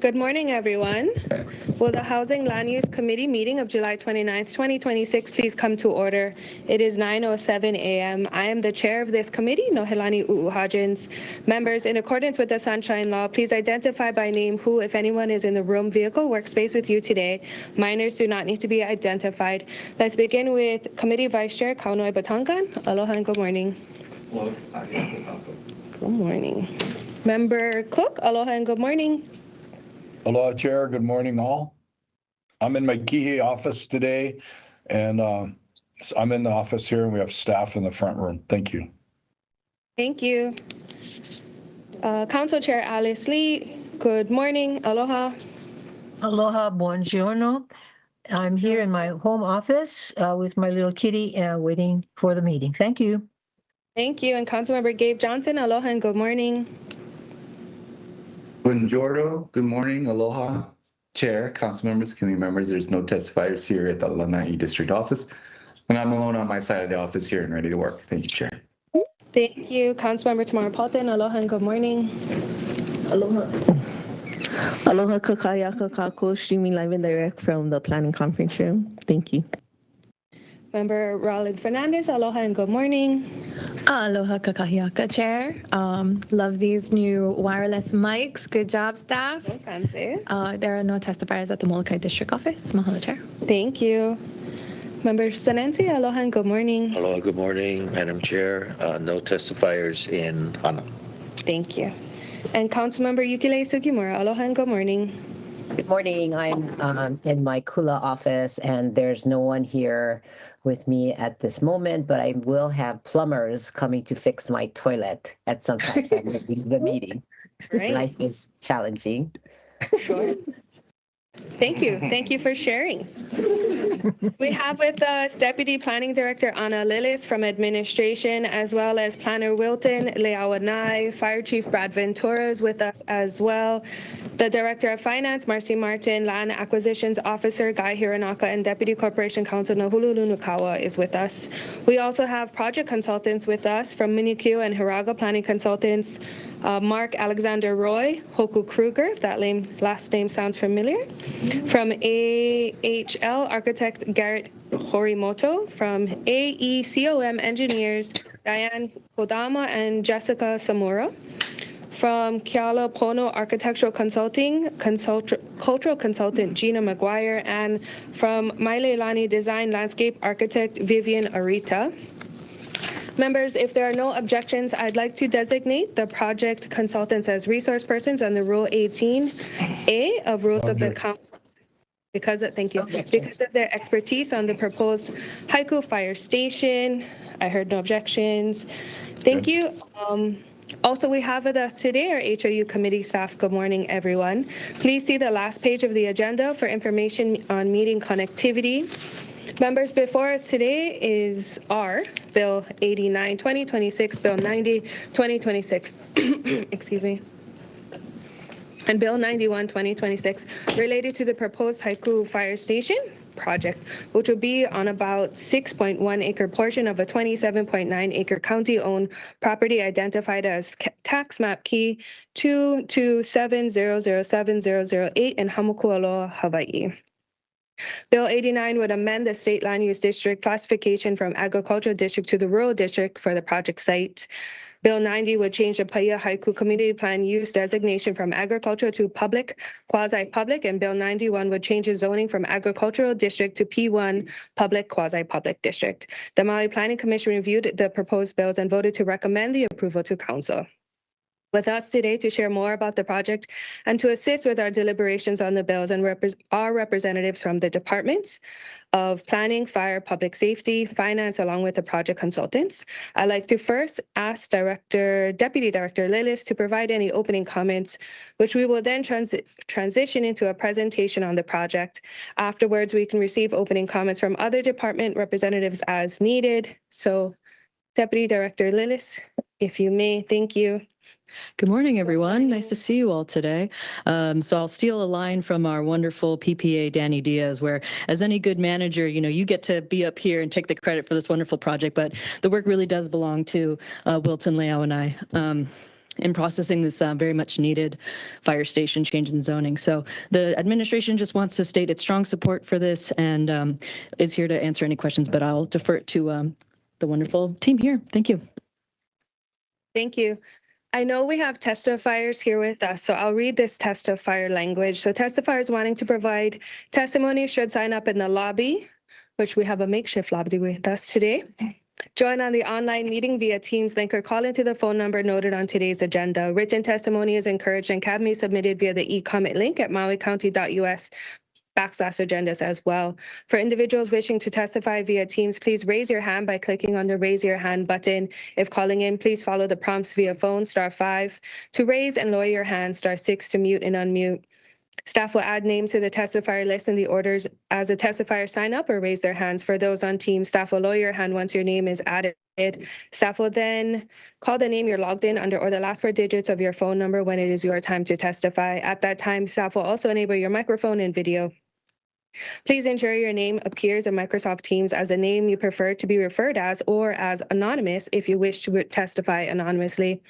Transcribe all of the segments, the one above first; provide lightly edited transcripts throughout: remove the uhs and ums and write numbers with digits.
Good morning, everyone. Will the Housing Land Use Committee meeting of July 29th, 2026 please come to order? It is 9:07 a.m. I am the chair of this committee, Nohelani Uuhajins. Members, in accordance with the Sunshine Law, please identify by name who, if anyone, is in the room, vehicle, workspace with you today. Minors do not need to be identified. Let's begin with Committee Vice Chair Kaunoy Batangan. Aloha and good morning. Good morning. Member Cook, aloha and good morning. Aloha, Chair. Good morning, all. I'm in my Kihei office today, and I'm in the office here, and we have staff in the front room. Thank you. Thank you. Council Chair Alice Lee, good morning. Aloha. Aloha, buongiorno. I'm here in my home office with my little kitty waiting for the meeting. Thank you. Thank you. And Councilmember Gabe Johnson, aloha and good morning. Buongiorno, good morning, aloha. Chair, council members, committee members, there's no testifiers here at the Lanai District Office, and I'm alone on my side of the office here and ready to work. Thank you, Chair. Thank you. Councilmember Tamara Paulton, aloha and good morning. Aloha. Aloha kakayaka kako, streaming live and direct from the planning conference room. Thank you. Member Rollins Fernandez, aloha and good morning. Aloha kakahiaka, Chair. Love these new wireless mics. Good job, staff. So fancy. There are no testifiers at the Molokai District Office. Mahalo, Chair. Thank you. Member Sanensi, aloha and good morning. Aloha, good morning, Madam Chair. No testifiers in Hana. Thank you. And Councilmember Yukile Sugimura, aloha and good morning. Good morning. I'm in my Kula office, and there's no one here with me at this moment, but I will have plumbers coming to fix my toilet at some time at the meeting. Right. Life is challenging. Sure. Thank you. Thank you for sharing. We have with us Deputy Planning Director Ana Lillis from Administration, as well as Planner Wilton Leawanai, Fire Chief Brad Ventura is with us as well. The Director of Finance, Marcy Martin, Land Acquisitions Officer, Guy Hironaka, and Deputy Corporation Counsel, Nahulu Nukawa is with us. We also have project consultants with us from Minikyo and Hiraga Planning Consultants, Mark Alexander Roy, Hoku Kruger, if that last name sounds familiar. From AHL, Architect Garrett Horimoto. From AECOM Engineers, Diane Kodama and Jessica Samura. From Keala Pono Architectural Consulting, Cultural Consultant Gina McGuire, and from Mailelani Design Landscape Architect Vivian Arita. Members, if there are no objections, I'd like to designate the project consultants as resource persons under Rule 18A of Rules of the Council. Because of their expertise on the proposed Haiku Fire Station. I heard no objections. Thank you. Also, we have with us today our HLU committee staff. Good morning, everyone. Please see the last page of the agenda for information on meeting connectivity. Members, before us today is our Bill 89, 2026, Bill 90, 2026, excuse me, and Bill 91, 2026, related to the proposed Haiku Fire Station project, which will be on about 6.1 acre portion of a 27.9 acre county-owned property identified as tax map key 227007008 in Hamukualoa, Hawaii. Bill 89 would amend the state land use district classification from agricultural district to the rural district for the project site. Bill 90 would change the Paia Haiku Community Plan use designation from agricultural to public, quasi-public, and Bill 91 would change the zoning from agricultural district to P1, public, quasi-public district. The Maui Planning Commission reviewed the proposed bills and voted to recommend the approval to Council. With us today to share more about the project and to assist with our deliberations on the bills and our representatives from the departments of Planning, Fire, Public Safety, Finance, along with the project consultants. I'd like to first ask Deputy Director Lillis to provide any opening comments, which we will then transition into a presentation on the project. Afterwards, we can receive opening comments from other department representatives as needed. So, Deputy Director Lillis, if you may, thank you. Good morning, everyone. Nice to see you all today. So I'll steal a line from our wonderful PPA, Danny Diaz, where as any good manager, you get to be up here and take the credit for this wonderful project, but the work really does belong to Wilton Leao and I. in processing this very much needed fire station change in zoning. So the administration just wants to state its strong support for this and is here to answer any questions, but I'll defer it to the wonderful team here. Thank you. Thank you. I know we have testifiers here with us, so I'll read this testifier language. So testifiers wanting to provide testimony should sign up in the lobby, which we have a makeshift lobby with us today. Join on the online meeting via Teams link or call into the phone number noted on today's agenda. Written testimony is encouraged and can be submitted via the e-comment link at mauicounty.us/agendas as well. For individuals wishing to testify via Teams, please raise your hand by clicking on the raise your hand button. If calling in, please follow the prompts via phone, *5 to raise and lower your hand, *6 to mute and unmute. Staff will add names to the testifier list in the orders as a testifier sign up or raise their hands. For those on Teams, staff will lower your hand once your name is added. Staff will then call the name you're logged in under or the last 4 digits of your phone number when it is your time to testify. At that time, staff will also enable your microphone and video. Please ensure your name appears in Microsoft Teams as a name you prefer to be referred as or as anonymous if you wish to testify anonymously.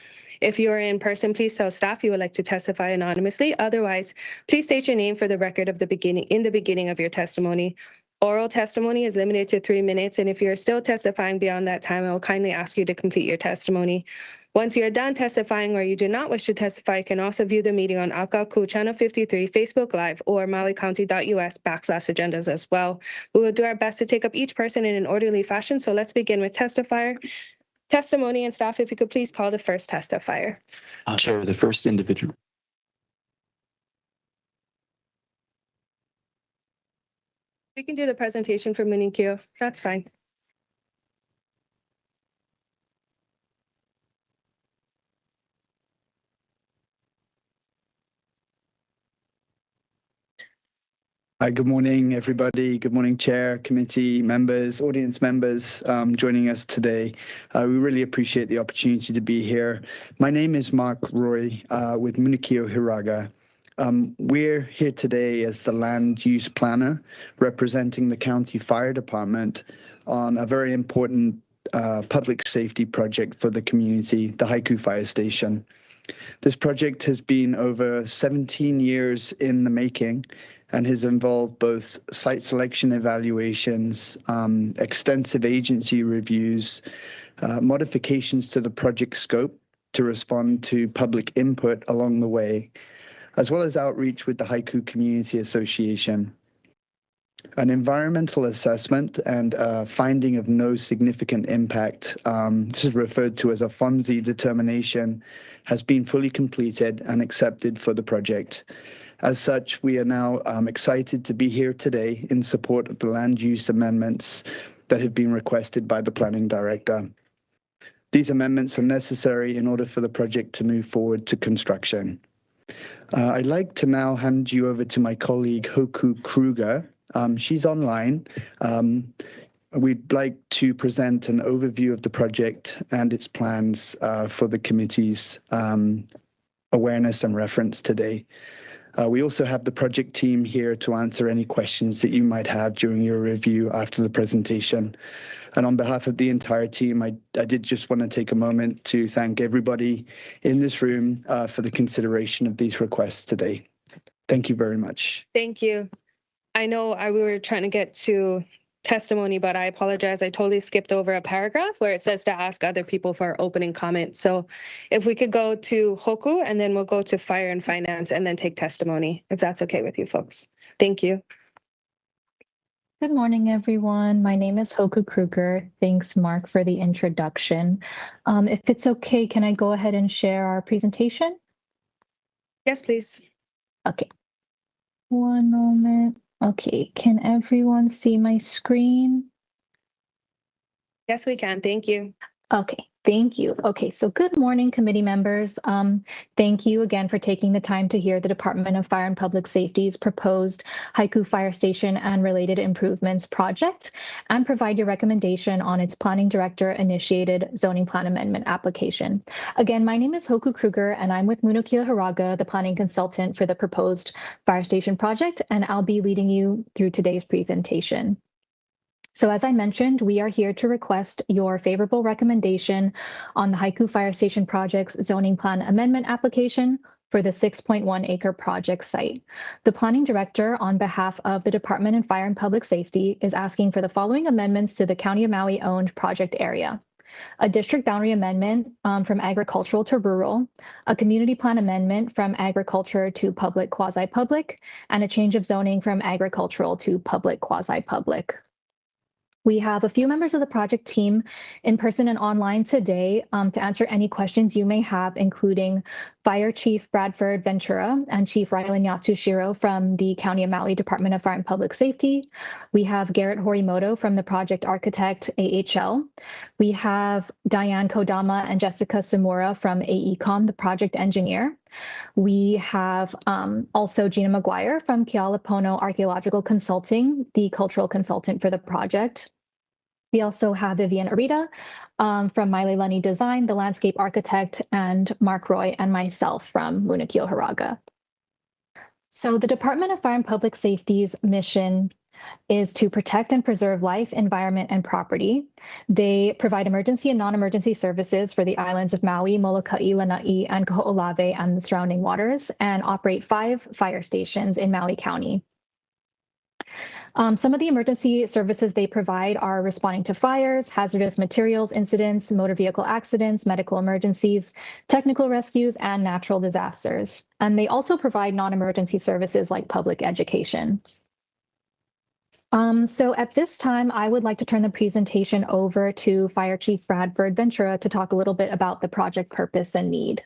If you are in person, please tell staff you would like to testify anonymously. Otherwise, please state your name for the record of the beginning of your testimony. Oral testimony is limited to 3 minutes, and if you're still testifying beyond that time, I will kindly ask you to complete your testimony. Once you're done testifying or you do not wish to testify, you can also view the meeting on Akaku Channel 53, Facebook Live, or mauicounty.us/agendas as well. We will do our best to take up each person in an orderly fashion, so let's begin with testimony, and staff, if you could please call the first testifier. Chair, the first individual. We can do the presentation for Munikyo. That's fine. Hi, good morning, everybody. Good morning, Chair, committee members, audience members joining us today. We really appreciate the opportunity to be here. My name is Mark Roy with Munikyo Hiraga. We're here today as the land use planner representing the county fire department on a very important public safety project for the community, the Haiku Fire Station. This project has been over 17 years in the making and has involved both site selection evaluations, extensive agency reviews, modifications to the project scope to respond to public input along the way, as well as outreach with the Haiku Community Association. An environmental assessment and finding of no significant impact, this is referred to as a FONSI determination, has been fully completed and accepted for the project. As such, we are now excited to be here today in support of the land use amendments that have been requested by the planning director. These amendments are necessary in order for the project to move forward to construction. I'd like to now hand you over to my colleague, Hoku Kruger. She's online. We'd like to present an overview of the project and its plans for the committee's awareness and reference today. We also have the project team here to answer any questions that you might have during your review after the presentation. And on behalf of the entire team, I did just want to take a moment to thank everybody in this room for the consideration of these requests today. Thank you very much. Thank you. I know we were trying to get to testimony, but I apologize. I totally skipped over a paragraph where it says to ask other people for opening comments. So if we could go to Hoku and then we'll go to fire and finance and then take testimony, if that's okay with you folks. Thank you. Good morning, everyone. My name is Hoku Kruger. Thanks, Mark, for the introduction. If it's okay, can I go ahead and share our presentation? Yes, please. Okay. One moment. Okay, can everyone see my screen? Yes, we can. Thank you. Okay, thank you. Okay, so good morning, committee members. Thank you again for taking the time to hear the Department of Fire and Public Safety's proposed Haiku Fire Station and related improvements project and provide your recommendation on its planning director initiated zoning plan amendment application. Again, my name is Hoku Kruger and I'm with Munikyo Hiraga, the planning consultant for the proposed fire station project, and I'll be leading you through today's presentation. So as I mentioned, we are here to request your favorable recommendation on the Haiku Fire Station project's zoning plan amendment application for the 6.1 acre project site. The planning director, on behalf of the Department of Fire and Public Safety, is asking for the following amendments to the County of Maui owned project area: a district boundary amendment from agricultural to rural, a community plan amendment from agriculture to public quasi-public, and a change of zoning from agricultural to public quasi-public. We have a few members of the project team in person and online today to answer any questions you may have, including Fire Chief Bradford Ventura and Chief Rylan Yatsushiro from the County of Maui Department of Fire and Public Safety. We have Garrett Horimoto from the project architect AHL. We have Diane Kodama and Jessica Samura from AECOM, the project engineer. We have also Gina McGuire from Kealapono Archaeological Consulting, the cultural consultant for the project. We also have Vivian Arita from Mailelani Design, the landscape architect, and Mark Roy and myself from Munakio Haraga. So the Department of Fire and Public Safety's mission is to protect and preserve life, environment, and property. They provide emergency and non-emergency services for the islands of Maui, Molokai, Lanai, and Kaho'olawe and the surrounding waters, and operate 5 fire stations in Maui County. Some of the emergency services they provide are responding to fires, hazardous materials incidents, motor vehicle accidents, medical emergencies, technical rescues, and natural disasters. And they also provide non-emergency services like public education. So at this time, I would like to turn the presentation over to Fire Chief Bradford Ventura to talk a little bit about the project purpose and need.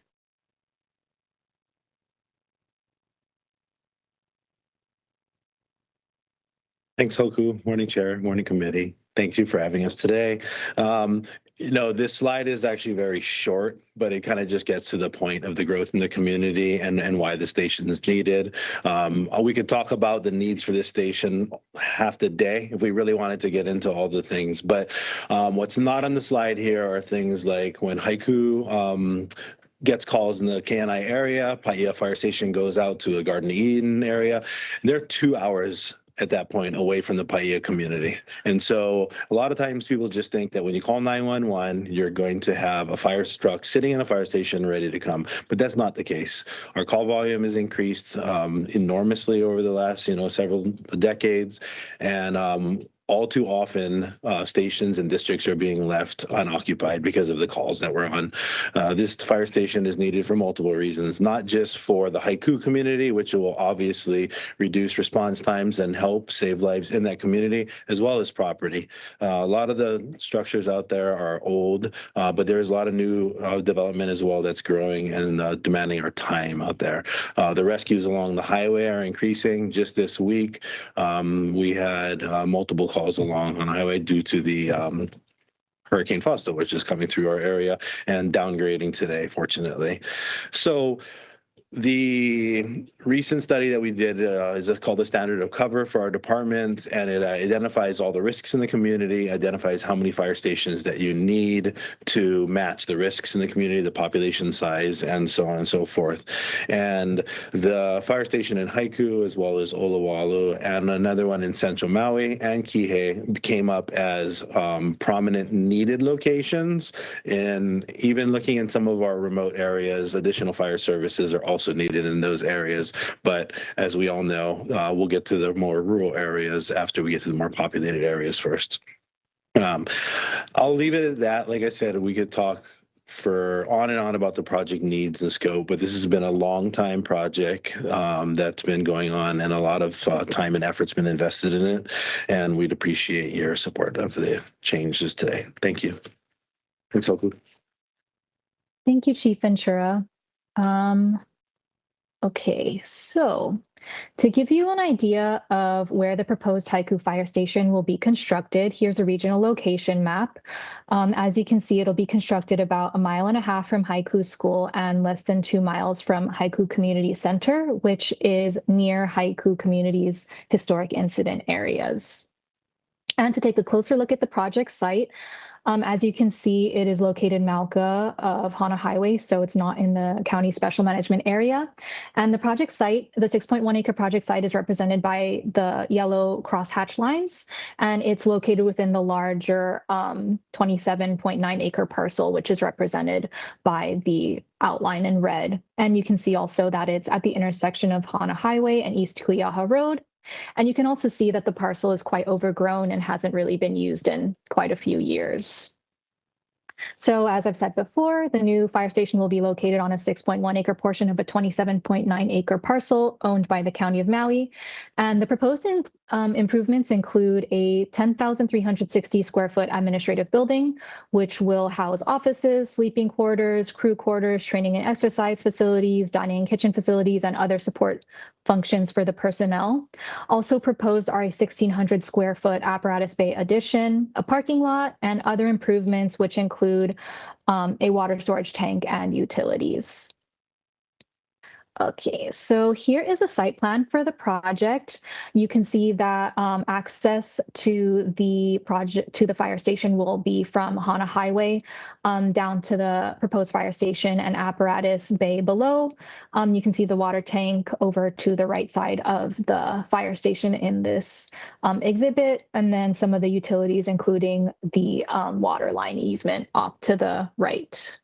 Thanks, Hoku. Morning, Chair. Morning, Committee. Thank you for having us today. This slide is actually very short, but it kind of just gets to the point of the growth in the community and why the station is needed. We could talk about the needs for this station half the day if we really wanted to get into all the things. But what's not on the slide here are things like when Haiku gets calls in the KNI area, Paia Fire Station goes out to the Garden of Eden area. They're 2 hours at that point away from the Paia community. And so a lot of times people just think that when you call 911, you're going to have a fire truck sitting in a fire station ready to come, but that's not the case. Our call volume has increased enormously over the last, several decades. And all too often, stations and districts are being left unoccupied because of the calls that we're on. This fire station is needed for multiple reasons, not just for the Haiku community, which will obviously reduce response times and help save lives in that community, as well as property. A lot of the structures out there are old, but there's a lot of new development as well that's growing and demanding our time out there. The rescues along the highway are increasing. Just this week, we had multiple calls along on the highway due to the Hurricane Fausto, which is coming through our area and downgrading today, fortunately. So the recent study that we did is called the Standard of Cover for our department, and it identifies all the risks in the community, identifies how many fire stations that you need to match the risks in the community, the population size, and so on and so forth. And the fire station in Haiku, as well as Olowalu, and another one in Central Maui and Kihei came up as prominent needed locations. And even looking in some of our remote areas, additional fire services are also needed in those areas. But as we all know, we'll get to the more rural areas after we get to the more populated areas first. I'll leave it at that. Like I said, we could talk for on and on about the project needs and scope, but this has been a long time project that's been going on, and a lot of time and effort's been invested in it, and we'd appreciate your support of the changes today. Thank you. Thanks, Hoku. Thank you, Chief Ventura. Okay, so to give you an idea of where the proposed Haiku Fire Station will be constructed, here's a regional location map. As you can see, it'll be constructed about 1.5 miles from Haiku School and less than 2 miles from Haiku Community Center, which is near Haiku Community's historic incident areas. And to take a closer look at the project site, As you can see, it is located in Malka of Hana Highway, so it's not in the county special management area. And the project site, the 6.1 acre project site, is represented by the yellow crosshatch lines, and it's located within the larger 27.9 acre parcel, which is represented by the outline in red. And you can see also that it's at the intersection of Hana Highway and East Huyaha Road. And you can also see that the parcel is quite overgrown and hasn't really been used in quite a few years. So as I've said before, the new fire station will be located on a 6.1 acre portion of a 27.9 acre parcel owned by the County of Maui. And the proposed improvements include a 10,360 square foot administrative building, which will house offices, sleeping quarters, crew quarters, training and exercise facilities, dining and kitchen facilities, and other support functions for the personnel. Also proposed are a 1,600 square foot apparatus bay addition, a parking lot, and other improvements, which include a water storage tank and utilities. Okay, so here is a site plan for the project. You can see that access to the fire station will be from Hana Highway down to the proposed fire station and apparatus bay below. You can see the water tank over to the right side of the fire station in this exhibit, and then some of the utilities, including the water line easement off to the right.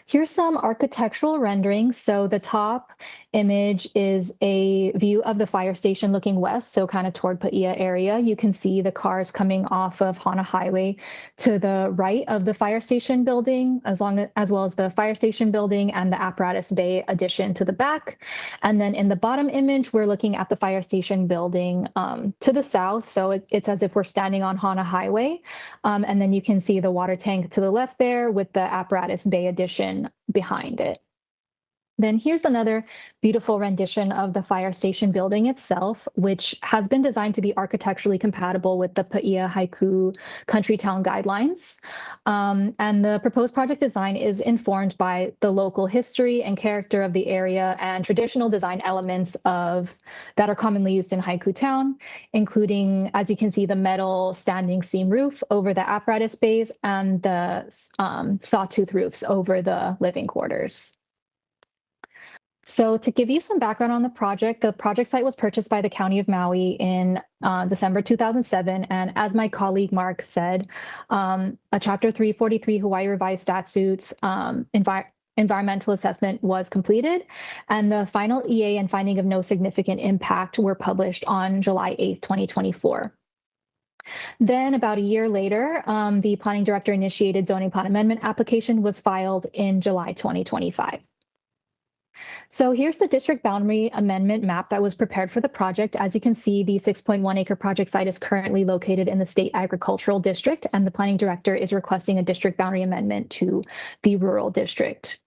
Here's some architectural renderings. So the top image is a view of the fire station looking west, so kind of toward Paia area. You can see the cars coming off of Hana Highway to the right of the fire station building, as well as the fire station building and the apparatus bay addition to the back. And then in the bottom image, we're looking at the fire station building to the south. So it's as if we're standing on Hana Highway. And then you can see the water tank to the left there with the apparatus bay addition behind it. Then here's another beautiful rendition of the fire station building itself, which has been designed to be architecturally compatible with the Paia Haiku Country Town guidelines. And the proposed project design is informed by the local history and character of the area and traditional design elements that are commonly used in Haiku Town, including, as you can see, the metal standing seam roof over the apparatus bays and the sawtooth roofs over the living quarters. So to give you some background on the project site was purchased by the County of Maui in December 2007. And as my colleague Mark said, a Chapter 343 Hawaii Revised Statutes environmental assessment was completed, and the final EA and finding of no significant impact were published on July 8th, 2024. Then about a year later, the planning director initiated zoning plan amendment application was filed in July 2025. So here's the district boundary amendment map that was prepared for the project. As you can see, the 6.1 acre project site is currently located in the state agricultural district, and the planning director is requesting a district boundary amendment to the rural district.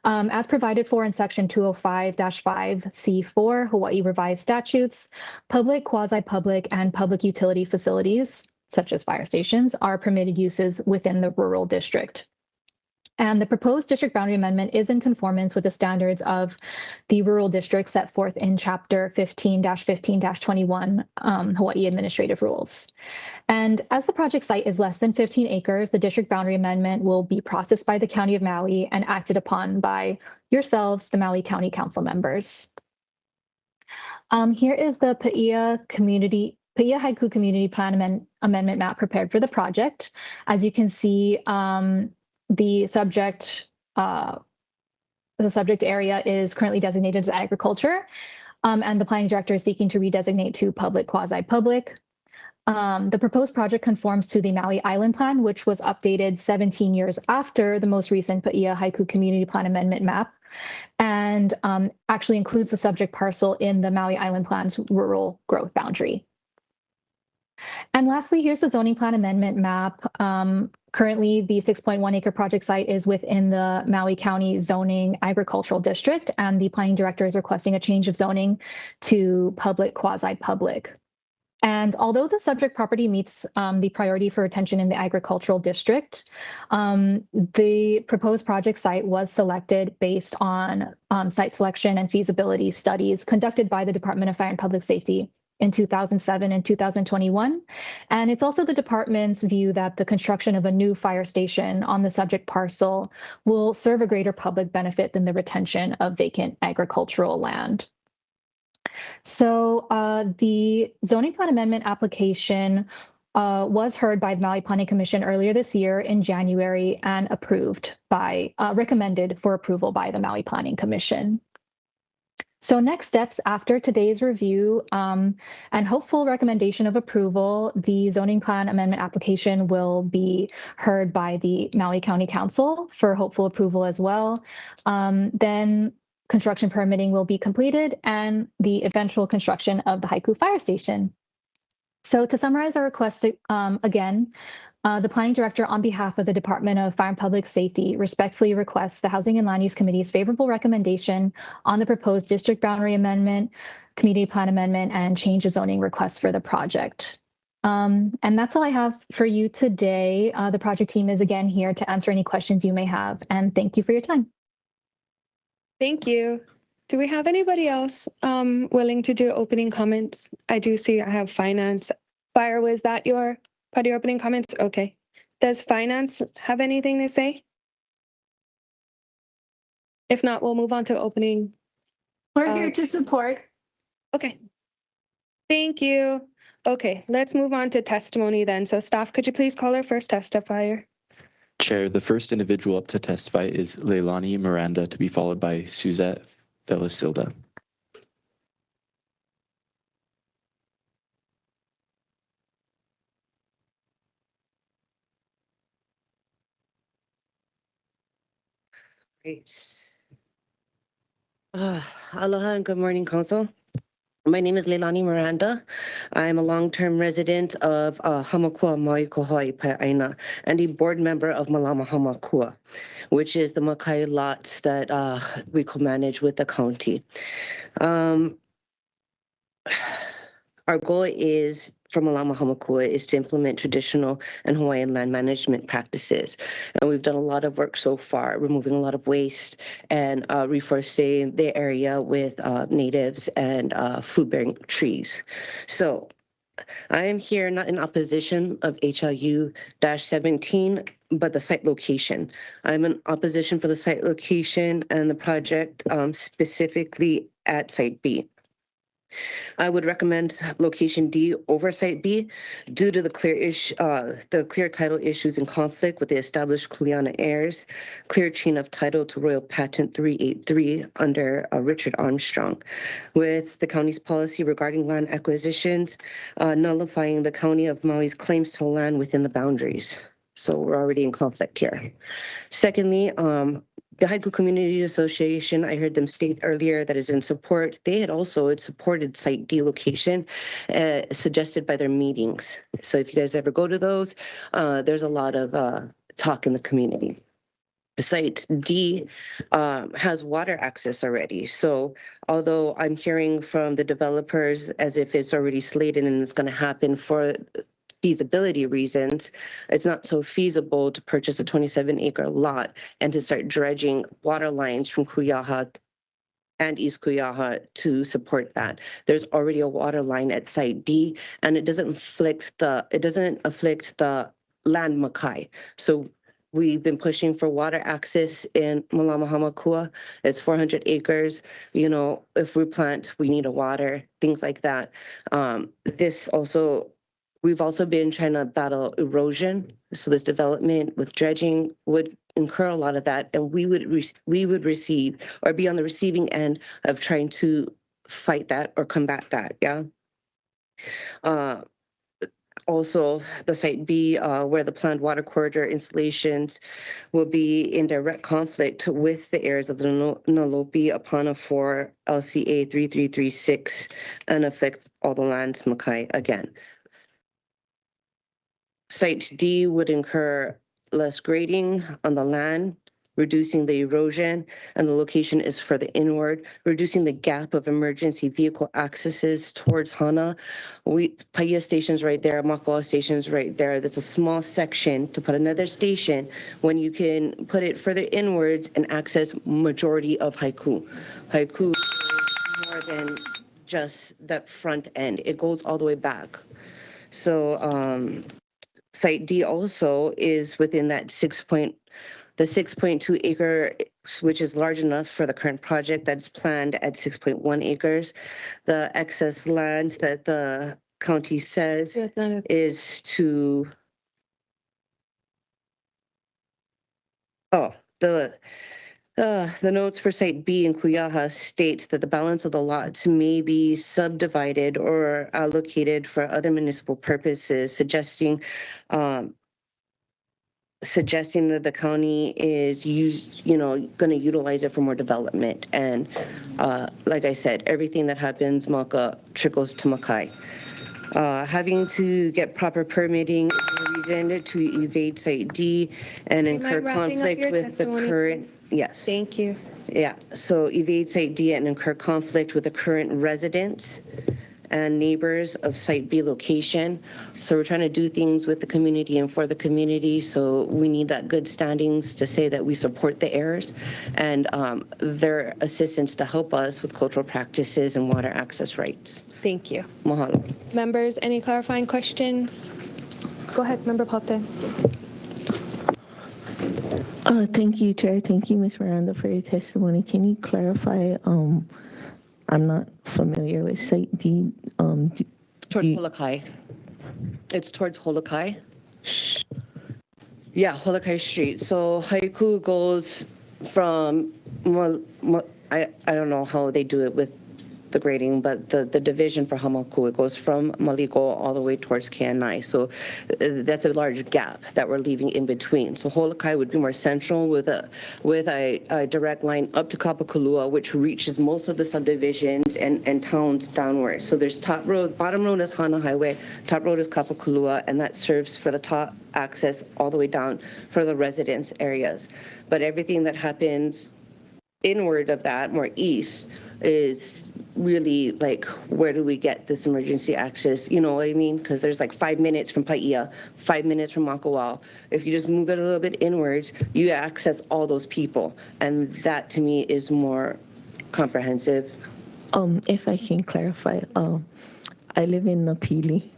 As provided for in section 205-5C4 Hawaii Revised Statutes, public, quasi-public, and public utility facilities, such as fire stations, are permitted uses within the rural district. And the proposed district boundary amendment is in conformance with the standards of the rural district set forth in Chapter 15-15-21 Hawaii Administrative Rules. And as the project site is less than 15 acres, the district boundary amendment will be processed by the County of Maui and acted upon by yourselves, the Maui County Council members. Here is the Paia Haiku Community Plan Amendment map prepared for the project. As you can see, the subject area is currently designated as agriculture, and the planning director is seeking to redesignate to public, quasi-public. The proposed project conforms to the Maui Island Plan, which was updated 17 years after the most recent Paia Haiku Community Plan Amendment map, and actually includes the subject parcel in the Maui Island Plan's rural growth boundary. And lastly, here's the zoning plan amendment map. Currently, the 6.1 acre project site is within the Maui County Zoning Agricultural District, and the planning director is requesting a change of zoning to public, quasi-public. And although the subject property meets the priority for attention in the agricultural district, the proposed project site was selected based on site selection and feasibility studies conducted by the Department of Fire and Public Safety in 2007 and 2021. And it's also the department's view that the construction of a new fire station on the subject parcel will serve a greater public benefit than the retention of vacant agricultural land. So the zoning plan amendment application was heard by the Maui Planning Commission earlier this year in January and recommended for approval by the Maui Planning Commission. So next steps after today's review and hopeful recommendation of approval, the zoning plan amendment application will be heard by the Maui County Council for hopeful approval as well. Then construction permitting will be completed and the eventual construction of the Haiku Fire Station. So to summarize our request again, the planning director on behalf of the Department of Fire and Public Safety respectfully requests the Housing and Land Use Committee's favorable recommendation on the proposed district boundary amendment, community plan amendment, and change of zoning requests for the project. And that's all I have for you today. The project team is again here to answer any questions you may have, and thank you for your time. Thank you. Do we have anybody else willing to do opening comments? I do see I have finance. Fire, was that your part of your opening comments? Okay. Does finance have anything to say? If not, we'll move on to opening. We're here to support. Okay. Thank you. Okay, let's move on to testimony then. So staff, could you please call our first testifier? Chair, the first individual up to testify is Leilani Miranda, to be followed by Suzette Felisilda. Great. Aloha and good morning, Council. My name is Leilani Miranda. I'm a long-term resident of Hamakua Maui Kohoi Pai'aina and a board member of Malama Hamakua, which is the Makai lots that we co-manage with the county. Our goal is for Malama Hamakua is to implement traditional and Hawaiian land management practices. And we've done a lot of work so far, removing a lot of waste and reforesting the area with natives and food-bearing trees. So I am here not in opposition of HLU-17, but the site location. I'm in opposition for the site location and the project specifically at Site B. I would recommend location D over Site B due to the clear title issues in conflict with the established Kuleana heirs, clear chain of title to Royal Patent 383 under Richard Armstrong, with the county's policy regarding land acquisitions, nullifying the County of Maui's claims to land within the boundaries. So we're already in conflict here. Secondly, the Haiku Community Association, I heard them state earlier that is in support. They had supported Site D location suggested by their meetings. So if you guys ever go to those, there's a lot of talk in the community. Site D has water access already. So although I'm hearing from the developers as if it's already slated and it's going to happen for feasibility reasons, it's not so feasible to purchase a 27-acre lot and to start dredging water lines from Kuyaha and East Kuyaha to support that. There's already a water line at Site D, and it doesn't afflict the land Makai. So we've been pushing for water access in Malama Hamakua. It's 400 acres. You know, if we plant, we need a water, things like that. We've also been trying to battle erosion. So this development with dredging would incur a lot of that, and we would receive or be on the receiving end of trying to fight that or combat that. Yeah. Also, the Site B, where the planned water corridor installations will be in direct conflict with the heirs of the Nalopi Apana 4 LCA 3336 and affect all the lands Makai again. Site D would incur less grading on the land, reducing the erosion, and the location is further inward, reducing the gap of emergency vehicle accesses towards Hana. Paia station's right there, Makawa station's right there. There's a small section to put another station when you can put it further inwards and access majority of Haiku. Haiku is more than just that front end. It goes all the way back. So Site D also is within that 6.2 acre, which is large enough for the current project that's planned at 6.1 acres. The excess land that the county says is to, the notes for Site B in Cuyaha state that the balance of the lots may be subdivided or allocated for other municipal purposes, suggesting that the county is going to utilize it for more development. And like I said, everything that happens, Maka trickles to Makai. Having to get proper permitting is a reason to evade Site D and incur conflict with the current. Yes. Thank you. Yeah, so evade Site D and incur conflict with the current residents and neighbors of Site B location. So we're trying to do things with the community and for the community. So we need that good standings to say that we support the heirs and their assistance to help us with cultural practices and water access rights. Thank you. Mahalo. Members, any clarifying questions? Go ahead, Member Palte. Thank you, Chair. Thank you, Ms. Miranda, for your testimony. Can you clarify? I'm not familiar with Site D. Towards Holokai. It's towards Holokai. Yeah, Holokai Street. So Haiku goes from, I don't know how they do it with the grading, but the division for Hamaku, it goes from Maliko all the way towards Kanai. So that's a large gap that we're leaving in between. So Holokai would be more central with a direct line up to Kapakulua, which reaches most of the subdivisions and towns downward. So there's top road, bottom road is Hana Highway, top road is Kapakulua, and that serves for the top access all the way down for the residence areas. But everything that happens inward of that, more east, is really like, where do we get this emergency access? You know what I mean? Because there's like 5 minutes from Paia, 5 minutes from Makawao. If you just move it a little bit inwards, you access all those people. And that to me is more comprehensive. If I can clarify, I live in Napili.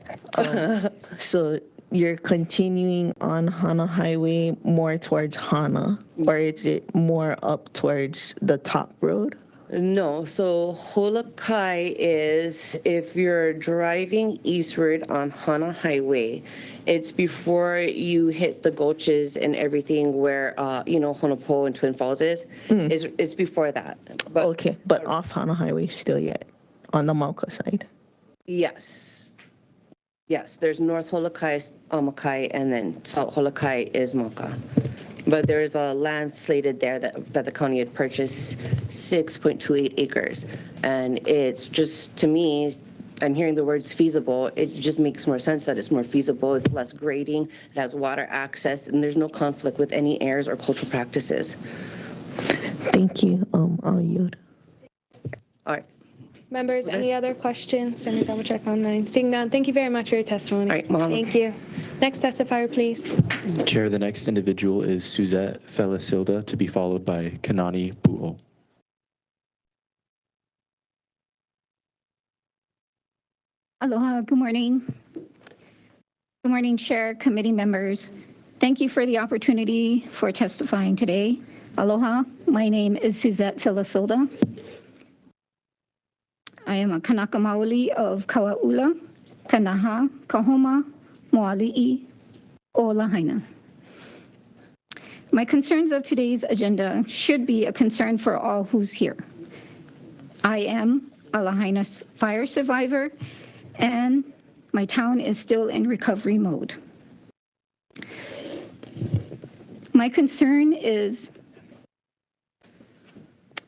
So you're continuing on Hana Highway more towards Hana, or is it more up towards the top road? No, so Holokai is, if you're driving eastward on Hana Highway, it's before you hit the gulches and everything where, Honopo and Twin Falls is. It's before that. But, okay, but off Hana Highway still yet, on the Mauka side? Yes. Yes, there's North Holokai, Makai, and then South Holokai is Mauka. But there's a land slated there that the county had purchased 6.28 acres. And it's just, to me, I'm hearing the words feasible. It just makes more sense that it's more feasible. It's less grading. It has water access, and there's no conflict with any heirs or cultural practices. Thank you. I'll yield. All right. Members, any other questions? Let me double check online. Seeing none, thank you very much for your testimony. All right, Mom. Thank you. Next testifier, please. Chair, the next individual is Suzette Felisilda, to be followed by Kanani Bu'o. Aloha, good morning. Good morning, Chair, committee members. Thank you for the opportunity for testifying today. Aloha, my name is Suzette Felisilda. I am a Kanaka Maoli of Kauaula, Kanaha, Kahoma, Moali'i, o Lahaina. My concerns of today's agenda should be a concern for all who's here. I am a Lahaina fire survivor, and my town is still in recovery mode. My concern is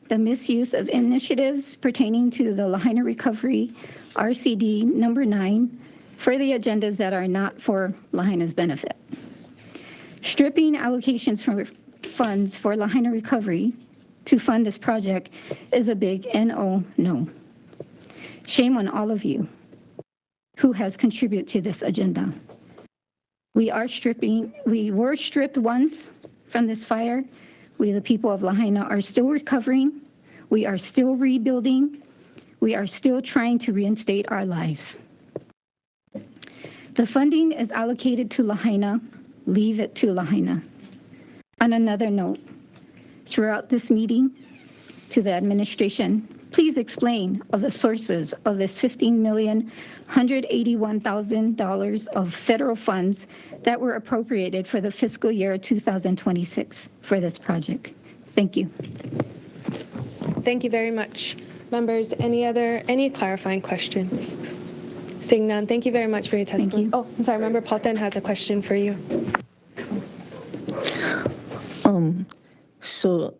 the misuse of initiatives pertaining to the Lahaina Recovery RCD number 9 for the agendas that are not for Lahaina's benefit. Stripping allocations from funds for Lahaina Recovery to fund this project is a big no. Shame on all of you who has contributed to this agenda. We were stripped once from this fire. We, the people of Lahaina, are still recovering. We are still rebuilding. We are still trying to reinstate our lives. The funding is allocated to Lahaina. Leave it to Lahaina. On another note, throughout this meeting, to the administration, please explain of the sources of this $15,181,000 of federal funds that were appropriated for the fiscal year 2026 for this project. Thank you. Thank you very much. Members, any clarifying questions? Seeing none, thank you very much for your testimony. Oh, I'm sorry, Member Paulton has a question for you. So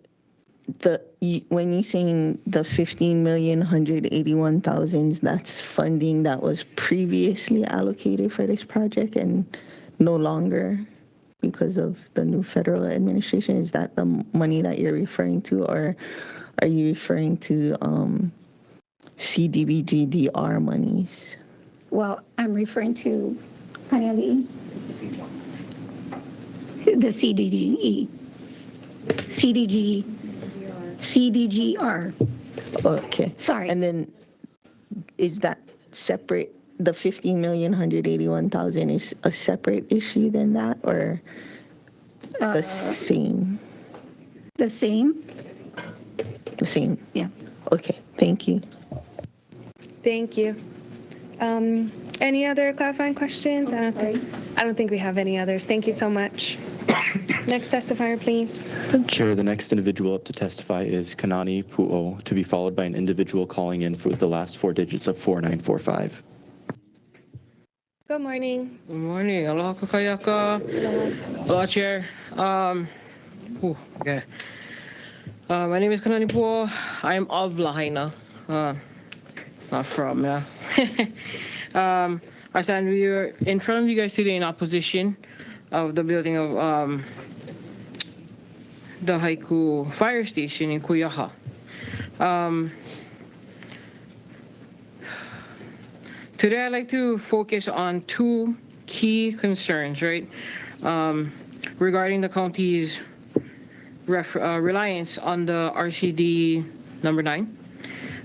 when you're saying the 15,181,000, that's funding that was previously allocated for this project and no longer because of the new federal administration, is that the money that you're referring to, or are you referring to CDBG-DR monies? Well, I'm referring to the CDGE. CDGR. Okay. Sorry. And then is that separate? The 15,181,000 is a separate issue than that, or the same? The same. The same. Yeah. Okay. Thank you. Thank you. Any other clarifying questions? I don't think we have any others. Thank you so much. Next testifier, please. Chair, the next individual up to testify is Kanani Pu'o, to be followed by an individual calling in for the last 4 digits of 4945. Good morning. Good morning. Aloha kakayaka. Aloha, Chair. Okay. My name is Kanani Pu'o. I am of Lahaina. Not from, yeah. I stand here in front of you guys today in opposition of the building of the Haiku Fire Station in Kuyaha. Today I'd like to focus on 2 key concerns, right? Regarding the county's reliance on the RCD number 9.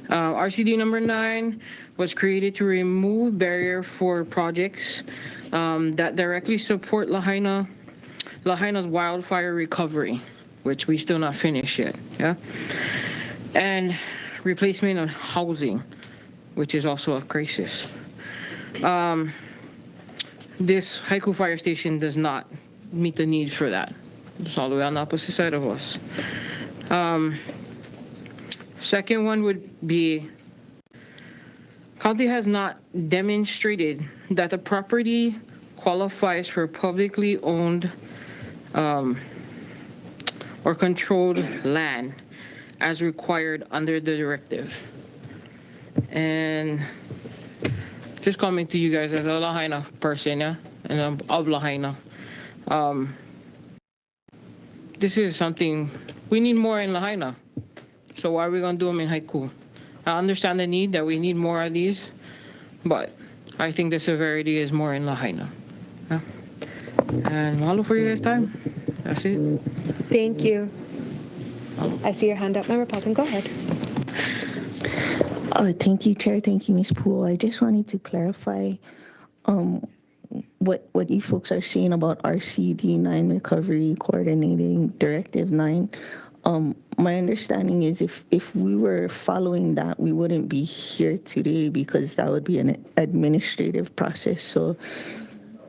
RCD number 9 was created to remove barrier for projects that directly support Lahaina's wildfire recovery, which we still not finished yet, yeah? And replacement of housing, which is also a crisis. This Haiku Fire Station does not meet the needs for that. It's all the way on the opposite side of us. Second one would be, county has not demonstrated that the property qualifies for publicly owned or controlled land as required under the directive. And just coming to you guys as a Lahaina person, yeah, and I'm of Lahaina. This is something we need more in Lahaina. So why are we gonna do them in Haiku? I understand the need that we need more of these, but I think the severity is more in Lahaina. Yeah. And mahalo for you guys' time. That's it. Thank you. I see your hand up. Member Paulton, go ahead. Thank you, Chair. Thank you, Ms. Poole. I just wanted to clarify what you folks are saying about RCD 9 recovery coordinating Directive 9. My understanding is if we were following that, we wouldn't be here today because that would be an administrative process. So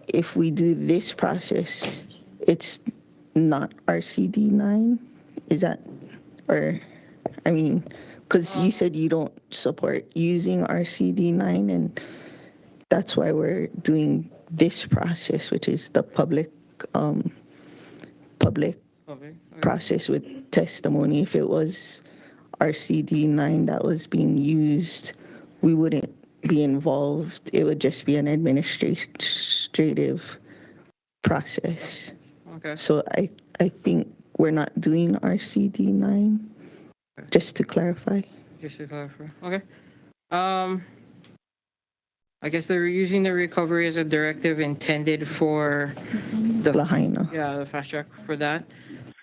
if we do this process, it's not RCD 9? Is that, or, I mean, because you said you don't support using RCD 9, and that's why we're doing this process, which is the public process with testimony. If it was RCD 9 that was being used, we wouldn't be involved. It would just be an administrative process. Okay. So I think we're not doing RCD 9, just to clarify. Just to clarify. Okay. I guess they're using the recovery as a directive intended for the Lahaina. Yeah, the fast track for that.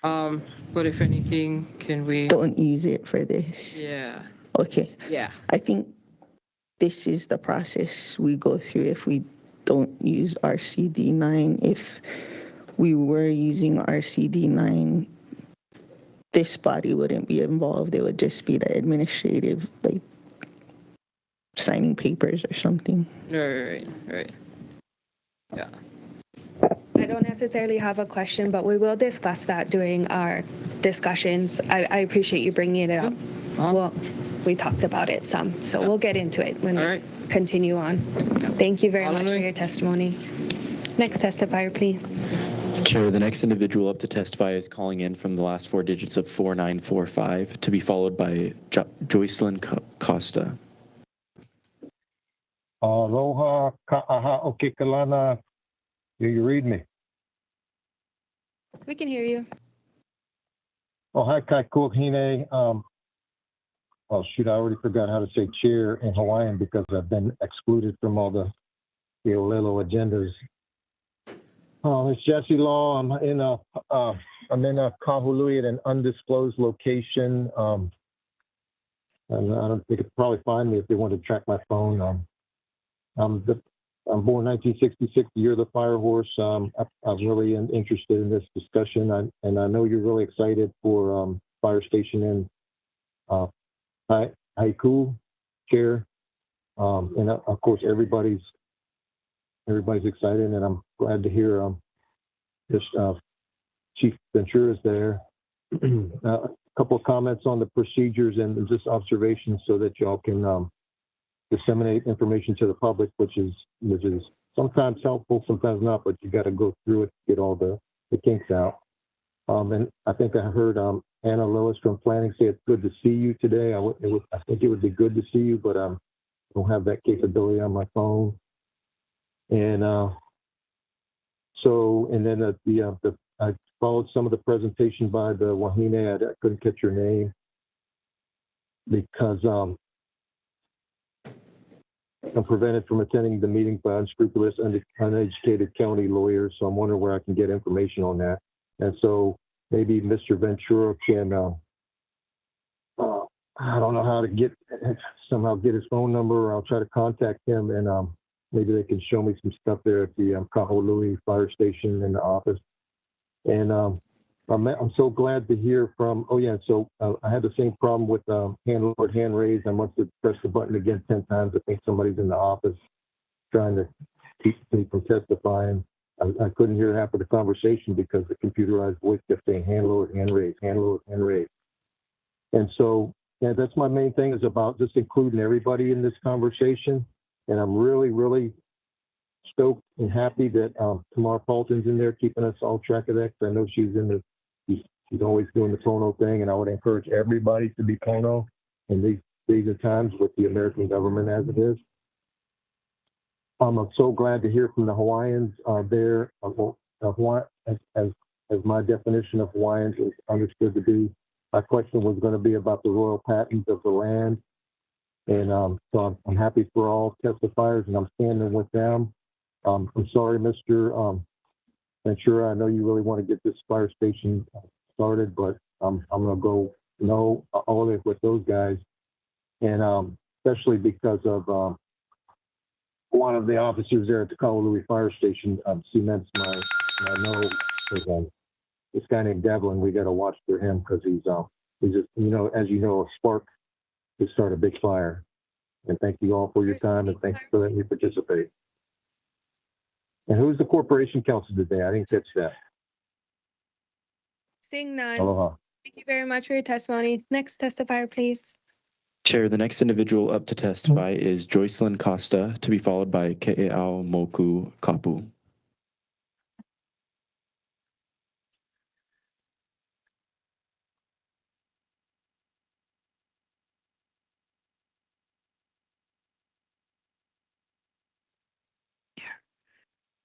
But if anything, can we don't use it for this? Yeah. Okay. Yeah. I think this is the process we go through if we don't use RCD9. If we were using RCD9, this body wouldn't be involved. It would just be the administrative, like signing papers or something. Right. Yeah. I don't necessarily have a question, but we will discuss that during our discussions. I appreciate you bringing it up. Well, we talked about it some, so we'll get into it when we continue on. Thank you very much for your testimony. Next testifier, please. Chair, the next individual up to testify is calling in from the last four digits of 4945, to be followed by Joycelyn Costa. Aloha, ka'aha o ke kalana. Do you read me? We can hear you. Oh, hi, kai kuhine. Oh, shoot, I already forgot how to say chair in Hawaiian because I've been excluded from all the Olelo agendas. It's Jesse Law. I'm in a Kahului at an undisclosed location. And I don't think it'd probably find me if they wanted to track my phone. I'm born 1966, the year of the fire horse. I'm really interested in this discussion, and I know you're really excited for fire station in Haiku, Chair, and of course everybody's excited, and I'm glad to hear Chief Ventura is there. A couple of comments on the procedures and just observations so that y'all can disseminate information to the public, which is sometimes helpful, sometimes not, but you got to go through it to get all the kinks out. And I think I heard Anna Lewis from planning say it's good to see you today. I think it would be good to see you, but I don't have that capability on my phone. And then I followed some of the presentation by the Wahine. I couldn't catch your name because I'm prevented from attending the meeting by unscrupulous, uneducated county lawyers. So I'm wondering where I can get information on that. And so maybe Mr. Ventura can, I don't know how to somehow get his phone number, or I'll try to contact him, and maybe they can show me some stuff there at the Kahului fire station in the office. And I'm so glad to hear from, so I had the same problem with hand raised. I must have pressed the button again 10 times. I think somebody's in the office trying to keep me from testifying. I couldn't hear half of the conversation because the computerized voice kept saying hand lowered, hand raised, hand lowered, hand raised. And so that's my main thing, is about just including everybody in this conversation. And I'm really, really stoked and happy that Tamar Paulton's in there keeping us all track of that. I know she's always doing the Pono thing, and I would encourage everybody to be Pono in these days and times with the American government as it is. I'm so glad to hear from the Hawaiians there. As my definition of Hawaiians is understood to be, my question was going to be about the royal patents of the land. And so I'm happy for all testifiers, and I'm standing with them. I'm sorry, Mr. Ventura, I know you really want to get this fire station started, but I'm going to go all of it with those guys. And especially because of one of the officers there at the Kahului fire station cements my no. This guy named Devlin, we got to watch for him because he's just, as you know, a spark to start a big fire. And thank you all for your time, and thank you for letting me participate. And who's the corporation counsel today? I didn't catch that. Seeing none. Aloha. Thank you very much for your testimony. Next testifier, please. Chair, the next individual up to testify is Joycelyn Costa, to be followed by Ke'eau Moku Kapu.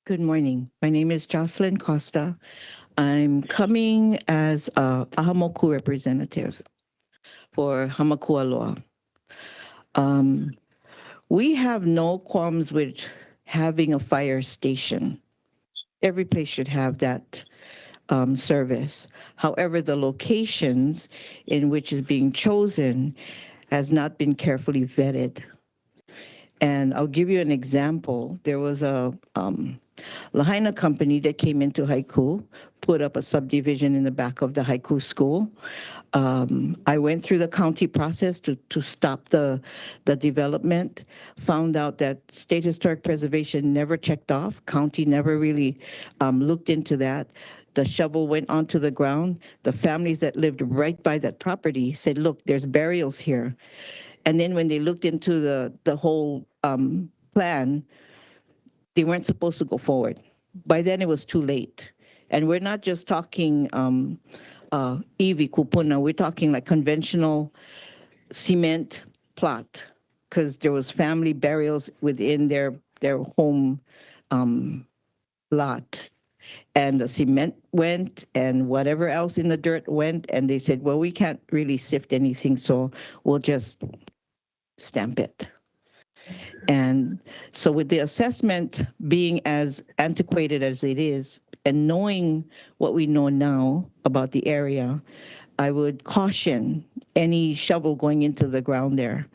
Good morning. My name is Jocelyn Costa. I'm coming as a Ahamoku representative for Hamakua Loa. We have no qualms with having a fire station. Every place should have that service. However, the locations in which is being chosen has not been carefully vetted. And I'll give you an example. There was a Lahaina company that came into Haiku, put up a subdivision in the back of the Haiku school. I went through the county process to stop the development, found out that State Historic Preservation never checked off. County never really looked into that. The shovel went onto the ground. The families that lived right by that property said, look, there's burials here. And then when they looked into the whole plan, they weren't supposed to go forward. By then it was too late. And we're not just talking iwi kupuna, we're talking like conventional cement plot, because there was family burials within their home lot. And the cement went and whatever else in the dirt went, and they said, well, we can't really sift anything, so we'll just stamp it. And so with the assessment being as antiquated as it is, and knowing what we know now about the area, I would caution any shovel going into the ground there.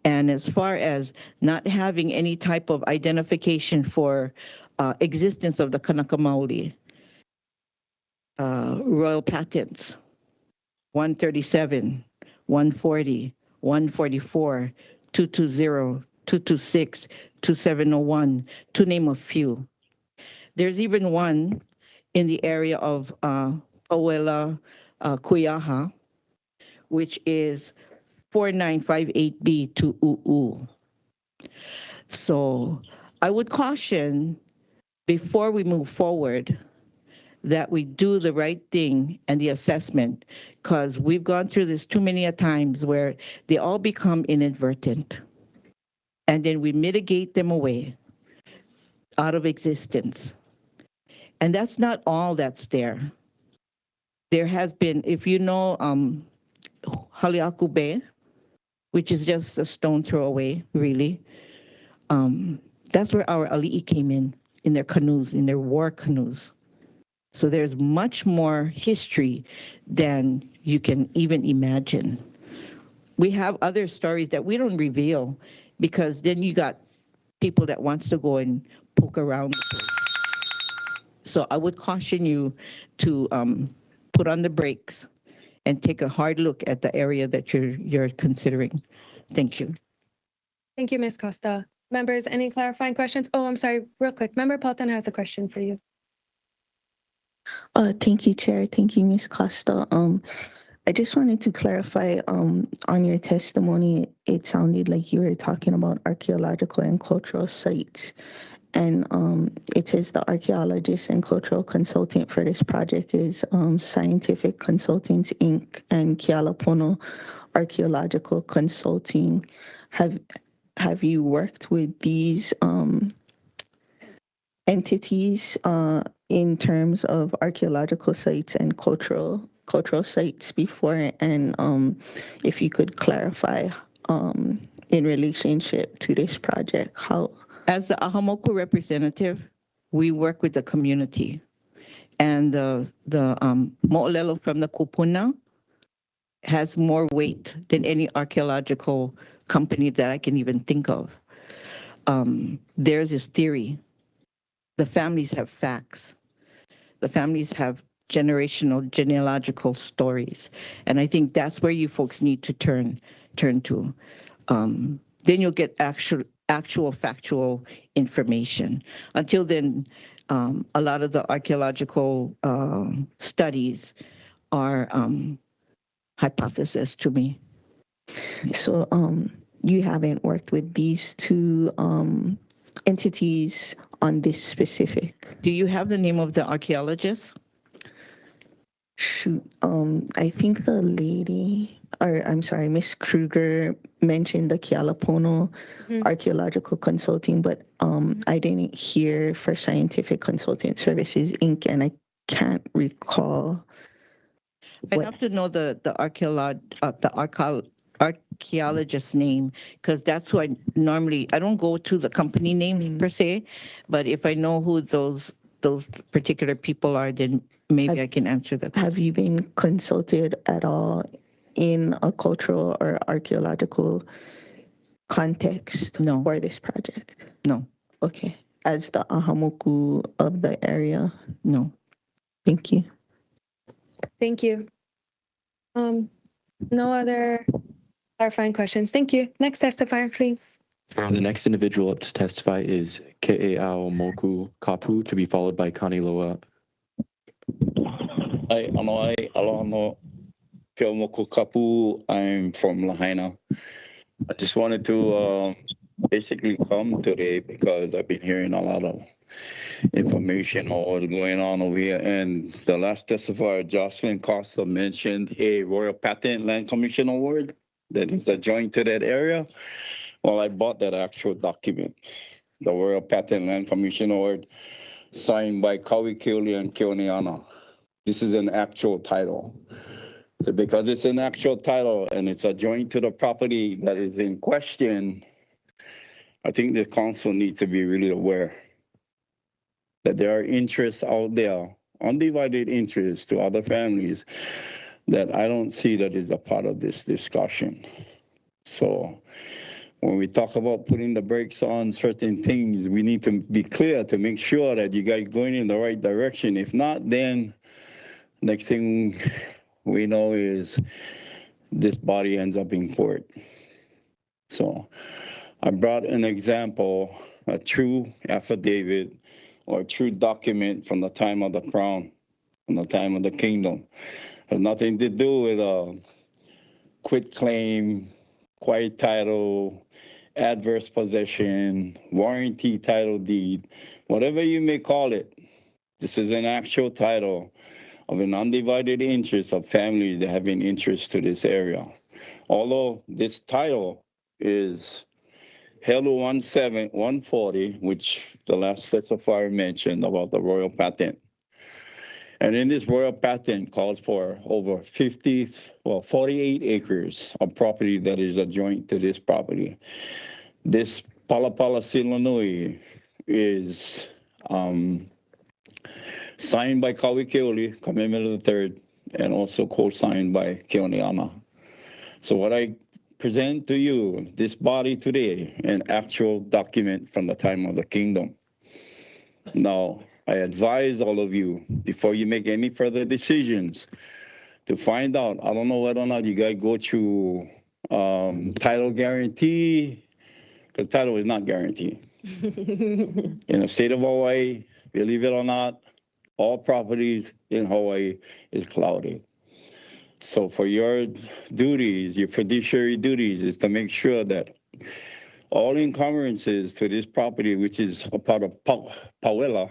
And as far as not having any type of identification for existence of the Kanaka Maoli, royal patents, 137, 140, 144, 220, 226, 2701, to name a few. There's even one in the area of Owela Kuyaha, which is 4958B to UU. So I would caution before we move forward that we do the right thing and the assessment, because we've gone through this too many times where they all become inadvertent. And then we mitigate them away out of existence. And that's not all that's there. There has been, if you know Haleaku Bay, which is just a stone throw away, really, that's where our ali'i came in their canoes, in their war canoes. So there's much more history than you can even imagine. We have other stories that we don't reveal, because then you got people that wants to go and poke around. So I would caution you to put on the brakes and take a hard look at the area that you're considering. Thank you. Thank you, Ms. Costa. Members, any clarifying questions? Oh, I'm sorry, real quick. Member Pelton has a question for you. Thank you, Chair. Thank you, Ms. Costa. I just wanted to clarify on your testimony, it sounded like you were talking about archaeological and cultural sites. And it says the archaeologist and cultural consultant for this project is Scientific Consultants, Inc. and Kealapono Archaeological Consulting. Have you worked with these entities in terms of archaeological sites and cultural sites before? And if you could clarify in relationship to this project, how? As the Ahamoku representative, we work with the community. And the Mo'olelo from the Kupuna has more weight than any archaeological company that I can even think of. There's this theory. The families have facts. The families have genealogical stories. And I think that's where you folks need to turn to. Then you'll get actual factual information. Until then, a lot of the archaeological studies are hypothesis to me. So you haven't worked with these two entities on this specific? Do you have the name of the archaeologist? Shoot, I think the lady, or I'm sorry, Miss Kruger mentioned the Kealapono Archaeological Consulting, but I didn't hear for Scientific Consulting Services, Inc., and I can't recall. I'd have to know the archaeologist's name, because that's who I don't go to the company names per se, but if I know who those particular people are, then maybe I can answer that. Have you been consulted at all in a cultural or archaeological context for this project? No. Okay. As the ahamoku of the area? No. Thank you. Thank you. No other clarifying questions. Thank you. Next testifier, please. The next individual up to testify is Ke'eao Moku Kapu, to be followed by Kaniloa. Hi, Anoai, aloha no Ke'eao Kapu. I'm from Lahaina. I just wanted to basically come today because I've been hearing a lot of information on what's going on over here. And the last testifier, Jocelyn Costa, mentioned a Royal Patent Land Commission Award that is adjoined to that area. Well, I bought that actual document, the Royal Patent Land Commission Award, signed by Kawi Keoli and Keoneana. This is an actual title. So because it's an actual title and it's adjoined to the property that is in question, I think the council needs to be really aware that there are interests out there, undivided interests to other families that I don't see that is a part of this discussion. So when we talk about putting the brakes on certain things, we need to be clear to make sure that you guys going in the right direction. If not, then next thing we know is this body ends up in court. So I brought an example, a true affidavit or a true document from the time of the crown, from the time of the kingdom. Has nothing to do with a quit claim, quiet title, adverse possession, warranty title deed, whatever you may call it. This is an actual title of an undivided interest of families that have an interest to this area. Although this title is HLU 140, which the last specifier mentioned about the royal patent. And in this royal patent calls for over 48 acres of property that is adjoined to this property. This Palapala Silanui is signed by Kawi Keoli, Kamehameha III, and also co-signed by Keoneana. So what I present to you, this body today, an actual document from the time of the kingdom. Now, I advise all of you, before you make any further decisions, to find out, I don't know whether or not you guys go through title guarantee, because title is not guaranteed. In the state of Hawaii, believe it or not, all properties in Hawaii is clouded. So for your duties, your fiduciary duties, is to make sure that all encumbrances to this property, which is a part of Pauela,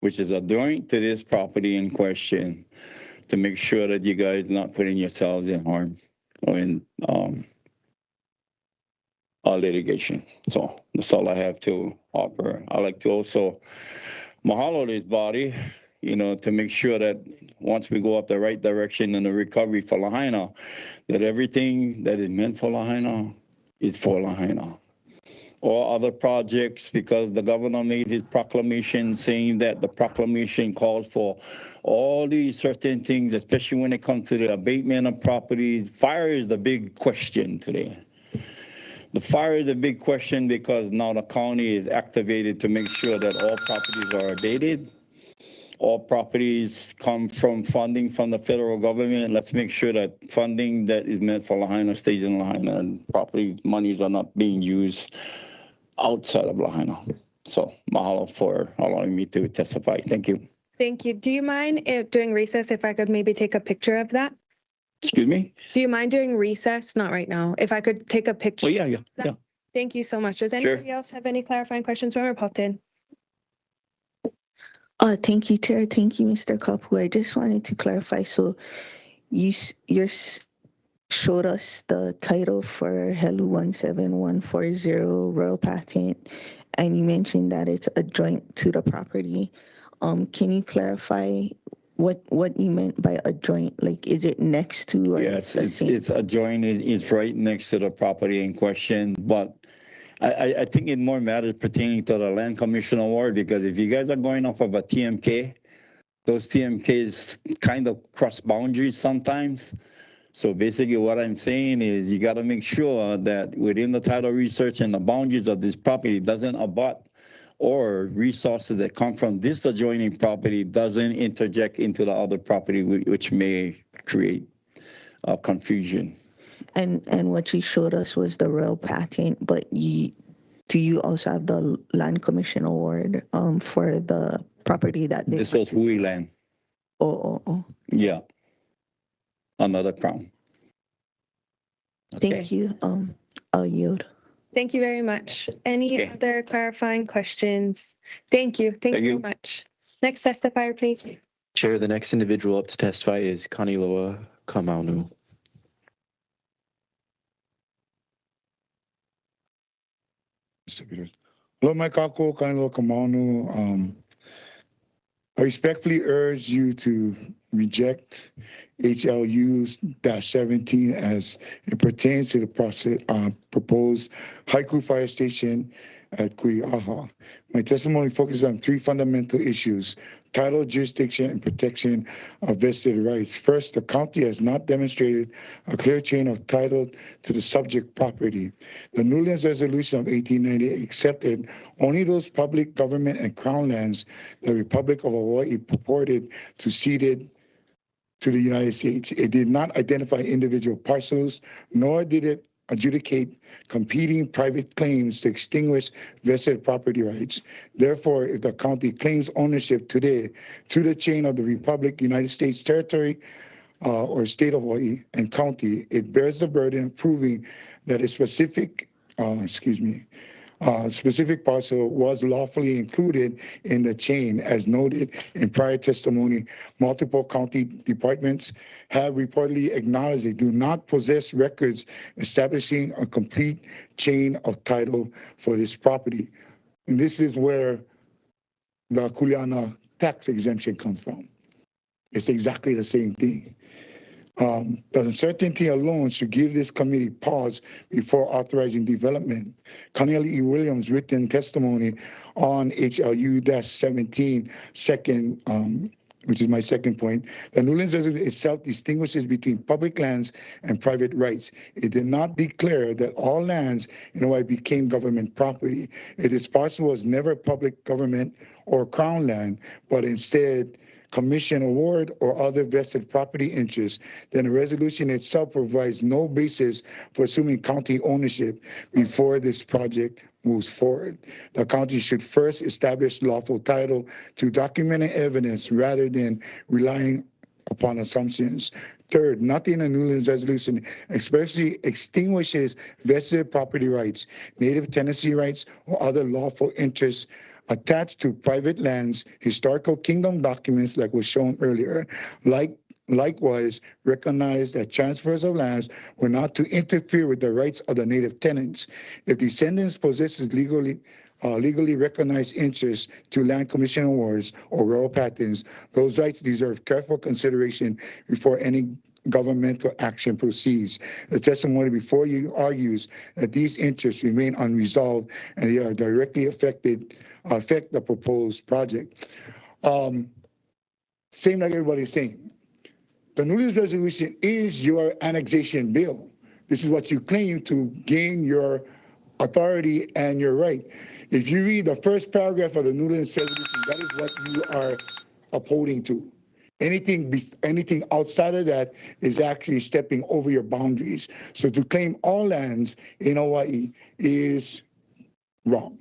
which is adjoined to this property in question, to make sure that you guys not putting yourselves in harm or in litigation. So that's all I have to offer. I like to also mahalo this body, to make sure that once we go up the right direction in the recovery for Lahaina, that everything that is meant for Lahaina is for Lahaina. Or other projects, because the governor made his proclamation saying that the proclamation calls for all these certain things, especially when it comes to the abatement of properties. Fire is the big question today. The fire is a big question because now the county is activated to make sure that all properties are abated. All properties come from funding from the federal government. Let's make sure that funding that is meant for Lahaina stays in Lahaina and property monies are not being used outside of Lahaina. So mahalo for allowing me to testify. Thank you. Thank you. Do you mind during recess if I could maybe take a picture of that? Excuse me? Do you mind doing recess? Not right now. If I could take a picture. Oh, yeah. Thank you so much. Does anybody else have any clarifying questions for Reported? Thank you, Chair. Thank you, Mr. Kapu. I just wanted to clarify. So you showed us the title for HLU 17140 Royal Patent, and you mentioned that it's adjoint to the property. Can you clarify what you meant by adjoint? Like, is it next to? Or yes, it's adjoined. It's right next to the property in question. But I think it more matters pertaining to the Land Commission Award, because if you guys are going off of a TMK, those TMKs kind of cross boundaries sometimes. So basically what I'm saying is you got to make sure that within the title research and the boundaries of this property doesn't abut or resources that come from this adjoining property doesn't interject into the other property, which may create confusion. And what you showed us was the rail pathing, but do you also have the land commission award for the property that they? This was Hui land. Oh. Yeah. Another crown. Okay. Thank you. I'll yield. Thank you very much. Any other clarifying questions? Thank you. Thank you very much. Next testifier, please. Chair, the next individual up to testify is Kaniloa Kamaunu. Hello, my kako, Kaniloa Kamaunu. I respectfully urge you to reject HLU-17 as it pertains to the proposed Haiku Fire Station at Kui'aha. My testimony focuses on three fundamental issues: title, jurisdiction, and protection of vested rights. First, the county has not demonstrated a clear chain of title to the subject property. The Newlands Resolution of 1890 accepted only those public government and crown lands the Republic of Hawaii purported to cede to the United States. It did not identify individual parcels, nor did it adjudicate competing private claims to extinguish vested property rights. Therefore, if the county claims ownership today through the chain of the Republic, United States territory, or state of Hawaii and county, it bears the burden of proving that a specific parcel was lawfully included in the chain. As noted in prior testimony, multiple county departments have reportedly acknowledged they do not possess records establishing a complete chain of title for this property. And this is where the Kuleana tax exemption comes from. It's exactly the same thing. The uncertainty alone should give this committee pause before authorizing development. Cornelia E. Williams' written testimony on HLU-17, which is my second point. The Newlands Resolution itself distinguishes between public lands and private rights. It did not declare that all lands in Hawaii became government property. Its parcel was never public government or crown land, but instead commission award or other vested property interests, then the resolution itself provides no basis for assuming county ownership before this project moves forward. The county should first establish lawful title to documented evidence rather than relying upon assumptions. Third, nothing in the Newlands Resolution especially extinguishes vested property rights, native tenancy rights, or other lawful interests attached to private lands, historical kingdom documents like was shown earlier. Likewise, recognize that transfers of lands were not to interfere with the rights of the native tenants. If descendants possesses legally recognized interests to land commission awards or rural patents, those rights deserve careful consideration before any governmental action proceeds. The testimony before you argues that these interests remain unresolved and they are directly affect the proposed project. Same like everybody's saying. The Newlands Resolution is your annexation bill. This is what you claim to gain your authority and your right. If you read the first paragraph of the Newlands Resolution, that is what you are upholding to. Anything outside of that is actually stepping over your boundaries. So to claim all lands in Hawaii is wrong.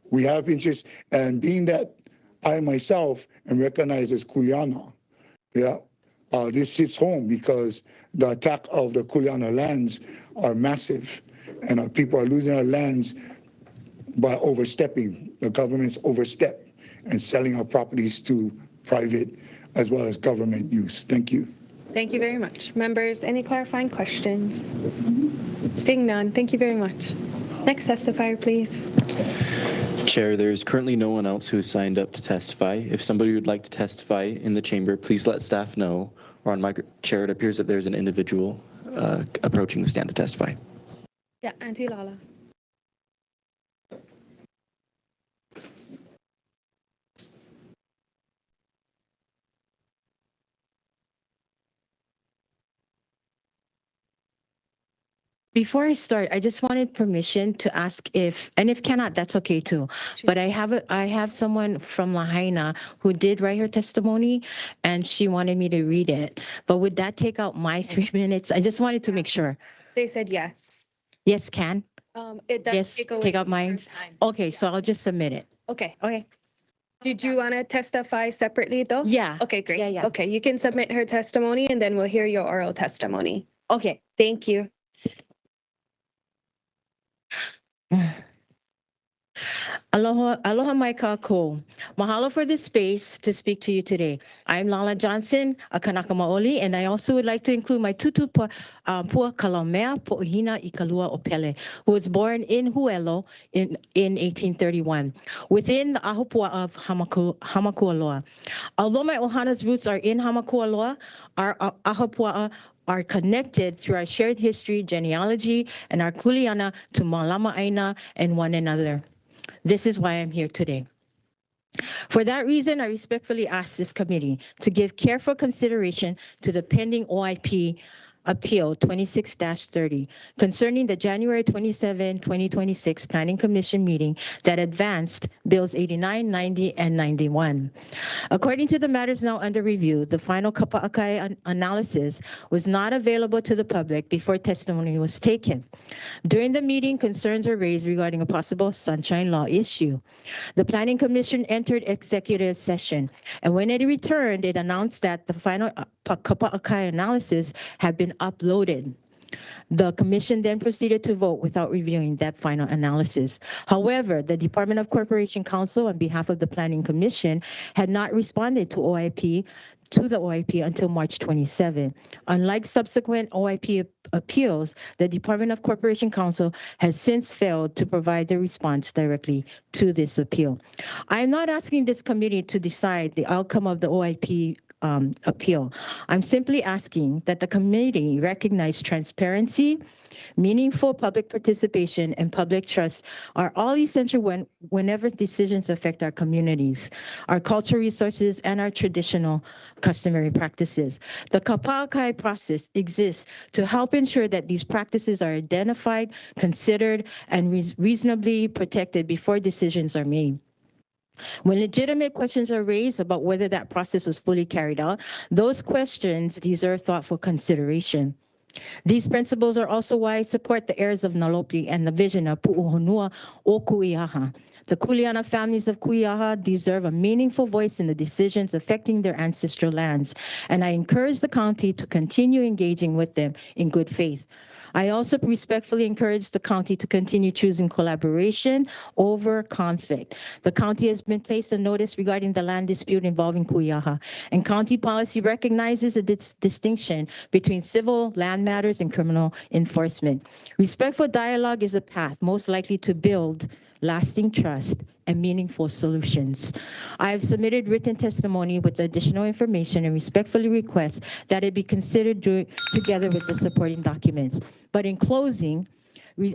We have interest, and being that I myself am recognized as Kuleana, this hits home because the attack of the Kuleana lands are massive, and our people are losing our lands by overstepping. The government's overstep and selling our properties to private as well as government use. Thank you. Thank you very much. Members, any clarifying questions? Seeing none, thank you very much. Next testifier, please. Chair, there's currently no one else who has signed up to testify. If somebody would like to testify in the chamber, please let staff know. Or on my chair, it appears that there's an individual approaching the stand to testify. Yeah, Auntie Lala. Before I start, I just wanted permission to ask if, and if cannot, that's okay too. But I have someone from Lahaina who did write her testimony, and she wanted me to read it. But would that take out my 3 minutes? I just wanted to make sure. They said yes. Yes, can. It does Yes, take out mine. Okay, so I'll just submit it. Okay. Okay. Did you want to testify separately though? Yeah. Okay, great. Yeah. Okay, you can submit her testimony and then we'll hear your oral testimony. Okay. Thank you. Aloha mai kākou. Mahalo for this space to speak to you today. I'm Lala Johnson, a Kanaka Maoli, and I also would like to include my tutu Pua Kalamea Po'ihina i Kalua o Pele, who was born in Huelo in 1831, within the Ahopua of Hamakualoa. Although my Ohana's roots are in Hamakualoa, our Ahopua are connected through our shared history, genealogy, and our kuleana to Malama Aina and one another. This is why I'm here today. For that reason, I respectfully ask this committee to give careful consideration to the pending OIP Appeal 26-30 concerning the January 27, 2026 Planning Commission meeting that advanced Bills 89, 90, and 91. According to the matters now under review, the final kapa'akai analysis was not available to the public before testimony was taken. During the meeting, concerns were raised regarding a possible sunshine law issue. The Planning Commission entered executive session, and when it returned, it announced that the final kapa'akai analysis had been uploaded. The commission then proceeded to vote without reviewing that final analysis. However, the Department of Corporation Counsel, on behalf of the Planning Commission, had not responded to the OIP until March 27. Unlike subsequent OIP appeals, the Department of Corporation Counsel has since failed to provide the response directly to this appeal. I am not asking this committee to decide the outcome of the OIP appeal. I'm simply asking that the committee recognize transparency, meaningful public participation, and public trust are all essential whenever decisions affect our communities, our cultural resources, and our traditional customary practices. The kapa'akai process exists to help ensure that these practices are identified, considered, and reasonably protected before decisions are made. When legitimate questions are raised about whether that process was fully carried out, those questions deserve thoughtful consideration. These principles are also why I support the heirs of Nalopi and the vision of Pu'uhonua o Kuiaha. The Kuleana families of Kuiaha deserve a meaningful voice in the decisions affecting their ancestral lands, and I encourage the county to continue engaging with them in good faith. I also respectfully encourage the county to continue choosing collaboration over conflict. The county has been placed on notice regarding the land dispute involving Kuiaha, and county policy recognizes a distinction between civil land matters and criminal enforcement. Respectful dialogue is a path most likely to build lasting trust and meaningful solutions. I have submitted written testimony with additional information and respectfully request that it be considered together with the supporting documents. But in closing,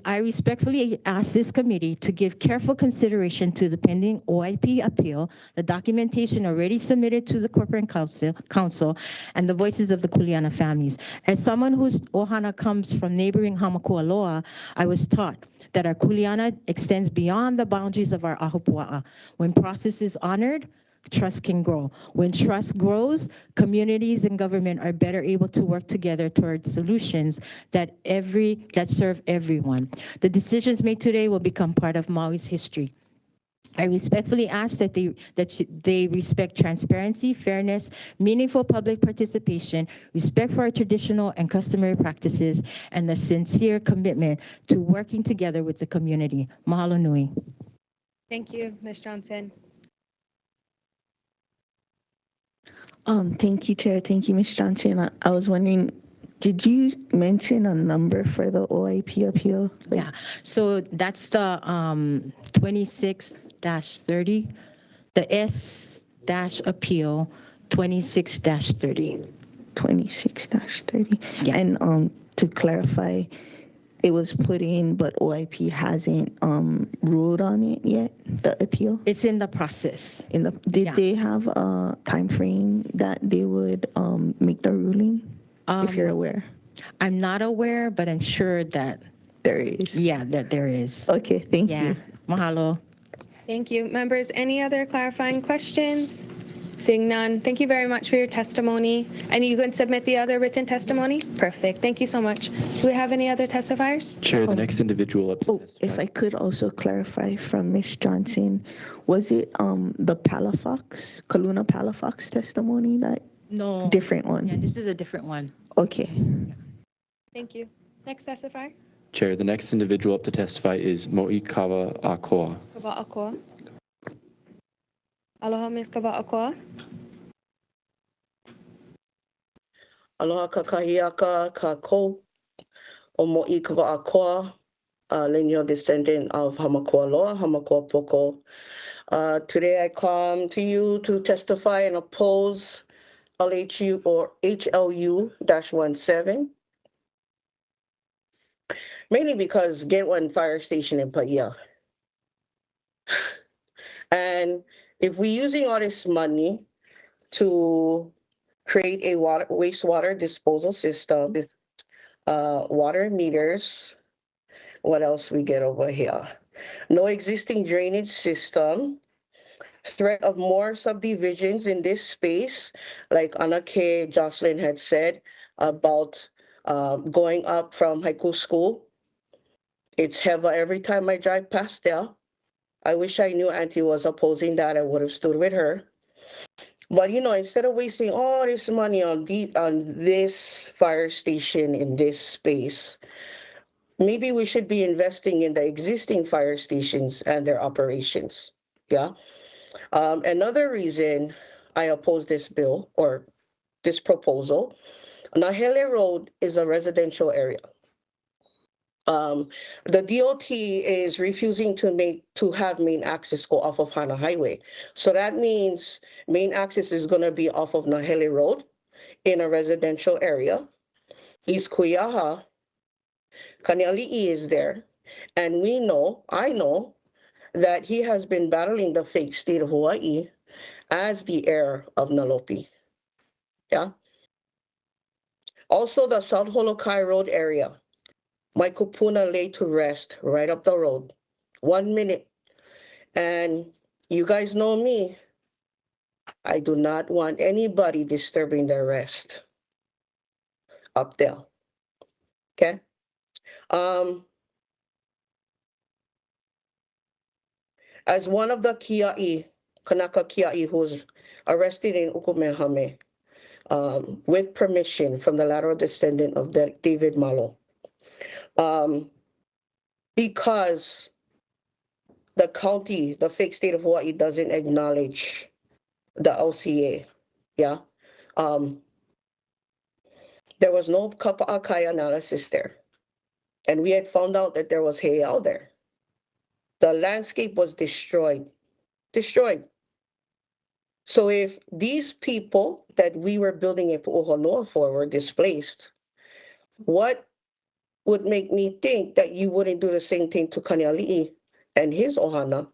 I respectfully ask this committee to give careful consideration to the pending OIP appeal, the documentation already submitted to the Corporate Council, and the voices of the Kuleana families. As someone whose ohana comes from neighboring Hamakualoa, I was taught that our Kuleana extends beyond the boundaries of our Ahupua'a. When process is honored, trust can grow. When trust grows, communities and government are better able to work together towards solutions that serve everyone. The decisions made today will become part of Maui's history. I respectfully ask that they respect transparency, fairness, meaningful public participation, respect for our traditional and customary practices, and a sincere commitment to working together with the community. Mahalo nui. Thank you, Ms. Johnson. Thank you, Chair. Thank you, Ms. Johnson. I was wondering, did you mention a number for the OIP appeal? Yeah, so that's the 26-30, the S-appeal 26-30. 26-30. Yeah. And to clarify, it was put in, but OIP hasn't ruled on it yet, the appeal? It's in the process. Did they have a time frame that they would make the ruling, if you're aware? I'm not aware, but I'm sure that There is. Yeah, there is. Okay, thank Yeah. you. Mahalo. Thank you. Members, any other clarifying questions? Seeing none, thank you very much for your testimony. And you can submit the other written testimony? Perfect. Thank you so much. Do we have any other testifiers? Chair, the next individual up to testify. If I could also clarify from Ms. Johnson, was it the Palafox, Kaluna Palafox testimony that? No. Different one? Yeah, this is a different one. Okay. Thank you. Next testifier. Chair, the next individual up to testify is Mo'ikawa Akoa. Kava Akoa. Aloha, Ms. Kava Akoa. Aloha kakahiaka ka ko o Mo'ikawa Akoa, lineal descendant of Hamakua Loa, Hamakua Poko. Today I come to you to testify and oppose LHU or HLU-17, mainly because get one fire station in Paia. And if we're using all this money to create a wastewater disposal system, water meters, what else we get over here? No existing drainage system, threat of more subdivisions in this space, like Anake Jocelyn had said about going up from haiku school. It's Heva every time I drive past there. I wish I knew Auntie was opposing that. I would have stood with her. But instead of wasting all this money on this fire station in this space, maybe we should be investing in the existing fire stations and their operations. Yeah. Another reason I oppose this bill or this proposal, Nahele Road is a residential area. The DOT is refusing to have main access go off of Hana Highway. So that means main access is going to be off of Nahele Road in a residential area. East Kuyaha, Kaneali'i is there. And I know that he has been battling the fake state of Hawaii as the heir of Nalopi. Yeah. Also the South Holokai Road area. My kupuna lay to rest right up the road. 1 minute. And you guys know me. I do not want anybody disturbing their rest up there. Okay? As one of the Kia'i, Kanaka Kia'i, who was arrested in Ukumehame, with permission from the lateral descendant of David Malo, because the county, the fake state of Hawaii, doesn't acknowledge the LCA. Yeah. There was no Kapa'akai analysis there. And we had found out that there was heiau there. The landscape was destroyed. Destroyed. So if these people that we were building a pu'uhonua for were displaced, what would make me think that you wouldn't do the same thing to Kaneali'i and his ohana,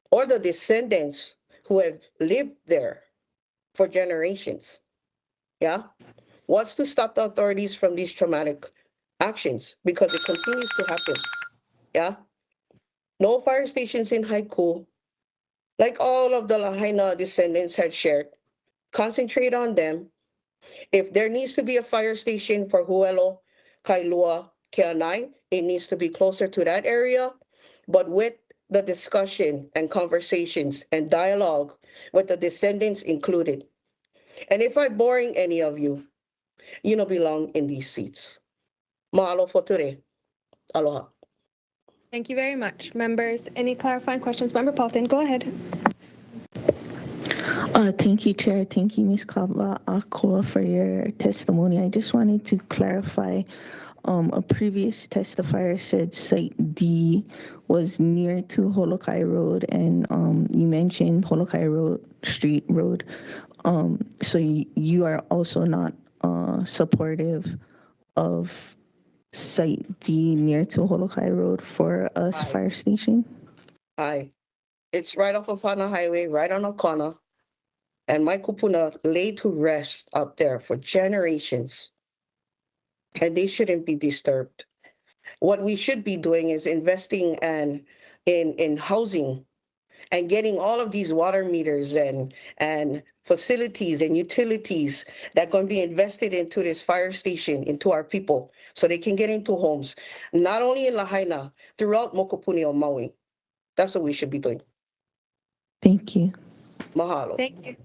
or the descendants who have lived there for generations? Yeah? What's to stop the authorities from these traumatic actions? Because it continues to happen. Yeah? No fire stations in Haiku. Like all of the Lahaina descendants had shared, concentrate on them. If there needs to be a fire station for Huelo, Kailua, Keanai, it needs to be closer to that area. But with the discussion and conversations and dialogue with the descendants included. And if I'm boring any of you, you don't belong in these seats. Mahalo for today. Aloha. Thank you very much. Members, any clarifying questions? Member Paulton, go ahead. Thank you, Chair. Thank you, Ms. Kava Akoa, for your testimony. I just wanted to clarify, a previous testifier said Site D was near to Holokai Road, and you mentioned Holokai Road, Street Road. So you are also not supportive of Site D near to Holokai Road for a fire station? Aye. It's right off of Hana Highway, right on a corner. And my kupuna lay to rest up there for generations. And they shouldn't be disturbed. What we should be doing is investing in housing and getting all of these water meters and facilities and utilities that are going to be invested into this fire station, into our people, so they can get into homes, not only in Lahaina, throughout Mokopuni or Maui. That's what we should be doing. Thank you. Mahalo. Thank you.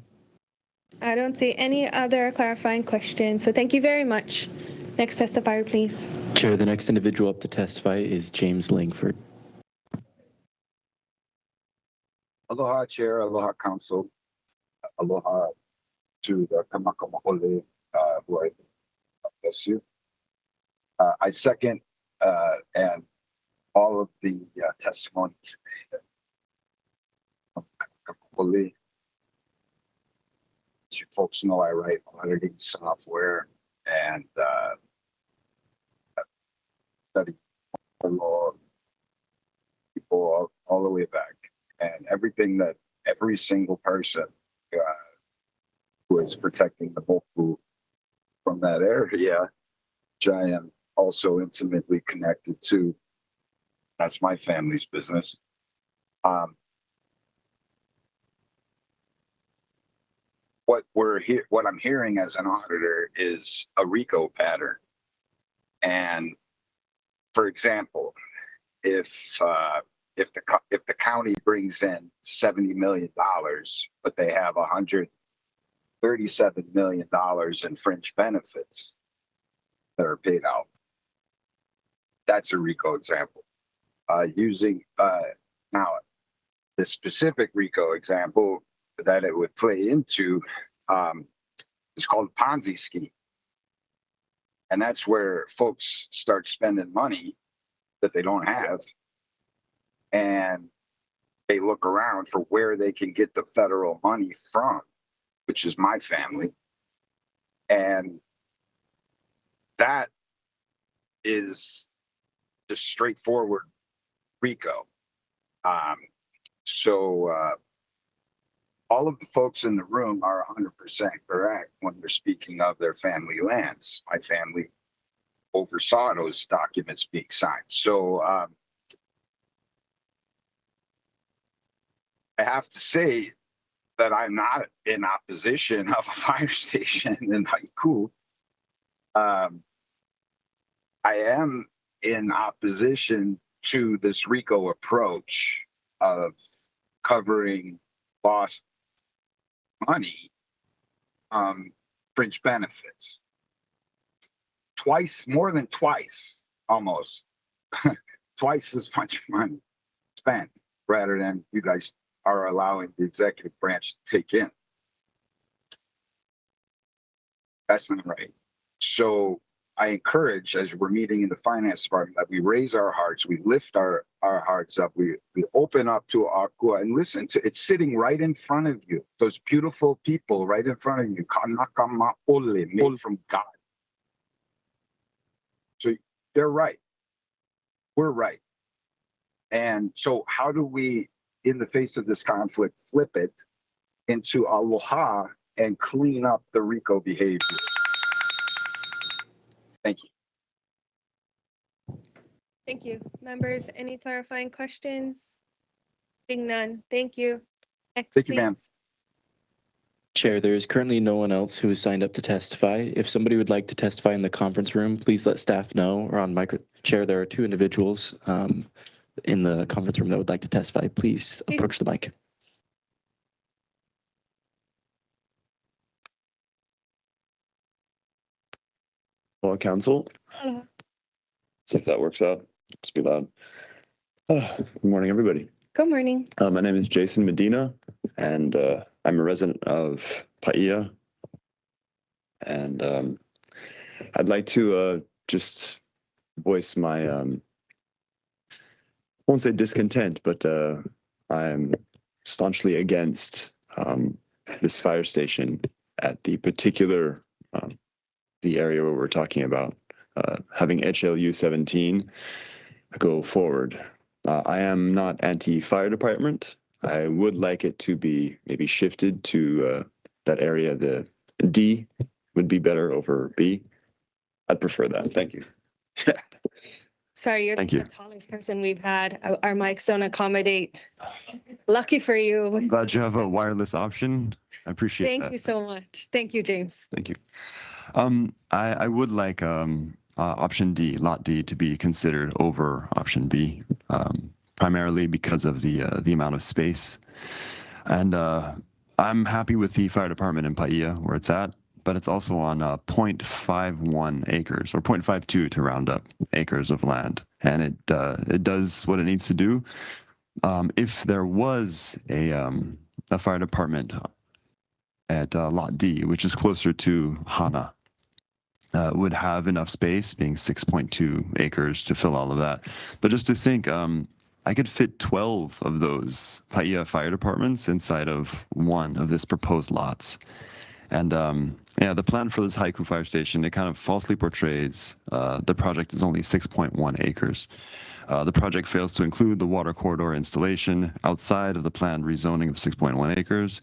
I don't see any other clarifying questions, so thank you very much. Next testifier, please. Chair, the next individual up to testify is James Langford. Aloha, Chair. Aloha, Council. Aloha to the Kamakamahole, who I bless you. I second and all of the testimony today from Kamakapule. As you folks know, I write auditing software and study law people all the way back. And everything that every single person who is protecting the moku from that area, which I am also intimately connected to. That's my family's business. What I'm hearing as an auditor is a RICO pattern. And for example, if the county brings in $70 million, but they have $137 million in fringe benefits that are paid out, that's a RICO example. Now, the specific RICO example that it would play into is called Ponzi scheme. And that's where folks start spending money that they don't have, and they look around for where they can get the federal money from, which is my family. And that is just straightforward RICO. All of the folks in the room are 100% correct when they're speaking of their family lands. My family oversaw those documents being signed. So I have to say that I'm not in opposition of a fire station in Haiku. I am in opposition to this RICO approach of covering lost money, fringe benefits. More than twice, almost, twice as much money spent rather than you guys are allowing the executive branch to take in. That's not right. So I encourage, as we're meeting in the finance department, that we raise our hearts, we lift our hearts up, we open up to Akua and listen to it's sitting right in front of you. Those beautiful people right in front of you, Kanaka Ma'ole, made from God. So they're right. We're right. And so how do we, in the face of this conflict, flip it into aloha and clean up the RICO behavior? Thank you. Thank you. Members, any clarifying questions? Seeing none. Thank you. Next, Thank you, ma'am. Chair, there is currently no one else who has signed up to testify. If somebody would like to testify in the conference room, please let staff know, or on Chair, there are two individuals in the conference room that would like to testify. Please approach the mic. Hello, Council. Hello. See if that works out. Just be loud. Good morning, everybody. Good morning. My name is Jason Medina, and I'm a resident of Paia. And I'd like to just voice my, I won't say discontent, but I'm staunchly against this fire station at the particular, the area where we're talking about, having HLU 17 go forward. I am not anti-fire department. I would like it to be maybe shifted to that area. The D would be better over B. I'd prefer that. Thank you. Sorry, you're Thank the you. tallest person we've had. Our mics don't accommodate. Lucky for you. Glad you have a wireless option. I appreciate Thank that. you so much. Thank you, James. Thank you. I would like option D, lot D, to be considered over option B, primarily because of the amount of space. And I'm happy with the fire department in Paia where it's at, but it's also on 0.51 acres or 0.52 to round up acres of land, and it does what it needs to do. If there was a fire department at lot D, which is closer to Hana, would have enough space, being 6.2 acres, to fill all of that. But just to think, I could fit 12 of those Paia fire departments inside of one of this proposed lots. And yeah, the plan for this Haiku fire station, it kind of falsely portrays the project is only 6.1 acres. The project fails to include the water corridor installation outside of the planned rezoning of 6.1 acres.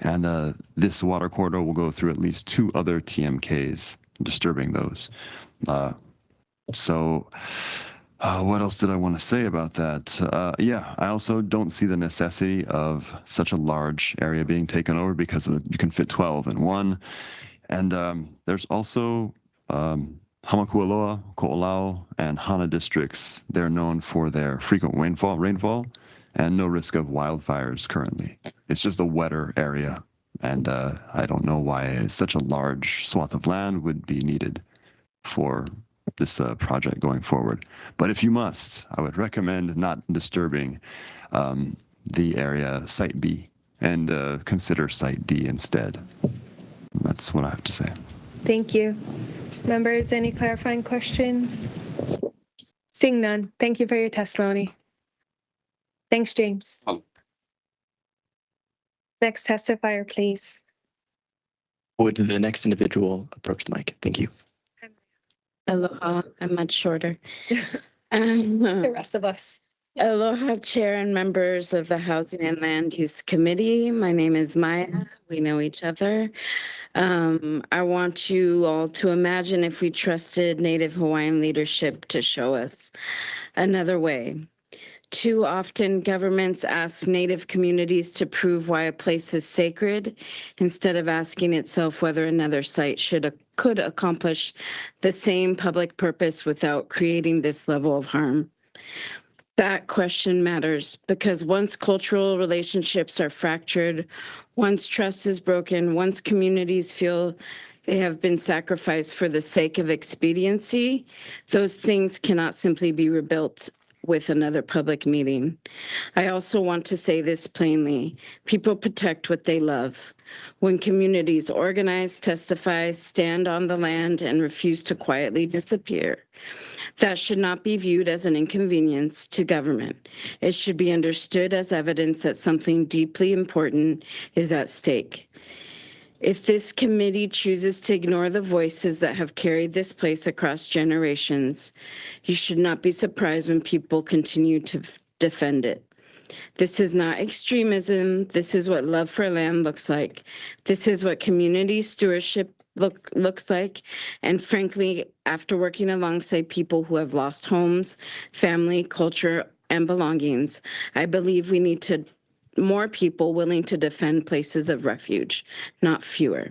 And this water corridor will go through at least 2 other TMKs, disturbing those. What else did I want to say about that? Yeah, I also don't see the necessity of such a large area being taken over because you can fit 12 in one. And there's also Hamakualoa, Ko'olau, and Hana districts. They're known for their frequent rainfall, and no risk of wildfires currently. It's just a wetter area, and I don't know why such a large swath of land would be needed for this project going forward. But if you must, I would recommend not disturbing the area Site B and consider Site D instead. That's what I have to say. Thank you. Members, any clarifying questions? Seeing none, thank you for your testimony. Thanks, James. Next testifier, please. Would the next individual approach the mic? Thank you. Aloha, I'm much shorter. The rest of us. Aloha, Chair and members of the Housing and Land Use Committee. My name is Maya. We know each other. I want you all to imagine if we trusted Native Hawaiian leadership to show us another way. Too often, governments ask Native communities to prove why a place is sacred instead of asking itself whether another site could accomplish the same public purpose without creating this level of harm. That question matters because once cultural relationships are fractured, once trust is broken, once communities feel they have been sacrificed for the sake of expediency, those things cannot simply be rebuilt with another public meeting. I also want to say this plainly. People protect what they love. When communities organize, testify, stand on the land, and refuse to quietly disappear, that should not be viewed as an inconvenience to government. It should be understood as evidence that something deeply important is at stake. If this committee chooses to ignore the voices that have carried this place across generations, you should not be surprised when people continue to defend it. This is not extremism. This is what love for land looks like. This is what community stewardship looks like. And frankly, after working alongside people who have lost homes, family, culture, and belongings, I believe we need more people willing to defend places of refuge, not fewer.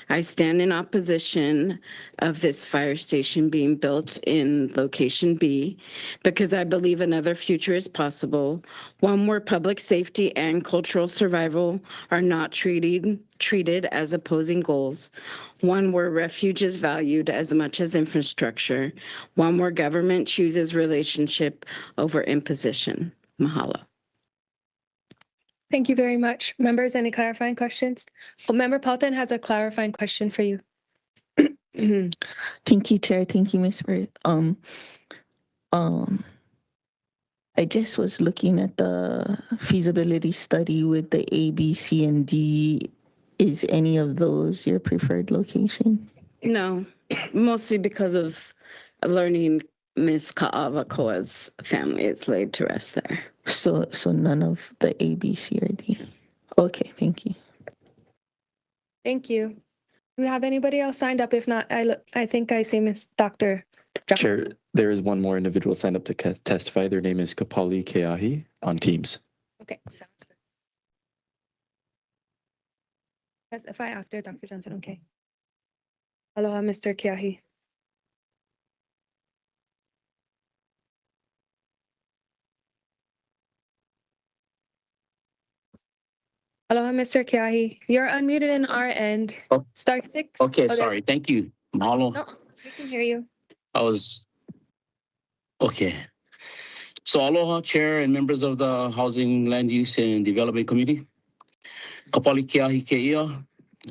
I stand in opposition of this fire station being built in location B because I believe another future is possible, one where public safety and cultural survival are not treated as opposing goals, one where refuge is valued as much as infrastructure, one where government chooses relationship over imposition. Mahalo. Thank you very much. Members, any clarifying questions? Well, Member Paulton has a clarifying question for you. Thank you, Chair. Thank you, Ms. Bird. I just was looking at the feasibility study with the A, B, C, and D. Is any of those your preferred location? No, mostly because of learning Ms. Ka'avakoa's family is laid to rest there. So none of the A, B, C, or D. Okay, thank you. Thank you. Do we have anybody else signed up? If not, I think I see Miss Dr. Chair, there is one more individual signed up to testify. Their name is Kapali Keahi on Teams. Okay, sounds good. Testify after Dr. Johnson, okay. Aloha, Mr. Keahi. Aloha, Mr. Keahi. You're unmuted in our end. Oh. Star 6. Okay, there- sorry. Thank you. Mahalo. No, we can hear you. Okay. So aloha, Chair and members of the Housing, Land Use and Development Committee. Kapali Keahi Keia.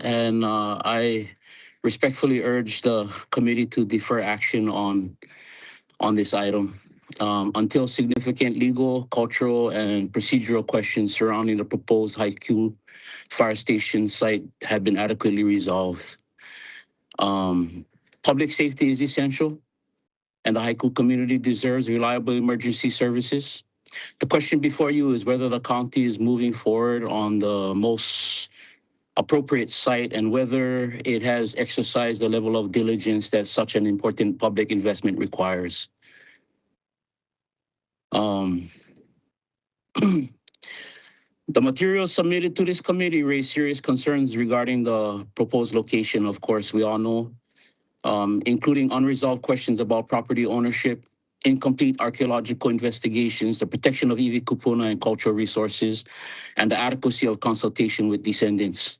And I respectfully urge the committee to defer action on this item until significant legal, cultural, and procedural questions surrounding the proposed HLU fire station site have been adequately resolved. Public safety is essential, and the HLU community deserves reliable emergency services. The question before you is whether the county is moving forward on the most appropriate site and whether it has exercised the level of diligence that such an important public investment requires. The materials submitted to this committee raise serious concerns regarding the proposed location, of course, we all know, including unresolved questions about property ownership, incomplete archaeological investigations, the protection of iwi kupuna and cultural resources, and the adequacy of consultation with descendants.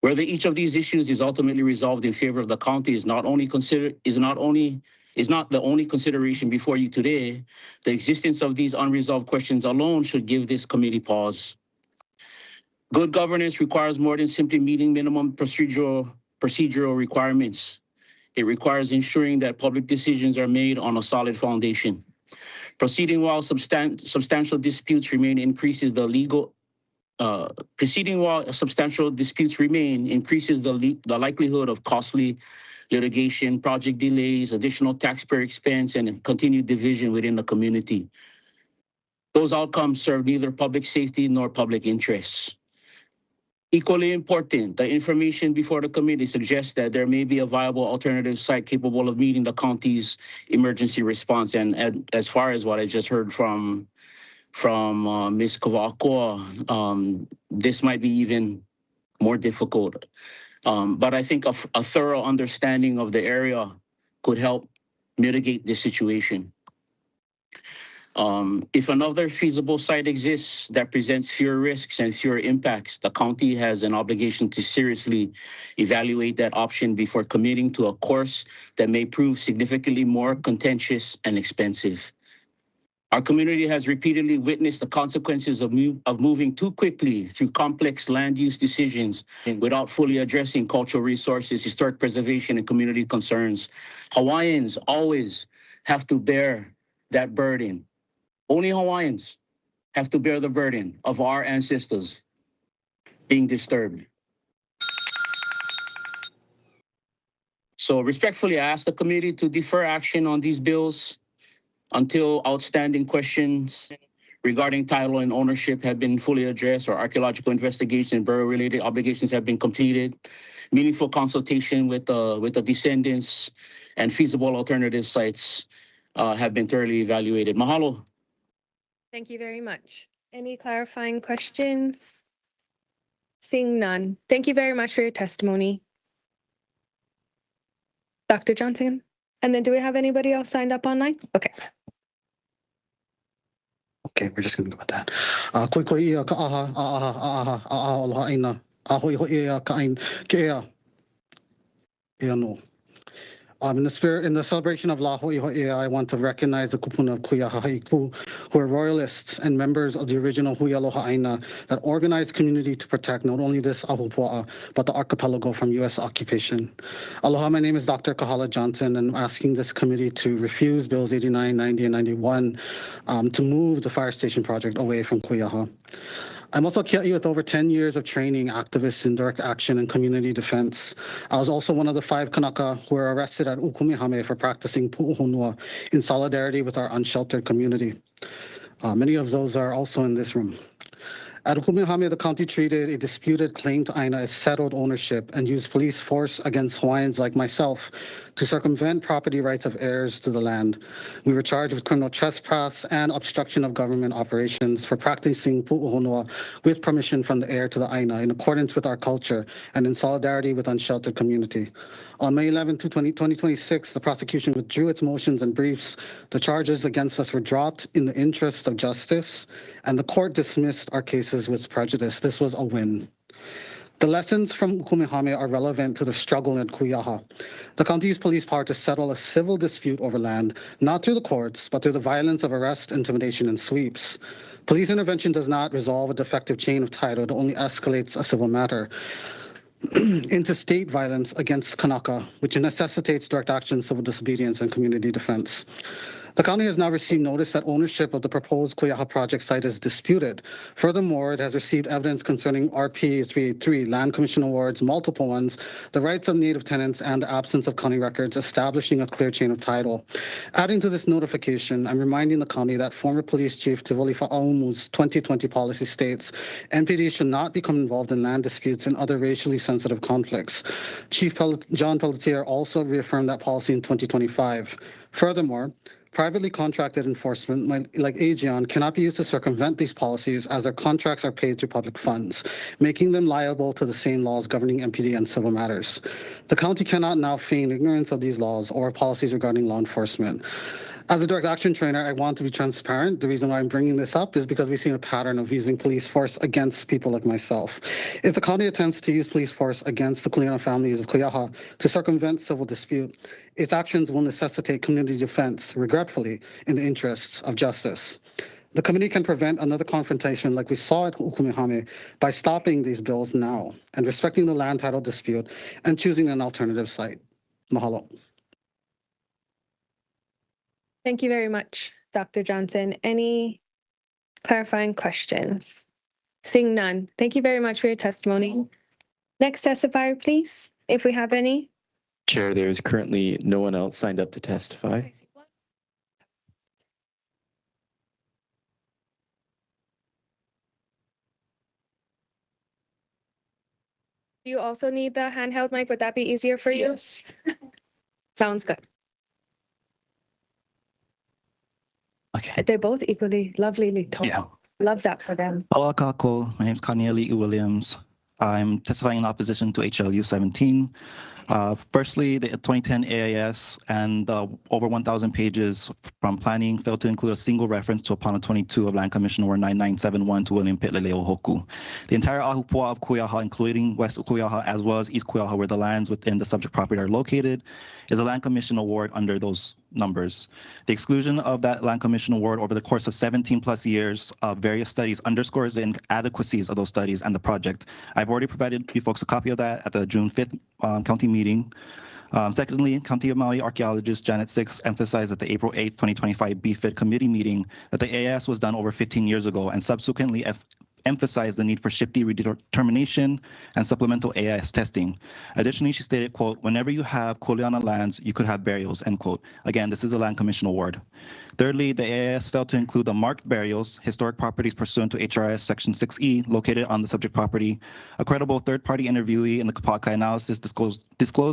Whether each of these issues is ultimately resolved in favor of the county is not the only consideration before you today. The existence of these unresolved questions alone should give this committee pause. Good governance requires more than simply meeting minimum procedural requirements. It requires ensuring that public decisions are made on a solid foundation. Proceeding while substantial disputes remain increases the likelihood of costly litigation, project delays, additional taxpayer expense, and continued division within the community. Those outcomes serve neither public safety nor public interests. Equally important, the information before the committee suggests that there may be a viable alternative site capable of meeting the county's emergency response. And as far as what I just heard from Ms. Kawakua, this might be even more difficult. But I think a thorough understanding of the area could help mitigate this situation. If another feasible site exists that presents fewer risks and fewer impacts, the county has an obligation to seriously evaluate that option before committing to a course that may prove significantly more contentious and expensive. Our community has repeatedly witnessed the consequences of moving too quickly through complex land use decisions without fully addressing cultural resources, historic preservation, and community concerns. Hawaiians always have to bear that burden. Only Hawaiians have to bear the burden of our ancestors being disturbed. So respectfully, I ask the committee to defer action on these bills until outstanding questions regarding title and ownership have been fully addressed, or archaeological investigation and burial-related obligations have been completed, meaningful consultation with the descendants, and feasible alternative sites have been thoroughly evaluated. Mahalo. Thank you very much. Any clarifying questions? Seeing none. Thank you very much for your testimony. Dr. Johnson? And then do we have anybody else signed up online? Okay. Okay, we're just gonna go with that. Koi ia ka aha aloha ina. Hoi ia ka ain ke ia. Ia no. In the celebration of La Hoi Hoi, I want to recognize the kupuna of Kuia Hahaiku, who are royalists and members of the original Hui Aloha Aina that organized community to protect not only this ahupua'a, but the archipelago from U.S. occupation. Aloha, my name is Dr. Kahala Johnson, and I'm asking this committee to refuse Bills 89, 90, and 91 to move the fire station project away from Kuiaha. I'm also Kia'i with over 10 years of training activists in direct action and community defense. I was also one of the 5 Kanaka who were arrested at Ukumihame for practicing pu'uhonua in solidarity with our unsheltered community. Many of those are also in this room. At Hukumehame, the county treated a disputed claim to Aina as settled ownership and used police force against Hawaiians like myself to circumvent property rights of heirs to the land. We were charged with criminal trespass and obstruction of government operations for practicing pu'uhonua with permission from the heir to the Aina in accordance with our culture and in solidarity with unsheltered community. On May 11, 2026, the prosecution withdrew its motions and briefs. The charges against us were dropped in the interest of justice, and the court dismissed our cases with prejudice. This was a win. The lessons from Hukumehame are relevant to the struggle in Kuyaha. The county used police power to settle a civil dispute over land, not through the courts, but through the violence of arrest, intimidation, and sweeps. Police intervention does not resolve a defective chain of title, it only escalates a civil matter into state violence against Kanaka, which necessitates direct action, civil disobedience, and community defense. The county has now received notice that ownership of the proposed Kuyaha project site is disputed. Furthermore, it has received evidence concerning RP 383, Land Commission awards, multiple ones, the rights of native tenants, and the absence of county records, establishing a clear chain of title. Adding to this notification, I'm reminding the county that former police chief Tivoli Fa'aumu's 2020 policy states NPD should not become involved in land disputes and other racially sensitive conflicts. Chief John Pelletier also reaffirmed that policy in 2025. Furthermore, privately contracted enforcement, like AGION, cannot be used to circumvent these policies as their contracts are paid through public funds, making them liable to the same laws governing MPD and civil matters. The county cannot now feign ignorance of these laws or policies regarding law enforcement. As a direct action trainer, I want to be transparent. The reason why I'm bringing this up is because we've seen a pattern of using police force against people like myself. If the county attempts to use police force against the Kuleana families of Kuyaha to circumvent civil dispute, its actions will necessitate community defense, regretfully, in the interests of justice. The committee can prevent another confrontation like we saw at Hukumehame by stopping these bills now and respecting the land title dispute and choosing an alternative site. Mahalo. Thank you very much, Dr. Johnson. Any clarifying questions? Seeing none. Thank you very much for your testimony. Next testifier, please, if we have any. Chair, there is currently no one else signed up to testify. Do you also need the handheld mic? Would that be easier for you? Yes. Sounds good. Okay. They're both equally lovely tall. Yeah. Love that for them. Hello, Kako. My name is Cornelia Williams. I'm testifying in opposition to HLU 17. Firstly, the 2010 AIS and over 1,000 pages from planning failed to include a single reference to Apana 22 of Land Commission Award 9971 to William Pitt Leleo Hoku. The entire Ahupua of Kuyaha, including West Kuyaha as well as East Kuyaha, where the lands within the subject property are located, is a Land Commission Award under those numbers. The exclusion of that Land Commission Award over the course of 17 plus years of various studies underscores the inadequacies of those studies and the project. I've already provided you folks a copy of that at the June 5th county meeting. Secondly, County of Maui archaeologist Janet Six emphasized at the April 8, 2025 BFID committee meeting that the AIS was done over 15 years ago and subsequently emphasized the need for SHPD redetermination and supplemental AIS testing. Additionally, she stated, quote, whenever you have Kuleana lands, you could have burials, end quote. Again, this is a Land Commission Award. Thirdly, the AIS failed to include the marked burials, historic properties pursuant to HRS Section 6E, located on the subject property. A credible third-party interviewee in the Kapaka analysis disclosed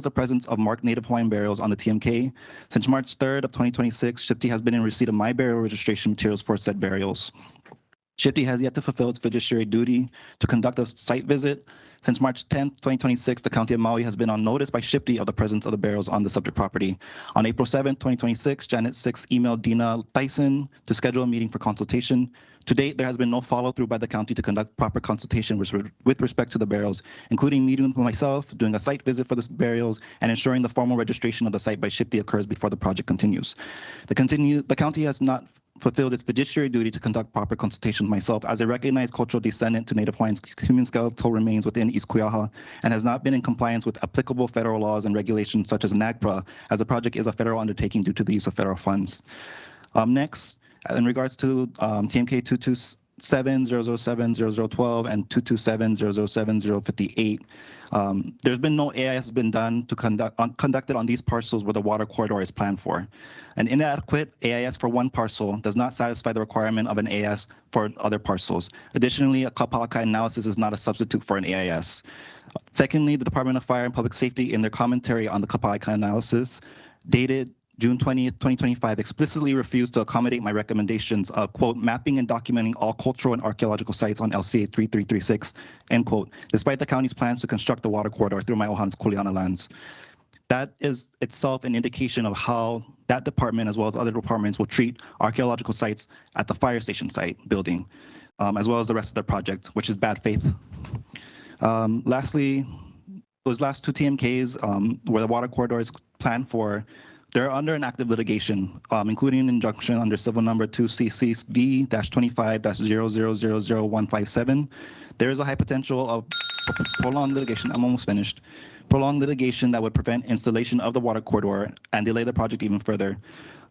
the presence of marked Native Hawaiian burials on the TMK. Since March 3rd of 2026, SHPD has been in receipt of my burial registration materials for said burials. SHPD has yet to fulfill its fiduciary duty to conduct a site visit. Since March 10, 2026, the County of Maui has been on notice by SHPD of the presence of the burials on the subject property. On April 7, 2026, Janet Six emailed Dina Tyson to schedule a meeting for consultation. To date, there has been no follow-through by the county to conduct proper consultation with respect to the burials, including meeting with myself, doing a site visit for the burials, and ensuring the formal registration of the site by SHPD occurs before the project continues. The county has not fulfilled its fiduciary duty to conduct proper consultation with myself as a recognized cultural descendant to Native Hawaiians' human skeletal remains within East Kuyaha and has not been in compliance with applicable federal laws and regulations such as NAGPRA, as the project is a federal undertaking due to the use of federal funds. Next, in regards to TMK 227-007-0012 and 227-007-058. There's been no AIS been done to conducted on these parcels where the water corridor is planned for. An inadequate AIS for one parcel does not satisfy the requirement of an AIS for other parcels. Additionally, a Kapalaka analysis is not a substitute for an AIS. Secondly, the Department of Fire and Public Safety, in their commentary on the Kapalaka analysis, dated June 20th, 2025, explicitly refused to accommodate my recommendations of, quote, mapping and documenting all cultural and archaeological sites on LCA 3336, end quote, despite the county's plans to construct the water corridor through my Ohan's Kuleana lands. That is itself an indication of how that department, as well as other departments, will treat archaeological sites at the fire station site building, as well as the rest of the project, which is bad faith. Lastly, those last two TMKs where the water corridor is planned for, they're under an active litigation, including an injunction under civil number 2CCV-25-0000157. There is a high potential of prolonged litigation. I'm almost finished. Prolonged litigation that would prevent installation of the water corridor and delay the project even further.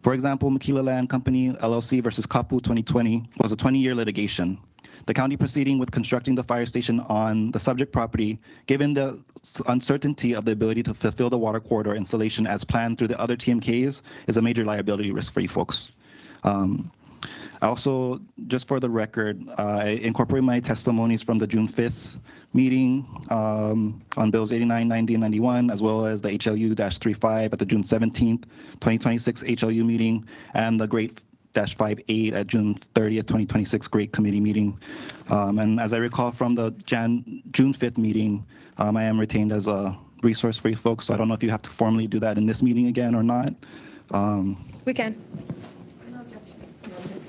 For example, Makila Land Company LLC versus Kapu 2020 was a 20-year litigation. The county proceeding with constructing the fire station on the subject property, given the uncertainty of the ability to fulfill the water corridor installation as planned through the other TMKs, is a major liability risk for you folks. Also, just for the record, I incorporate my testimonies from the June 5th meeting on bills 89, 90, and 91, as well as the HLU-35 at the June 17th, 2026 HLU meeting, and the Great -58 at June 30th, 2026 Great Committee meeting. And as I recall from the June 5th meeting, I am retained as a resource for you folks. So I don't know if you have to formally do that in this meeting again or not. We can.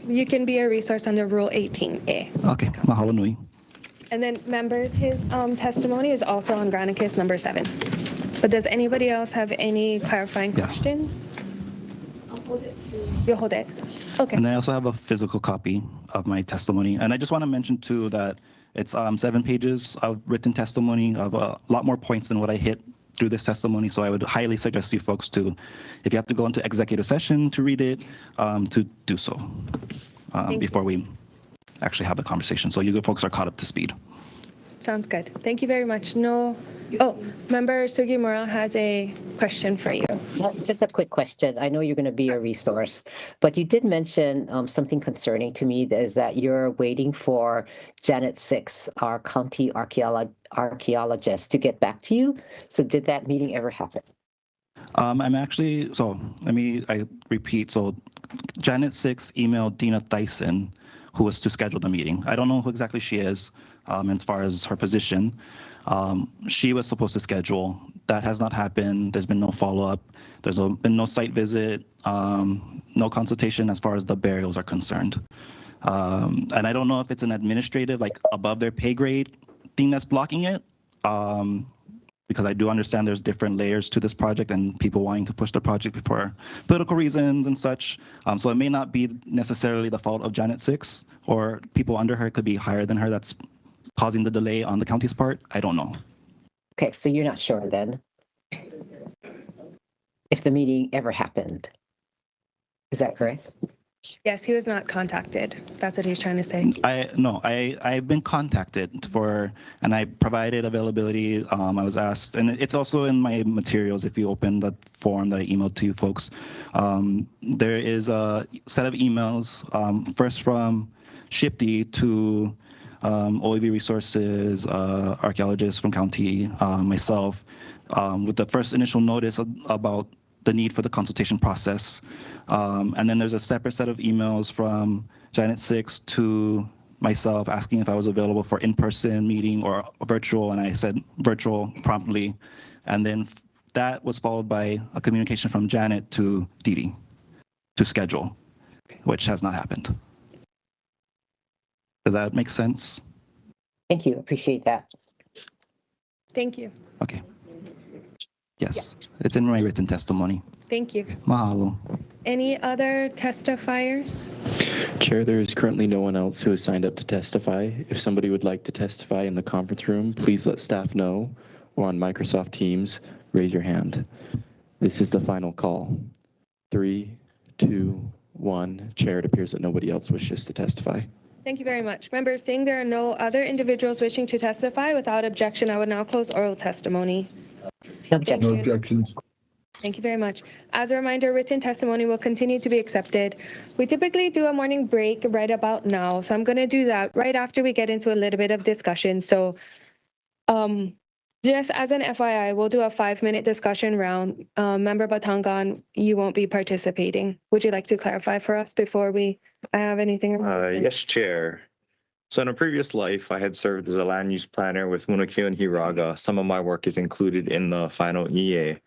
You can be a resource under Rule 18A. Okay, mahalo nui. And then members, his testimony is also on Granicus number 7. But does anybody else have any clarifying questions? I'll hold it too. You'll hold it. Okay. And I also have a physical copy of my testimony. And I just want to mention too that it's 7 pages of written testimony of a lot more points than what I hit through this testimony. So I would highly suggest you folks to, if you have to go into executive session to read it, to do so before we actually have the conversation. So you folks are caught up to speed. Sounds good. Thank you very much. No. Oh, Member Sugimura has a question for you. Just a quick question. I know you're going to be a resource, but you did mention something concerning to me, is that you're waiting for Janet Six, our county archaeologist, to get back to you. So did that meeting ever happen? I'm actually, so I repeat. So Janet Six emailed Dina Tyson, who was to schedule the meeting. I don't know who exactly she is as far as her position. She was supposed to schedule. That has not happened. There's been no follow-up. There's been no site visit, no consultation as far as the burials are concerned. And I don't know if it's an administrative, like above their pay grade thing that's blocking it, because I do understand there's different layers to this project and people wanting to push the project for political reasons and such. So it may not be necessarily the fault of Janet Six, or people under her could be higher than her that's causing the delay on the county's part. I don't know. Okay, so you're not sure then if the meeting ever happened. Is that correct? Yes, he was not contacted. That's what he's trying to say. I've been contacted and I provided availability. I was asked, and it's also in my materials if you open the form that I emailed to you folks. There is a set of emails, first from Shipty to OEV Resources, archaeologists from county, myself, with the first initial notice about the need for the consultation process. And then there's a separate set of emails from Janet Six to myself asking if I was available for in-person meeting or virtual, and I said virtual promptly. And then that was followed by a communication from Janet to Didi to schedule, which has not happened. Does that make sense? Thank you. Appreciate that. Thank you. Okay. Yes, it's in my written testimony. Thank you. Mahalo. Any other testifiers? Chair, there is currently no one else who has signed up to testify. If somebody would like to testify in the conference room, please let staff know, or on Microsoft Teams, raise your hand. This is the final call. 3, 2, 1. Chair, it appears that nobody else wishes to testify. Thank you very much. Members, seeing there are no other individuals wishing to testify, without objection, I would now close oral testimony. No objection. No objections. Thank you very much. As a reminder, written testimony will continue to be accepted. We typically do a morning break right about now, so I'm going to do that right after we get into a little bit of discussion. So just as an FYI, we'll do a 5-minute discussion round. Member Batangan, you won't be participating. Would you like to clarify for us before I have anything? Yes, Chair. So in a previous life, I had served as a land use planner with Munakyo and Hiraga. Some of my work is included in the final EA.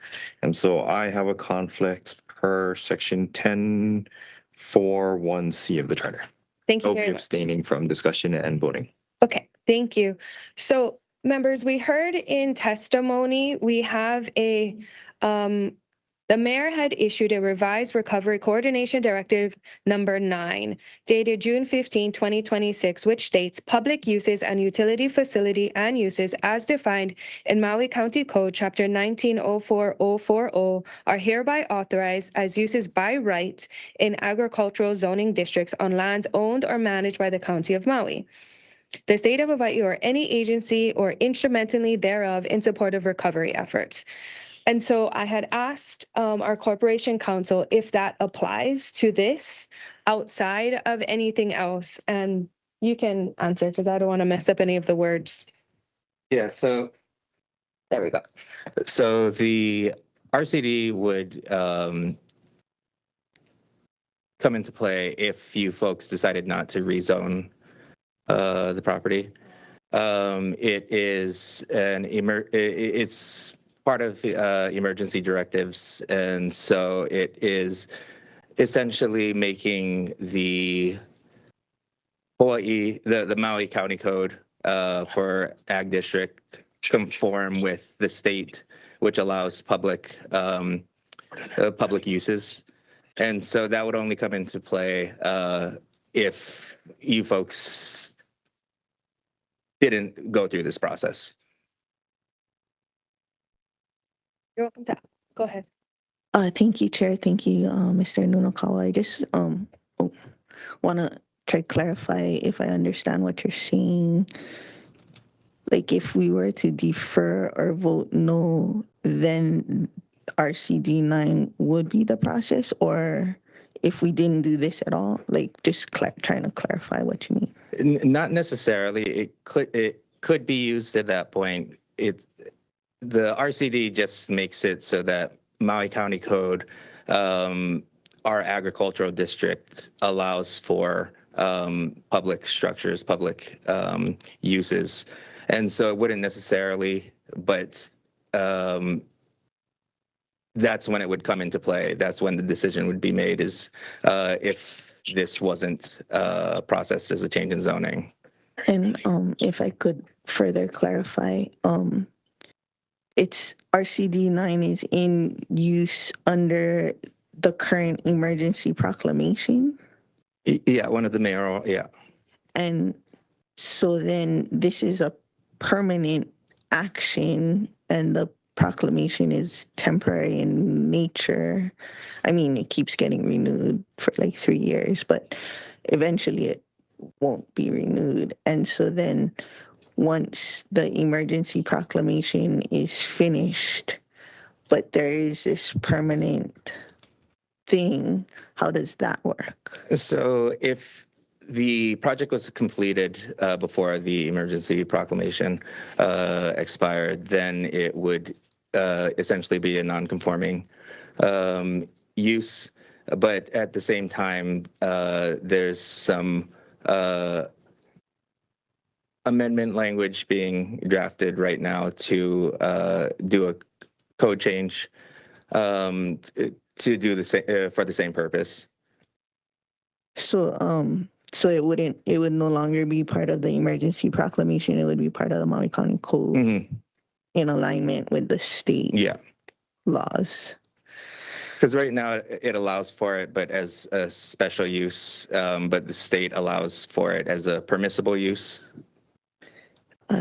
And so I have a conflict per section 10.4.1C of the charter. Thank you I'll very be much. abstaining from discussion and voting. Okay, thank you. So members, we heard in testimony, we have the mayor had issued a revised recovery coordination directive number 9 dated June 15, 2026, which states public uses and utility facility and uses as defined in Maui County Code chapter 1904040 are hereby authorized as uses by right in agricultural zoning districts on lands owned or managed by the County of Maui, the state of Hawaii, or any agency or instrumentally thereof in support of recovery efforts. And so I had asked our corporation counsel if that applies to this outside of anything else. And you can answer because I don't want to mess up any of the words. Yeah, so there we go. So the RCD would come into play if you folks decided not to rezone the property. It is it's part of emergency directives, and so it is essentially making the Hawaii, the Maui County Code for Ag District conform with the state, which allows public uses, and so that would only come into play if you folks didn't go through this process. You're welcome to go ahead. Thank you, Chair. Thank you, Mr. Nunokawa. I just want to try to clarify if I understand what you're saying. Like if we were to defer or vote no, then RCD 9 would be the process, or if we didn't do this at all, like just trying to clarify what you mean. Not necessarily. It could be used at that point. The RCD just makes it so that Maui County Code, our agricultural district, allows for public structures, public uses. And so it wouldn't necessarily, but that's when it would come into play. That's when the decision would be made, is if this wasn't processed as a change in zoning. And if I could further clarify, it's RCD 9 is in use under the current emergency proclamation. Yeah, one of the mayoral, yeah. And so then this is a permanent action, and the proclamation is temporary in nature. I mean, it keeps getting renewed for like 3 years, but eventually it won't be renewed. And so then once the emergency proclamation is finished, but there is this permanent thing, how does that work? So if the project was completed before the emergency proclamation expired, then it would essentially be a non-conforming use. But at the same time, there's some amendment language being drafted right now to do a code change to do the same for the same purpose. So it would no longer be part of the emergency proclamation. It would be part of the Maui County Code in alignment with the state laws. Because right now it allows for it, but as a special use, but the state allows for it as a permissible use.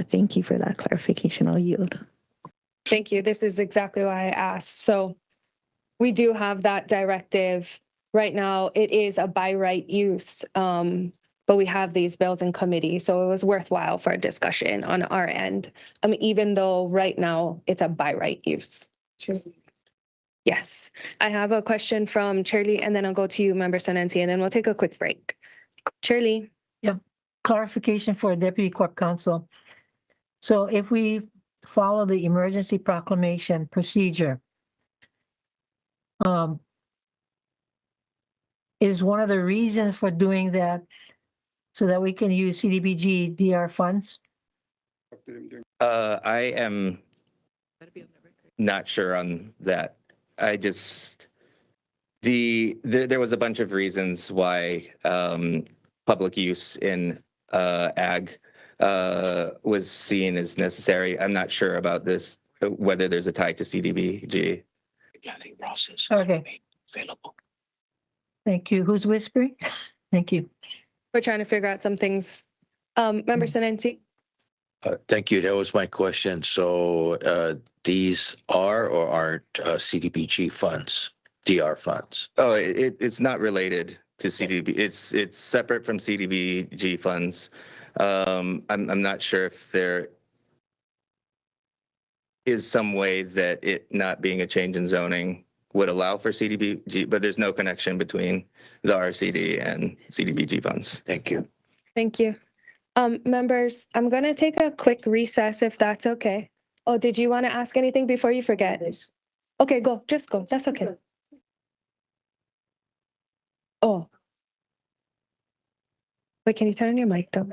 Thank you for that clarification. I'll yield. Thank you. This is exactly why I asked. So we do have that directive. Right now, it is a by right use but we have these bills in committee, so it was worthwhile for a discussion on our end. Even though right now it's a by right use. Yes, I have a question from Shirley, and then I'll go to you, Member Senenci, and then we'll take a quick break. Shirley. Yeah, clarification for Deputy Corp Counsel. So if we follow the emergency proclamation procedure, is one of the reasons for doing that so that we can use CDBG DR funds? I am not sure on that. I just there was a bunch of reasons why public use in ag was seen as necessary. I'm not sure about this, whether there's a tie to CDBG. Process. Okay. Available. Thank you. Who's whispering? Thank you. We're trying to figure out some things. Member Senenci. Thank you. That was my question. So these are or aren't CDBG funds, DR funds? Oh, it's not related to CDB. It's separate from CDBG funds. I'm not sure if there is some way that it not being a change in zoning would allow for CDBG, but there's no connection between the RCD and CDBG funds. Thank you. Thank you. Members, I'm going to take a quick recess if that's okay. Oh, did you want to ask anything before you forget? Okay, go. Just go. That's okay. Oh. Wait, can you turn on your mic though?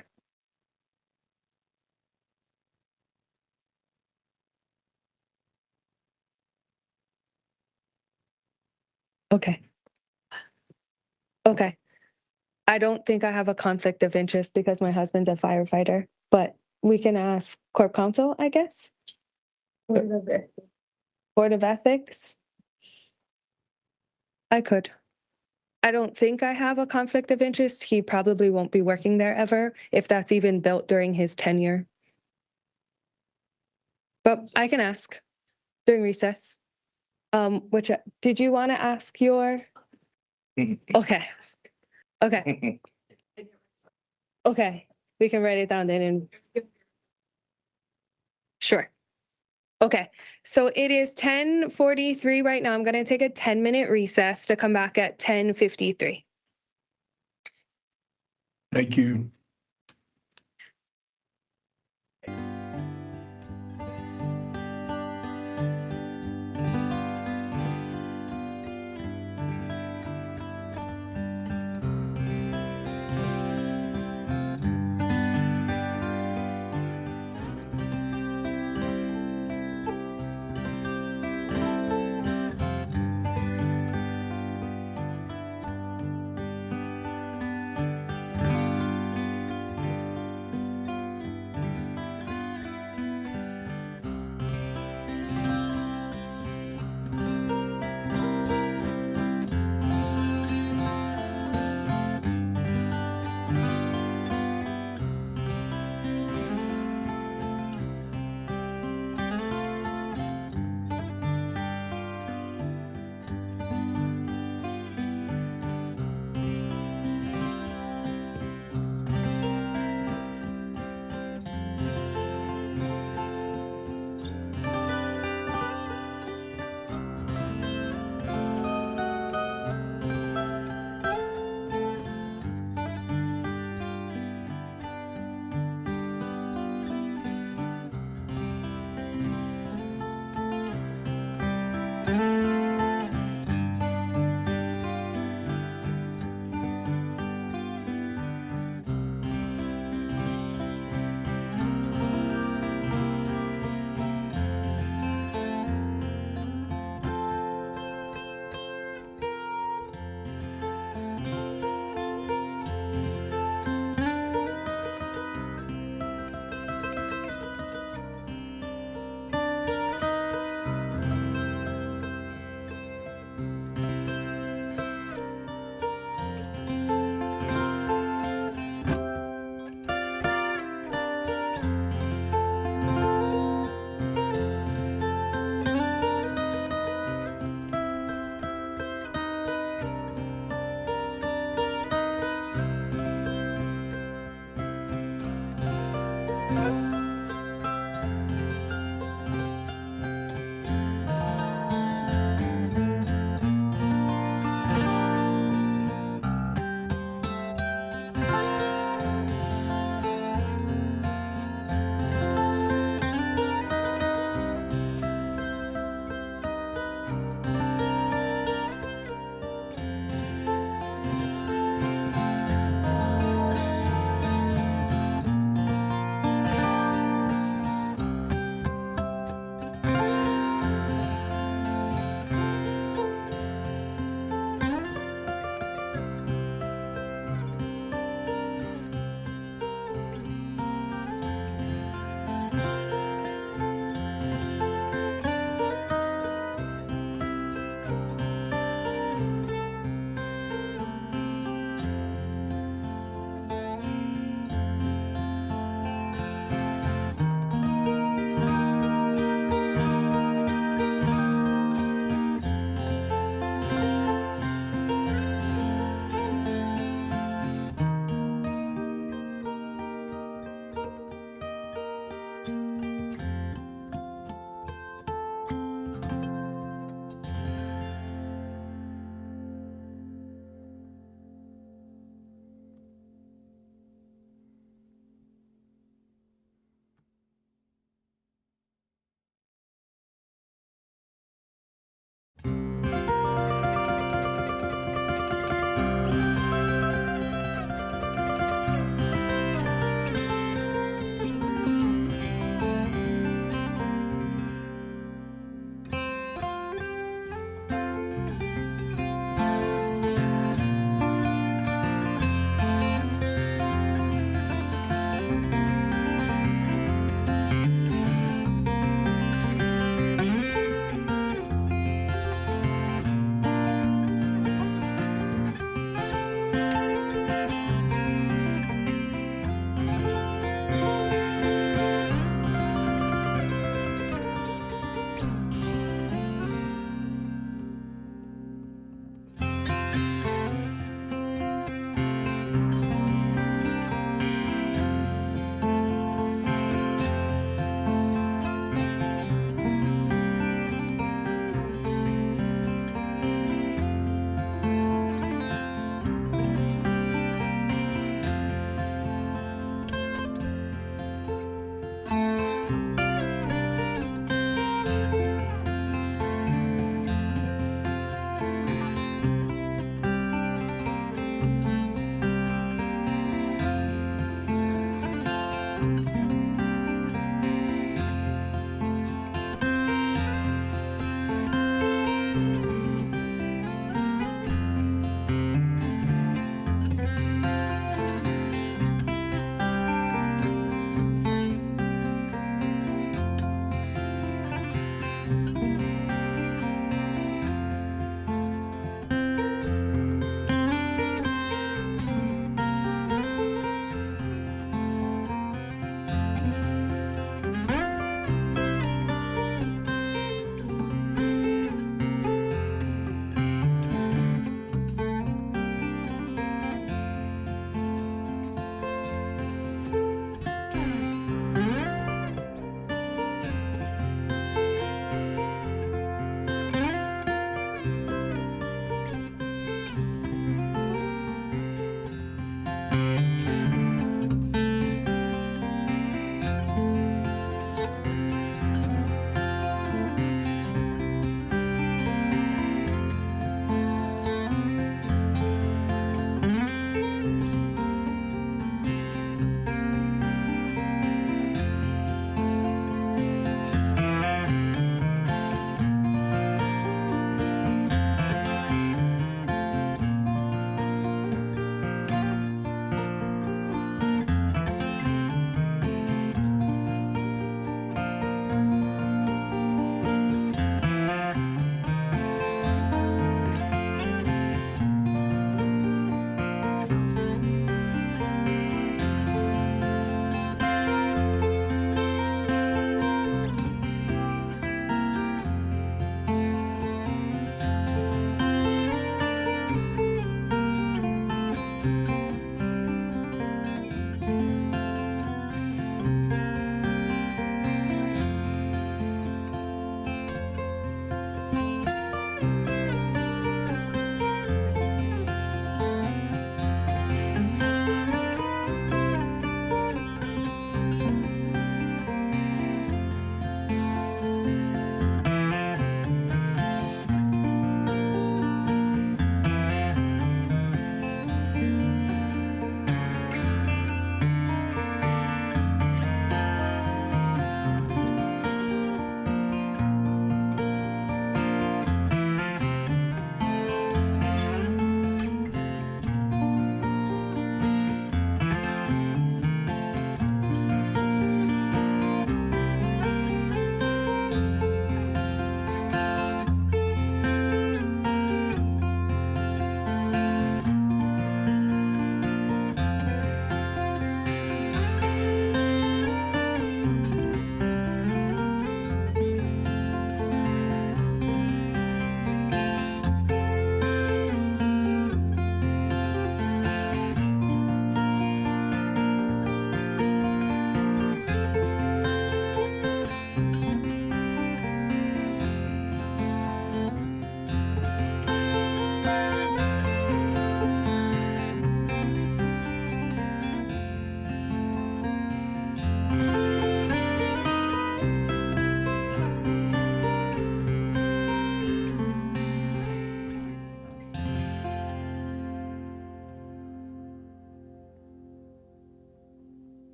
Okay. Okay. I don't think I have a conflict of interest because my husband's a firefighter, but we can ask Corp Counsel, I guess. Board of Ethics. I could. I don't think I have a conflict of interest. He probably won't be working there ever, if that's even built during his tenure. But I can ask during recess. Did you want to ask your? Okay. Okay. Okay. We can write it down then. And sure. Okay. So it is 10:43 right now. I'm going to take a 10-minute recess to come back at 10:53. Thank you.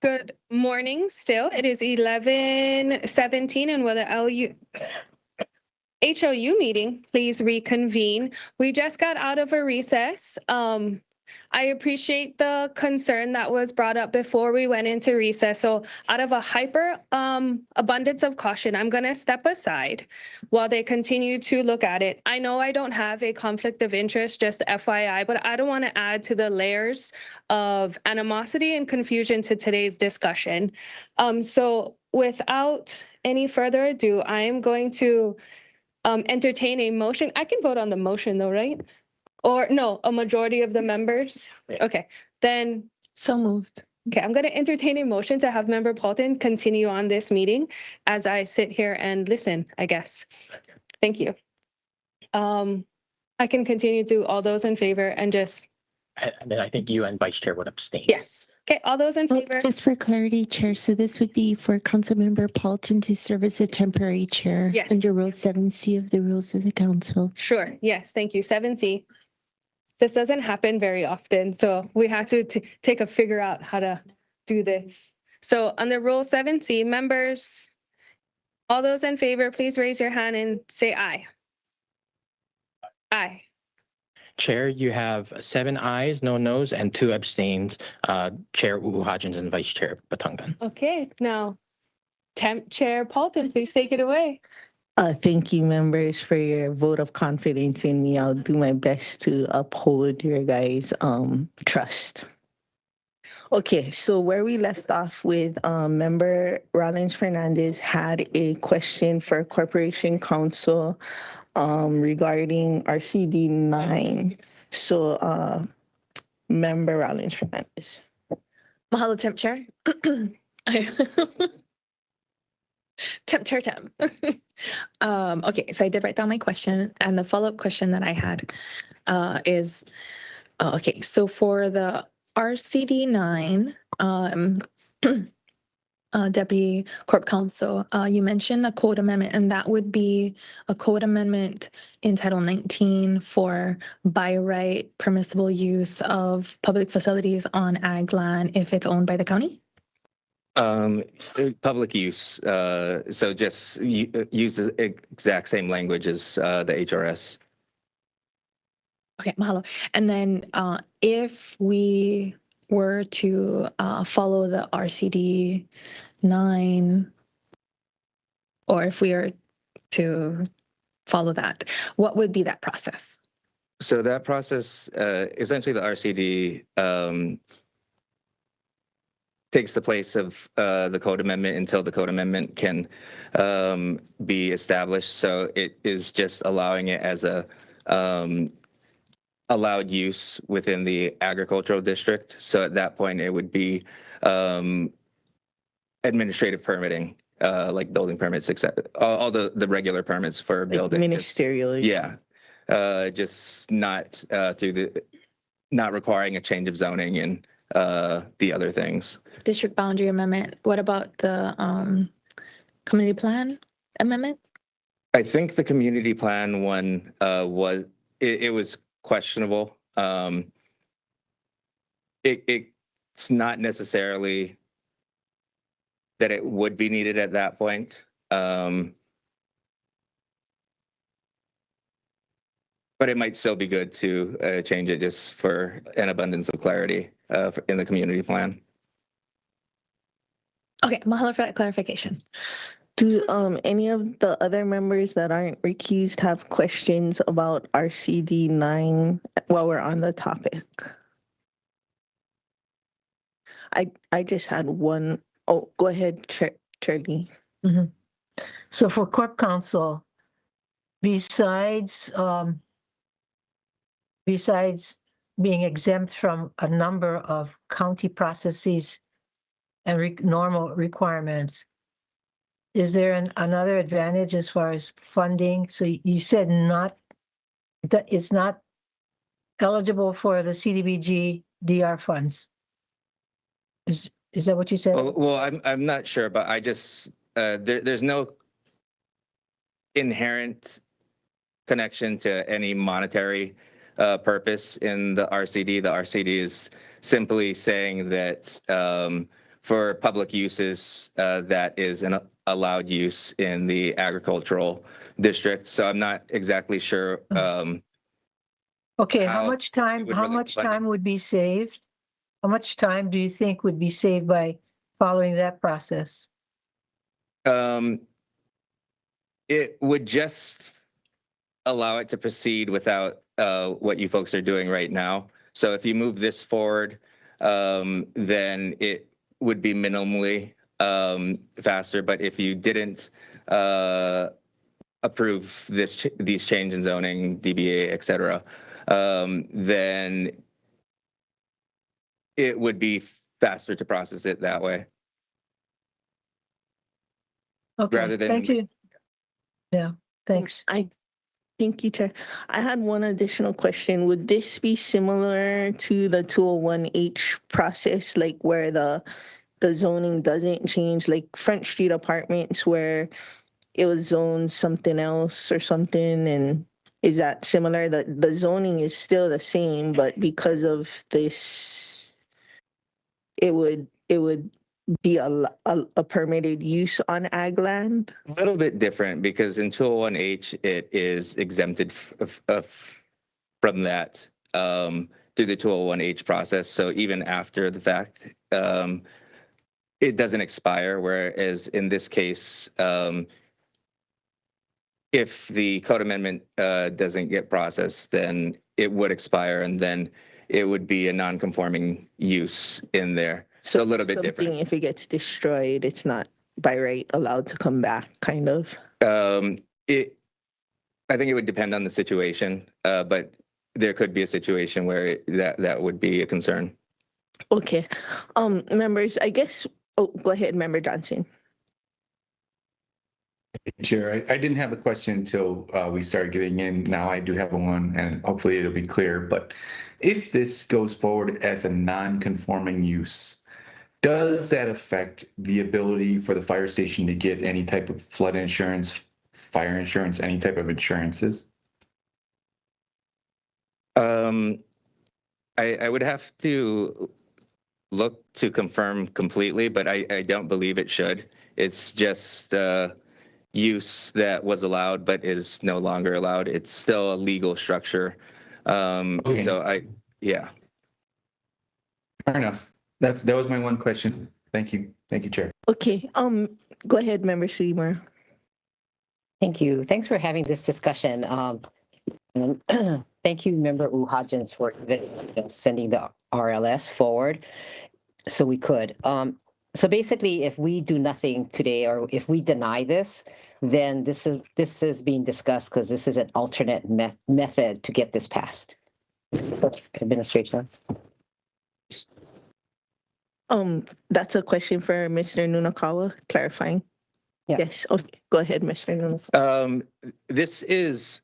Good morning still. It is 11:17 and will the HLU meeting please reconvene. We just got out of a recess. I appreciate the concern that was brought up before we went into recess. So out of a hyper abundance of caution, I'm going to step aside while they continue to look at it. I know I don't have a conflict of interest, just FYI, but I don't want to add to the layers of animosity and confusion to today's discussion. So without any further ado, I am going to entertain a motion. I can vote on the motion though, right? Or no, a majority of the members? Okay, then. So moved. Okay, I'm going to entertain a motion to have Member Paulton continue on this meeting as I sit here and listen, I guess. Thank you. I can continue to all those in favor and just, And then I think you and Vice Chair would abstain. yes. Okay, all those in favor? Just for clarity, Chair, so this would be for Councilmember Paulton to serve as a temporary chair Yes. under Rule 7C of the Rules of the Council. Sure, yes, thank you. 7C. This doesn't happen very often, so we have to figure out how to do this. So under Rule 7C, members, all those in favor, please raise your hand and say aye. Aye. Chair, you have 7 ayes, no nos, and 2 abstains. Chair Uhu-Hodgins and Vice Chair Batungan. Okay, now, Temp Chair Paulton, please take it away. Thank you, members, for your vote of confidence in me. I'll do my best to uphold your guys' trust. Okay, so where we left off with Member Rollins Fernandez had a question for Corporation Counsel regarding RCD 9. So, Member Rollins Fernandez. Mahalo, Temp Chair. Temp Chair Tem. Okay, so I did write down my question, and the follow-up question that I had is, okay, so for the RCD 9, Deputy Corp Counsel, you mentioned a code amendment, and that would be a code amendment in Title 19 for by right permissible use of public facilities on ag land if it's owned by the county? Public use. So just use the exact same language as the HRS. Okay, mahalo. And then if we were to follow the RCD 9, or if we are to follow that, what would be that process? So that process, essentially the RCD takes the place of the code amendment until the code amendment can be established. So it is just allowing it as a allowed use within the agricultural district. So at that point, it would be administrative permitting, like building permits, etc. All the regular permits for building. Ministerial. Yeah, just not not requiring a change of zoning and the other things. District boundary amendment. What about the community plan amendment? I think the community plan one was it was questionable. It's not necessarily that it would be needed at that point. But it might still be good to change it just for an abundance of clarity in the community plan. Okay, mahalo for that clarification. Do any of the other members that aren't recused have questions about RCD 9 while we're on the topic? I just had one. Oh, go ahead, Charlie. Mm-hmm. So for Corp Counsel, besides being exempt from a number of county processes and normal requirements, is there another advantage as far as funding? So you said that it's not eligible for the CDBG DR funds. Is that what you said? Well, I'm not sure, but I just there's no inherent connection to any monetary purpose in the RCD. The RCD is simply saying that for public uses, that is an allowed use in the agricultural district. So I'm not exactly sure. Okay, how much time would be saved? How much time do you think would be saved by following that process? It would just allow it to proceed without what you folks are doing right now. So if you move this forward, then it would be minimally faster. But if you didn't approve these change in zoning, DBA, et cetera, then it would be faster to process it that way. Okay, Rather than thank you. Yeah, thanks. Thank you, Chair. I had one additional question. Would this be similar to the 201H process, like where the zoning doesn't change, like Front Street Apartments where it was zoned something else or something? And is that similar? The zoning is still the same, but because of this, it would be a permitted use on ag land? A little bit different because in 201H, it is exempted from that through the 201H process. So even after the fact, it doesn't expire, whereas in this case, if the code amendment doesn't get processed, then it would expire and then it would be a non-conforming use in there. So a little bit different. If it gets destroyed, it's not by right allowed to come back, kind of? I think it would depend on the situation, but there could be a situation where that would be a concern. Okay. Members, I guess, go ahead, Member Johnson. Chair, I didn't have a question until we started getting in. Now I do have one, and hopefully it'll be clear. But if this goes forward as a non-conforming use, does that affect the ability for the fire station to get any type of flood insurance, fire insurance, any type of insurances? I would have to look to confirm completely, but I don't believe it should. It's just use that was allowed but is no longer allowed. It's still a legal structure. Okay. So yeah. Fair enough. That was my one question. Thank you. Thank you, Chair. Okay. Go ahead, Member Seymour. Thank you. Thanks for having this discussion. And thank you, Member Uhajins, for sending the RLS forward so we could. So basically, if we do nothing today, or if we deny this, then this is being discussed because this is an alternate method to get this passed. Administration. That's a question for Mr. Nunakawa, clarifying. Yeah. Yes. Okay. Go ahead, Mr. Nunakawa. This is,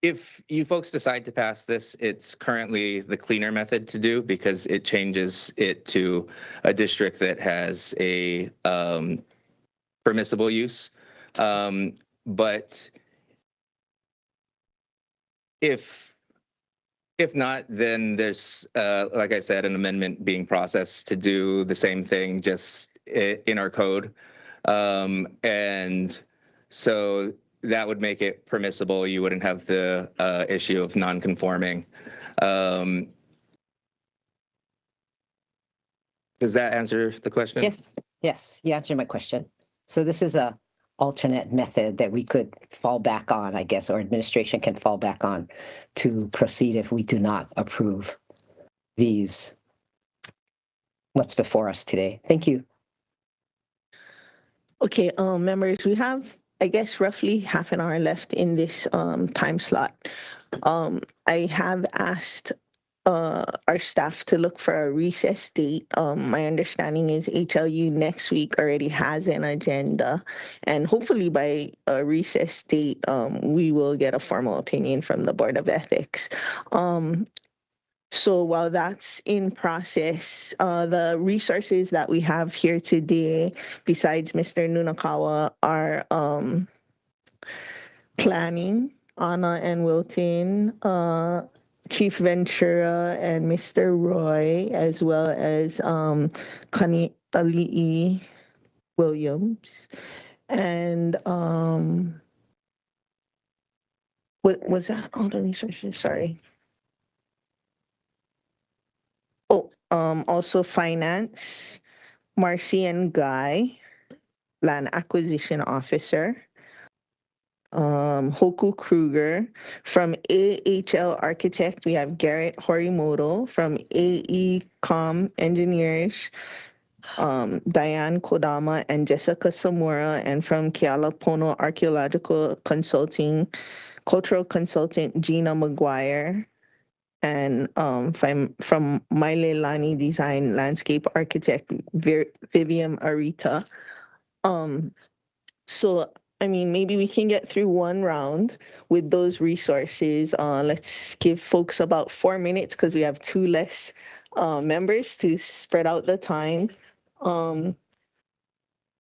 if you folks decide to pass this, it's currently the cleaner method to do because it changes it to a district that has a permissible use. But if not, then there's, like I said, an amendment being processed to do the same thing just in our code. And so that would make it permissible. You wouldn't have the issue of non-conforming. Does that answer the question? Yes, you answered my question. So this is a alternate method that we could fall back on, I guess, or administration can fall back on to proceed if we do not approve what's before us today. Thank you. Okay, members, we have, I guess, roughly half an hour left in this time slot. I have asked our staff to look for a recess date. My understanding is HLU next week already has an agenda, and hopefully by a recess date, we will get a formal opinion from the Board of Ethics. So while that's in process, the resources that we have here today, besides Mr. Nunakawa, are planning, Anna and Wilton, Chief Ventura and Mr. Roy, as well as Kani Ali'i Williams. And what was that? All the resources, sorry. Oh, also finance, Marcy and Guy, land acquisition officer. Hoku Kruger. From AHL Architect, we have Garrett Horimoto. From AECOM Engineers, Diane Kodama and Jessica Samura. And from Keala Pono Archaeological Consulting, Cultural Consultant Gina McGuire. And from Mailelani Design, Landscape Architect Vivian Arita. So I mean, maybe we can get through one round with those resources. Let's give folks about 4 minutes because we have two less members to spread out the time.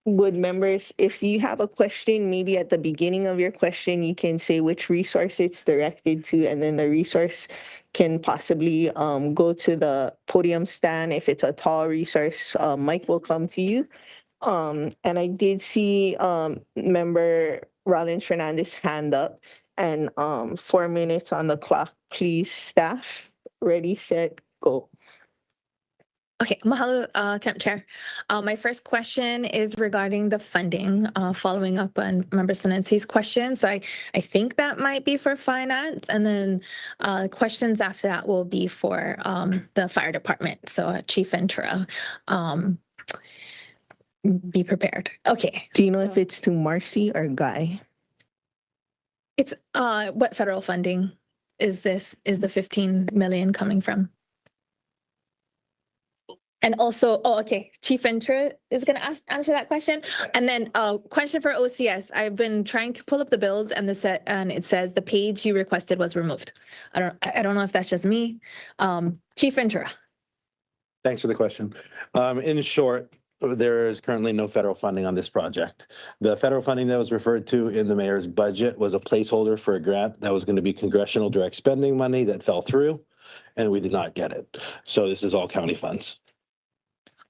Would members, if you have a question, maybe at the beginning of your question, you can say which resource it's directed to, and then the resource can possibly go to the podium stand. If it's a tall resource, Mike will come to you. And I did see member Rollins Fernandez hand up, and 4 minutes on the clock, please, staff. Ready, set, go. Okay, mahalo, Temp Chair. My first question is regarding the funding, following up on Member Sinensi's question. So I think that might be for finance, and then questions after that will be for the fire department. So Chief Ventura, be prepared. Okay. Do you know if it's to Marcy or Guy? It's what federal funding is the 15 million coming from? And also, okay, Chief Ventura is going to answer that question. And then question for OCS. I've been trying to pull up the bills and it says the page you requested was removed. I don't know if that's just me. Chief Ventura. Thanks for the question. In short, there is currently no federal funding on this project. The federal funding that was referred to in the mayor's budget was a placeholder for a grant that was going to be congressional direct spending money that fell through, and we did not get it. So this is all county funds.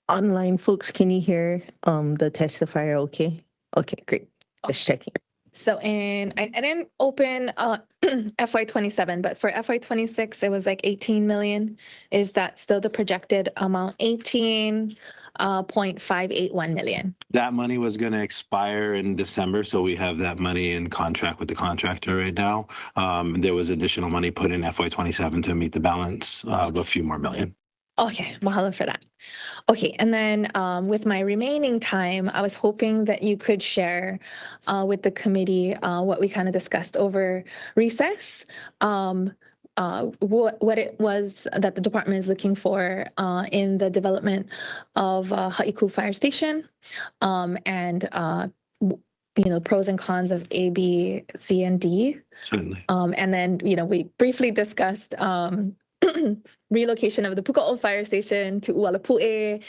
Online folks, can you hear the testifier okay? Okay, great. Just checking. So I didn't open FY27, but for FY26, it was like 18 million. Is that still the projected amount? 18.581 million. That money was going to expire in December, so we have that money in contract with the contractor right now. There was additional money put in FY27 to meet the balance of a few more million. Okay, mahalo for that. Okay, and then with my remaining time, I was hoping that you could share with the committee what we kind of discussed over recess, what it was that the department is looking for in the development of Ha'iku Fire Station, and pros and cons of A, B, C, and D. Certainly. And then we briefly discussed relocation of the Puko'o Fire Station to Ualapu'e,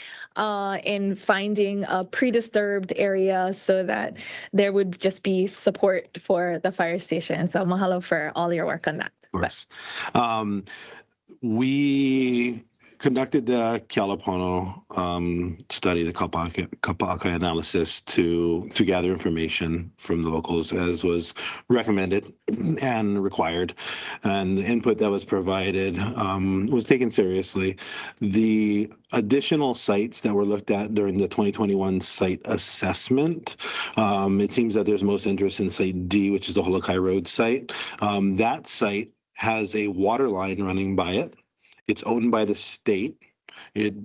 in finding a pre-disturbed area so that there would just be support for the fire station. So mahalo for all your work on that. Of course. We conducted the Kealapono study, the Kapa'akai analysis to gather information from the locals as was recommended and required. And the input that was provided was taken seriously. The additional sites that were looked at during the 2021 site assessment, it seems that there's most interest in site D, which is the Holokai Road site. That site has a water line running by it. It's owned by the state. It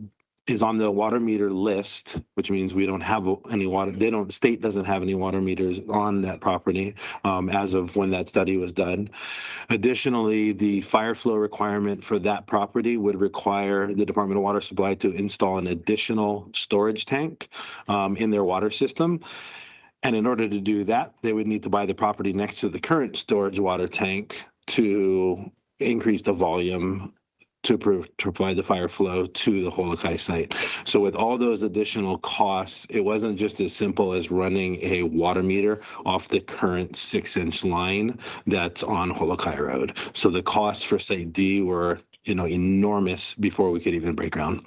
is on the water meter list, which means we don't have any water. State doesn't have any water meters on that property as of when that study was done. Additionally, the fire flow requirement for that property would require the Department of Water Supply to install an additional storage tank in their water system. And in order to do that, they would need to buy the property next to the current storage water tank to increase the volume to provide the fire flow to the Holokai site. So with all those additional costs, it wasn't just as simple as running a water meter off the current 6-inch line that's on Holokai Road. So the costs for site D were, enormous before we could even break ground.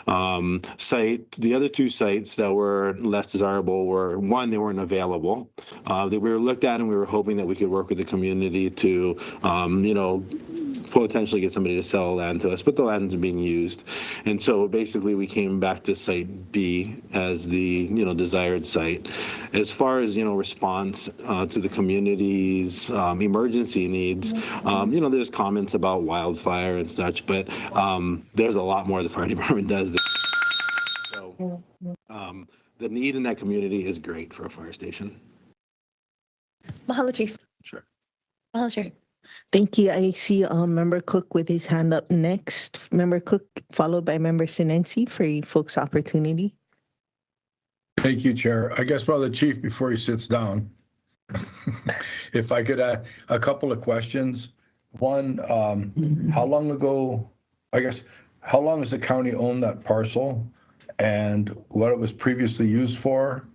The other two sites that were less desirable were, one, they weren't available. They were looked at and we were hoping that we could work with the community to, potentially get somebody to sell land to us, but the land is being used. And so basically we came back to site B as the, desired site. As far as, response to the community's emergency needs, there's comments about wildfire and such, but there's a lot more the fire department does. So the need in that community is great for a fire station. Mahalo, Chief. Sure. Mahalo, Chair. Thank you. I see Member Cook with his hand up next. Member Cook, followed by Member Sinensi for you folks' opportunity. Thank you, Chair. I guess while the chief, before he sits down, If I could add a couple of questions. One, how long ago, I guess, how long has the county owned that parcel and what it was previously used for,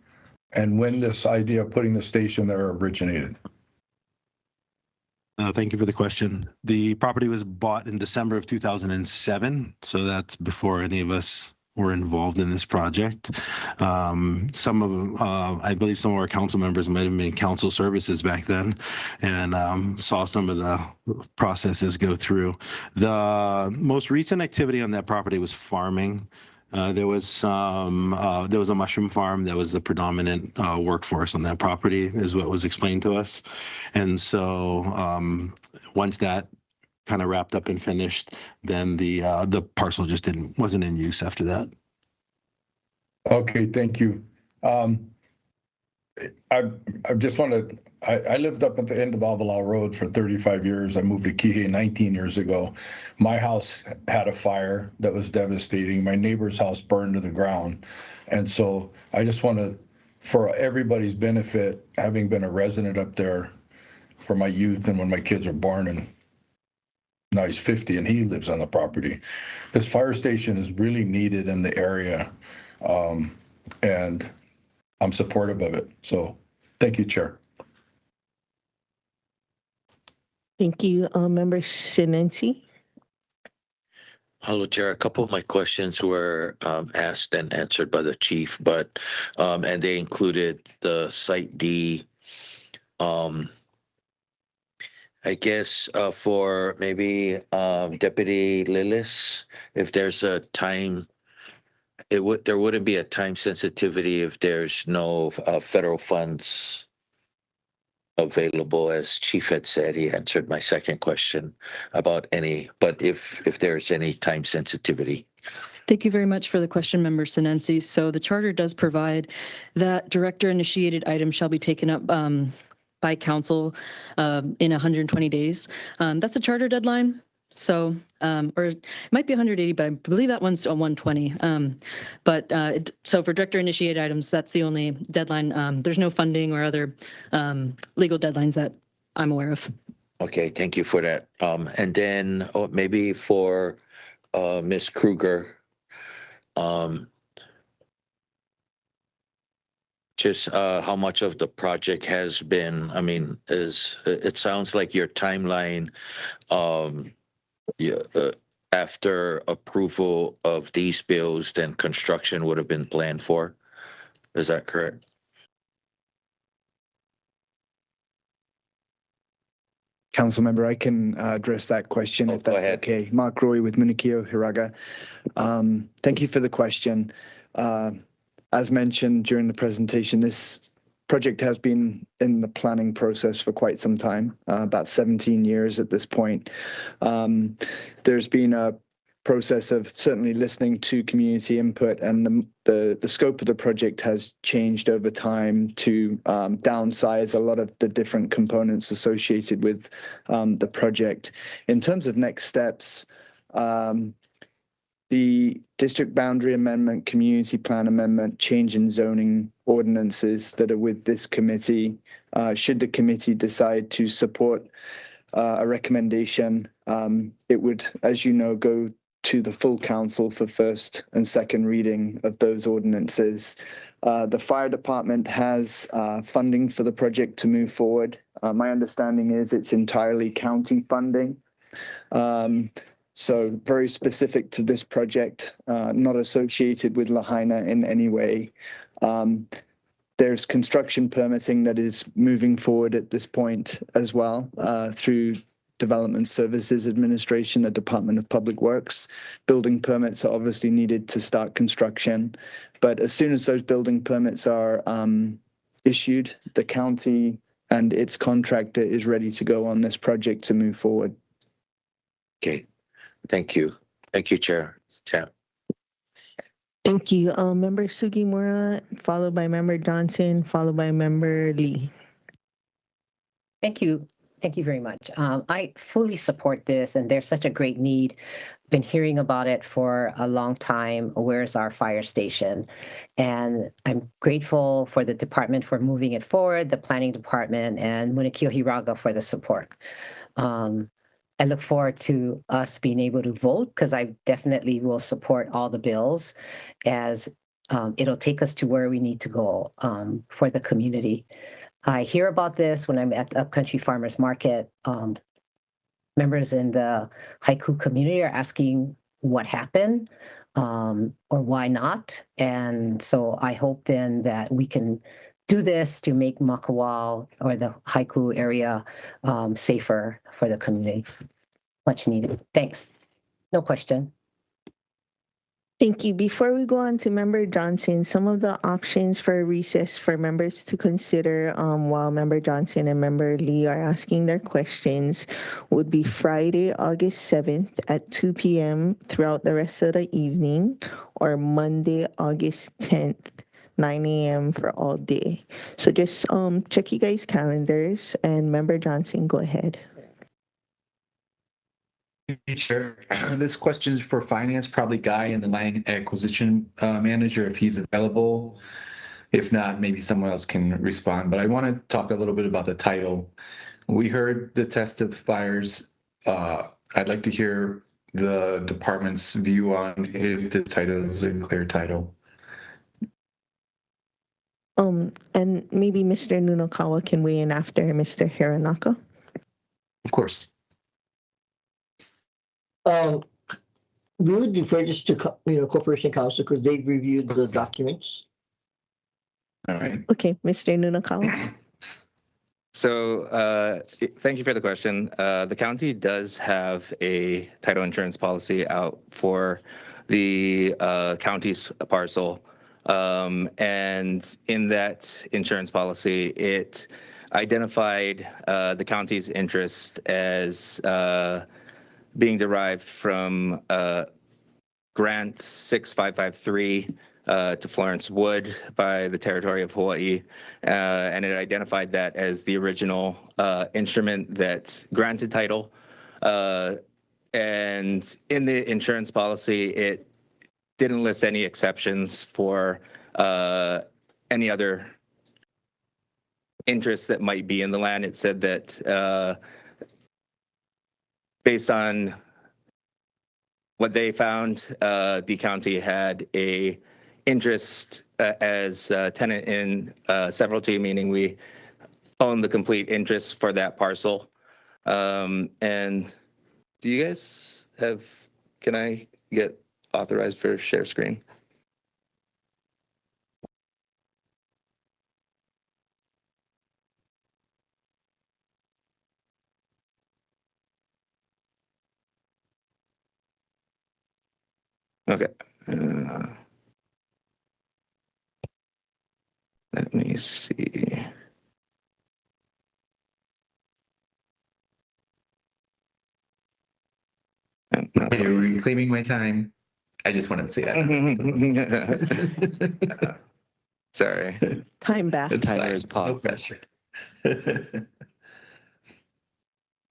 and when this idea of putting the station there originated? Thank you for the question. The property was bought in December of 2007, so that's before any of us were involved in this project. I believe some of our council members might have been council services back then and saw some of the processes go through. The most recent activity on that property was farming. There was a mushroom farm that was the predominant workforce on that property, is what was explained to us. And so once that kind of wrapped up and finished, then the parcel just wasn't in use after that. Okay, thank you. I just wanted, I lived up at the end of Avalao Road for 35 years. I moved to Kihei 19 years ago. My house had a fire that was devastating. My neighbor's house burned to the ground. And so I just want to, for everybody's benefit, having been a resident up there for my youth and when my kids were born, and now he's 50 and he lives on the property. This fire station is really needed in the area. And I'm supportive of it. So thank you, Chair. Thank you, Member Sinensi. Hello, Chair. A couple of my questions were asked and answered by the chief, but and they included the Site D. I guess for maybe Deputy Lillis, if there's a time, there wouldn't be a time sensitivity if there's no federal funds available, as Chief had said. He answered my second question about any, but if there's any time sensitivity. Thank you very much for the question, Member Sinensi. So the charter does provide that director-initiated items shall be taken up by council in 120 days. That's a charter deadline. So, or it might be 180, but I believe that one's on 120. So for director initiated items, that's the only deadline. There's no funding or other legal deadlines that I'm aware of. Okay, thank you for that. And then maybe for Ms. Kruger, just how much of the project has been, I mean, it sounds like your timeline after approval of these bills, then construction would have been planned for. Is that correct? Council member, I can address that question if that's okay. Mark Roy with Munikio Hiraga. Thank you for the question. As mentioned during the presentation, this project has been in the planning process for quite some time, about 17 years at this point. There's been a process of certainly listening to community input, and the scope of the project has changed over time to downsize a lot of the different components associated with the project. In terms of next steps, the district boundary amendment, community plan amendment, change in zoning ordinances that are with this committee, should the committee decide to support a recommendation, it would, as you know, go to the full council for first and second reading of those ordinances. The fire department has funding for the project to move forward. My understanding is it's entirely county funding. So very specific to this project, not associated with Lahaina in any way. There's construction permitting that is moving forward at this point as well through Development Services Administration, the Department of Public Works. Building permits are obviously needed to start construction, but as soon as those building permits are issued, the county and its contractor is ready to go on this project to move forward. Okay, thank you. Thank you, Chair. Thank you. Member Sugimura, followed by Member Johnson, followed by Member Lee. Thank you. Thank you very much. I fully support this, and there's such a great need. Been hearing about it for a long time. Where's our fire station? And I'm grateful for the department for moving it forward, the planning department, and Munikio Hiraga for the support. I look forward to us being able to vote, because I definitely will support all the bills, as it'll take us to where we need to go for the community. I hear about this when I'm at the Upcountry Farmers Market. Members in the haiku community are asking what happened or why not. And so I hope then that we can do this to make Makawao or the haiku area safer for the community. Much needed. Thanks. No question. Thank you. Before we go on to Member Johnson, some of the options for recess for members to consider while Member Johnson and Member Lee are asking their questions would be Friday, August 7th at 2 p.m. throughout the rest of the evening, or Monday, August 10th, 9 a.m. for all day. So just check you guys' calendars, and Member Johnson, go ahead. Chair, this question is for finance, probably Guy and the land acquisition manager, if he's available. If not, maybe someone else can respond. But I want to talk a little bit about the title. We heard the testifiers. I'd like to hear the department's view on if the title is a clear title. And maybe Mr. Nunokawa can weigh in after Mr. Hiranaka. Of course. We would defer this to Corporation Counsel, because they've reviewed the documents. All right. Okay, Mr. Nunokawa. So thank you for the question. The county does have a title insurance policy out for the county's parcel. And in that insurance policy, it identified the county's interest as being derived from Grant 6553 to Florence Wood by the Territory of Hawaii. And it identified that as the original instrument that granted title. And in the insurance policy, it didn't list any exceptions for any other interests that might be in the land. It said that based on what they found, the county had a interest as a tenant in severalty, meaning we own the complete interest for that parcel. And do you guys have, can I get authorized for share screen? Okay. Let me see. You're reclaiming my time. I just wanted to say that. Sorry. Time back. The timer is paused. No pressure.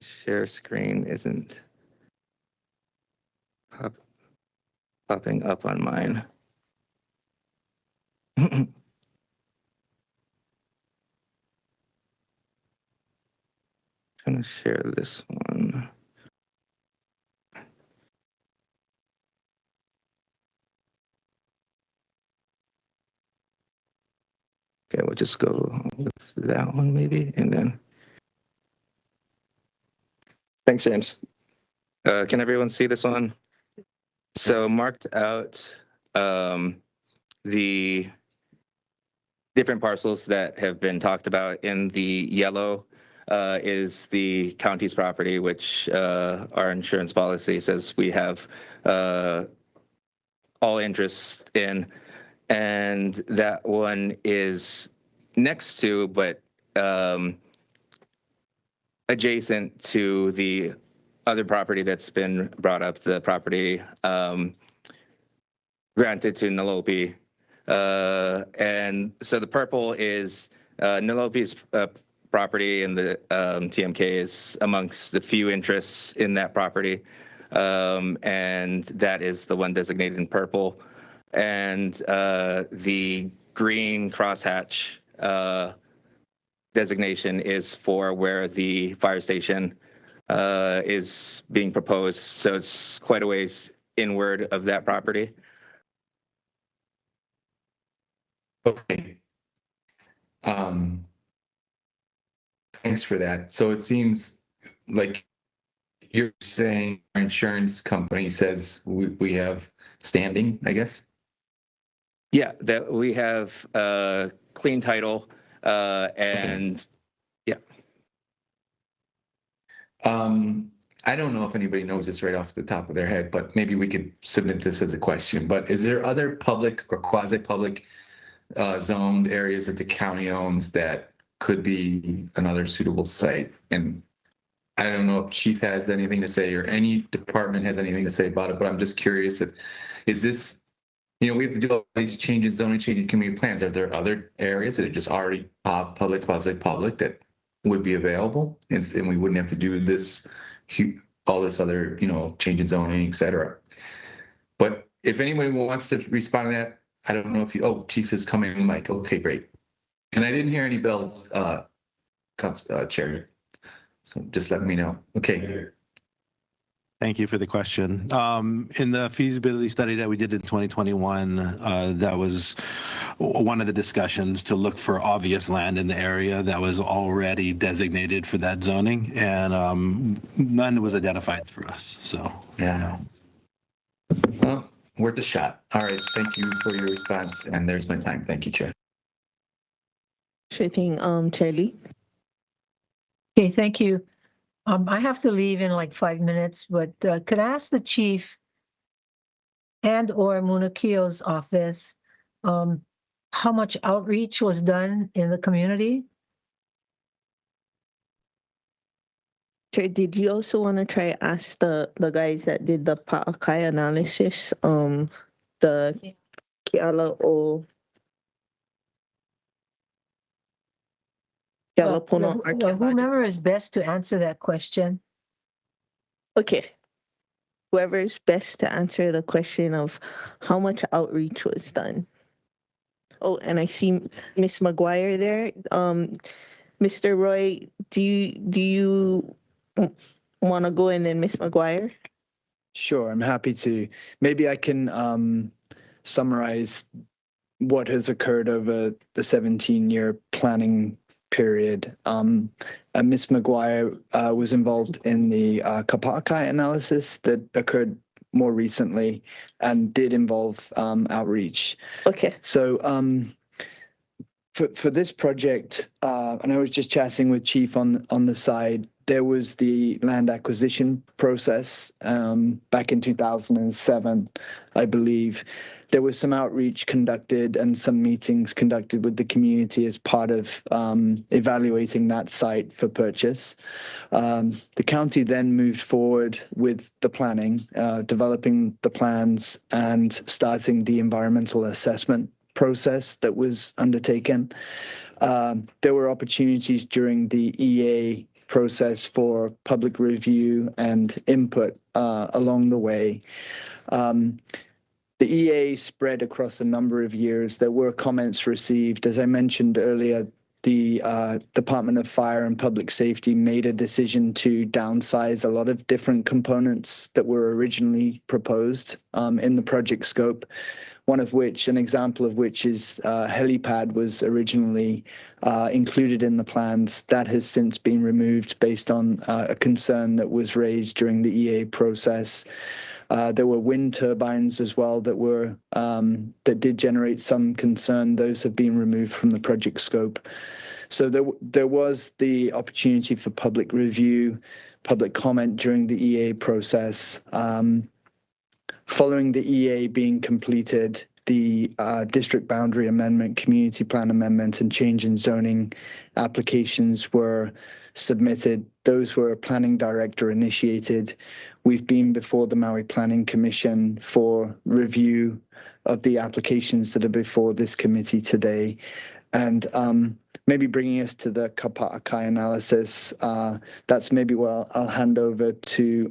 Share screen isn't popping up on mine. Trying to share this one. Okay, we'll just go with that one maybe, and then. Thanks, James. Can everyone see this one? So marked out the different parcels that have been talked about in the yellow is the county's property, which our insurance policy says we have all interest in. And that one is next to, but adjacent to the other property that's been brought up, the property granted to Nalopi. And so the purple is Nalopi's property and the TMK is amongst the few interests in that property. And that is the one designated in purple. And the green crosshatch designation is for where the fire station is being proposed. So it's quite a ways inward of that property. Okay. Thanks for that. So it seems like you're saying our insurance company says we have standing, I guess? Yeah, that we have clean title and yeah. I don't know if anybody knows this right off the top of their head, but maybe we could submit this as a question. But is there other public or quasi-public zoned areas that the county owns that could be another suitable site? And I don't know if Chief has anything to say or any department has anything to say about it, but I'm just curious if, is this, we have to do all these changes, zoning changes, community plans. Are there other areas that are just already public, quasi-public that would be available? And we wouldn't have to do this, all this other, change in zoning, et cetera. But if anybody wants to respond to that, I don't know if you, Chief is coming, Mike. Okay, great. And I didn't hear any bells, Chair. So just let me know. Okay. Thank you for the question. In the feasibility study that we did in 2021, that was one of the discussions to look for obvious land in the area that was already designated for that zoning, and none was identified for us. So yeah. Well, worth a shot. All right. Thank you for your response. And there's my time. Thank you, Chair. Sure thing, Charlie. Okay, thank you. I have to leave in like 5 minutes, but could I ask the chief and or Munakio's office how much outreach was done in the community? Chair, did you also want to try ask the guys that did the Pa'akai analysis, the Kiala o Kialapono whomever is best to answer that question. Okay. Whoever is best to answer the question of how much outreach was done. Oh, and I see Miss McGuire there. Mr. Roy, do you want to go and then Miss McGuire? Sure, I'm happy to. Maybe I can summarize what has occurred over the 17-year planning period. Ms. McGuire was involved in the Kapa'akai analysis that occurred more recently and did involve outreach. Okay. So for this project, and I was just chatting with Chief on the side, there was the land acquisition process back in 2007, I believe. There was some outreach conducted and some meetings conducted with the community as part of evaluating that site for purchase. The county then moved forward with the planning, developing the plans and starting the environmental assessment process that was undertaken. There were opportunities during the EA process for public review and input along the way. The EA spread across a number of years. There were comments received. As I mentioned earlier, the Department of Fire and Public Safety made a decision to downsize a lot of different components that were originally proposed in the project scope. One of which, an example of which is helipad was originally included in the plans. That has since been removed based on a concern that was raised during the EA process. There were wind turbines as well that were that did generate some concern. Those have been removed from the project scope. So there was the opportunity for public review, public comment during the EA process. Following the EA being completed, the district boundary amendment, community plan amendment, and change in zoning applications were submitted. Those were planning director initiated. We've been before the Maui Planning Commission for review of the applications that are before this committee today. And maybe bringing us to the Kapa'akai analysis, that's maybe what I'll hand over to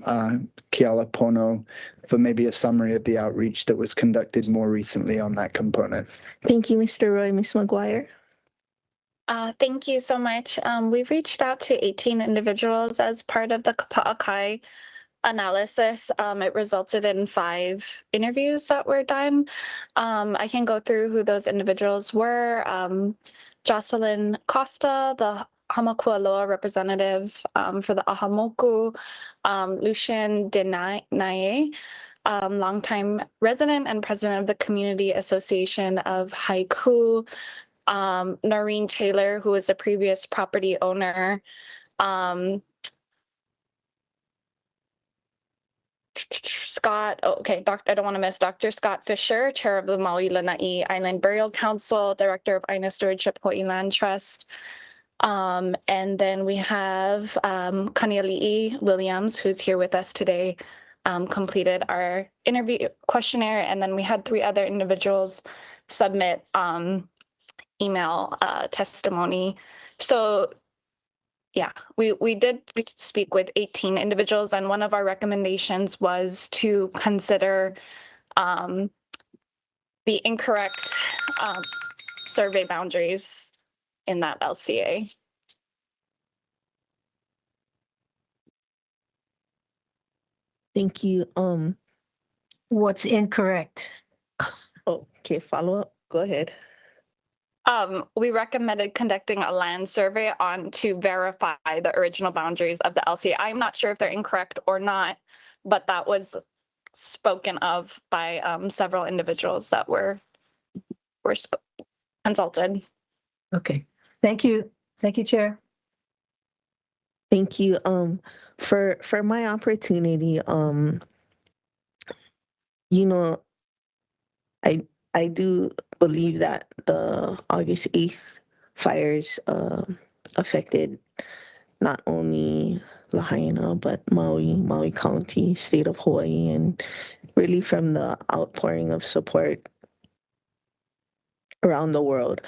Keala Pono for maybe a summary of the outreach that was conducted more recently on that component. Thank you, Mr. Roy. Ms. McGuire? Thank you so much. We've reached out to 18 individuals as part of the Kapa'akai analysis. It resulted in 5 interviews that were done. I can go through who those individuals were. Jocelyn Costa, the Hamakualoa representative for the Ahamoku, Lucian Denaye, longtime resident and president of the Community Association of Haiku, Noreen Taylor, who was the previous property owner, Scott, I don't want to miss Dr. Scott Fisher, chair of the Maui Lanai Island Burial Council, director of Aina Stewardship Hawaii Land Trust. And then we have Kaniali'i Williams, who's here with us today, completed our interview questionnaire. And then we had 3 other individuals submit email testimony. So yeah, we did speak with 18 individuals, and one of our recommendations was to consider the incorrect survey boundaries in that LCA. Thank you. What's incorrect? Oh, okay, follow up. Go ahead. We recommended conducting a land survey to verify the original boundaries of the LCA. I'm not sure if they're incorrect or not, but that was spoken of by several individuals that were consulted. Okay, thank you. Thank you, Chair. Thank you. For my opportunity, you know, I do believe that the August 8th fires affected not only Lahaina, but Maui County, state of Hawaii, and really from the outpouring of support around the world.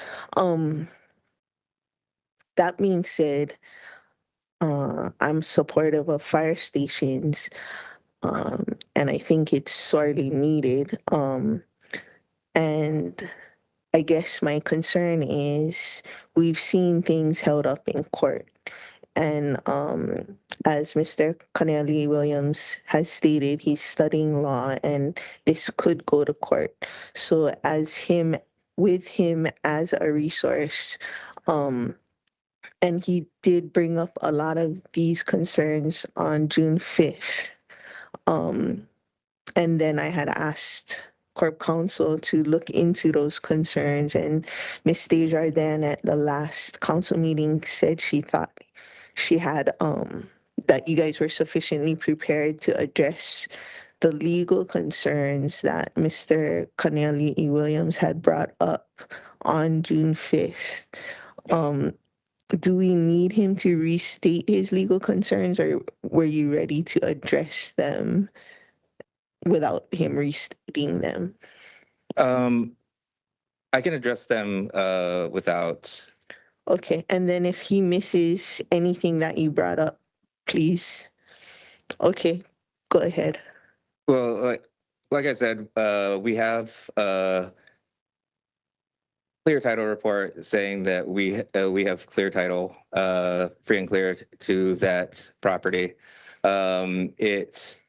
That being said, I'm supportive of fire stations, and I think it's sorely needed. And I guess my concern is we've seen things held up in court. And as Mr. Connelly Williams has stated, he's studying law and this could go to court. So with him as a resource, and he did bring up a lot of these concerns on June 5th. And then I had asked Corp Counsel to look into those concerns, and Ms. Desjardins at the last council meeting said she thought she had that you guys were sufficiently prepared to address the legal concerns that Mr. Connelly E. Williams had brought up on June 5th. Do we need him to restate his legal concerns, or were you ready to address them without him restating them? I can address them without. Okay, and then if he misses anything that you brought up, please. Okay, go ahead. Well, like I said, we have a clear title report saying that we have clear title, free and clear to that property. It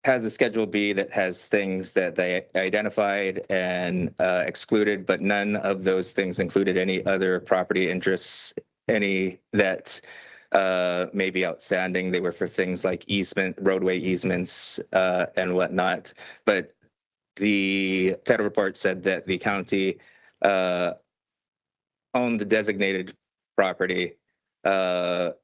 has a Schedule B that has things that they identified and excluded, but none of those things included any other property interests, any that may be outstanding. They were for things like roadway easements and whatnot. But the title report said that the county owned the designated property free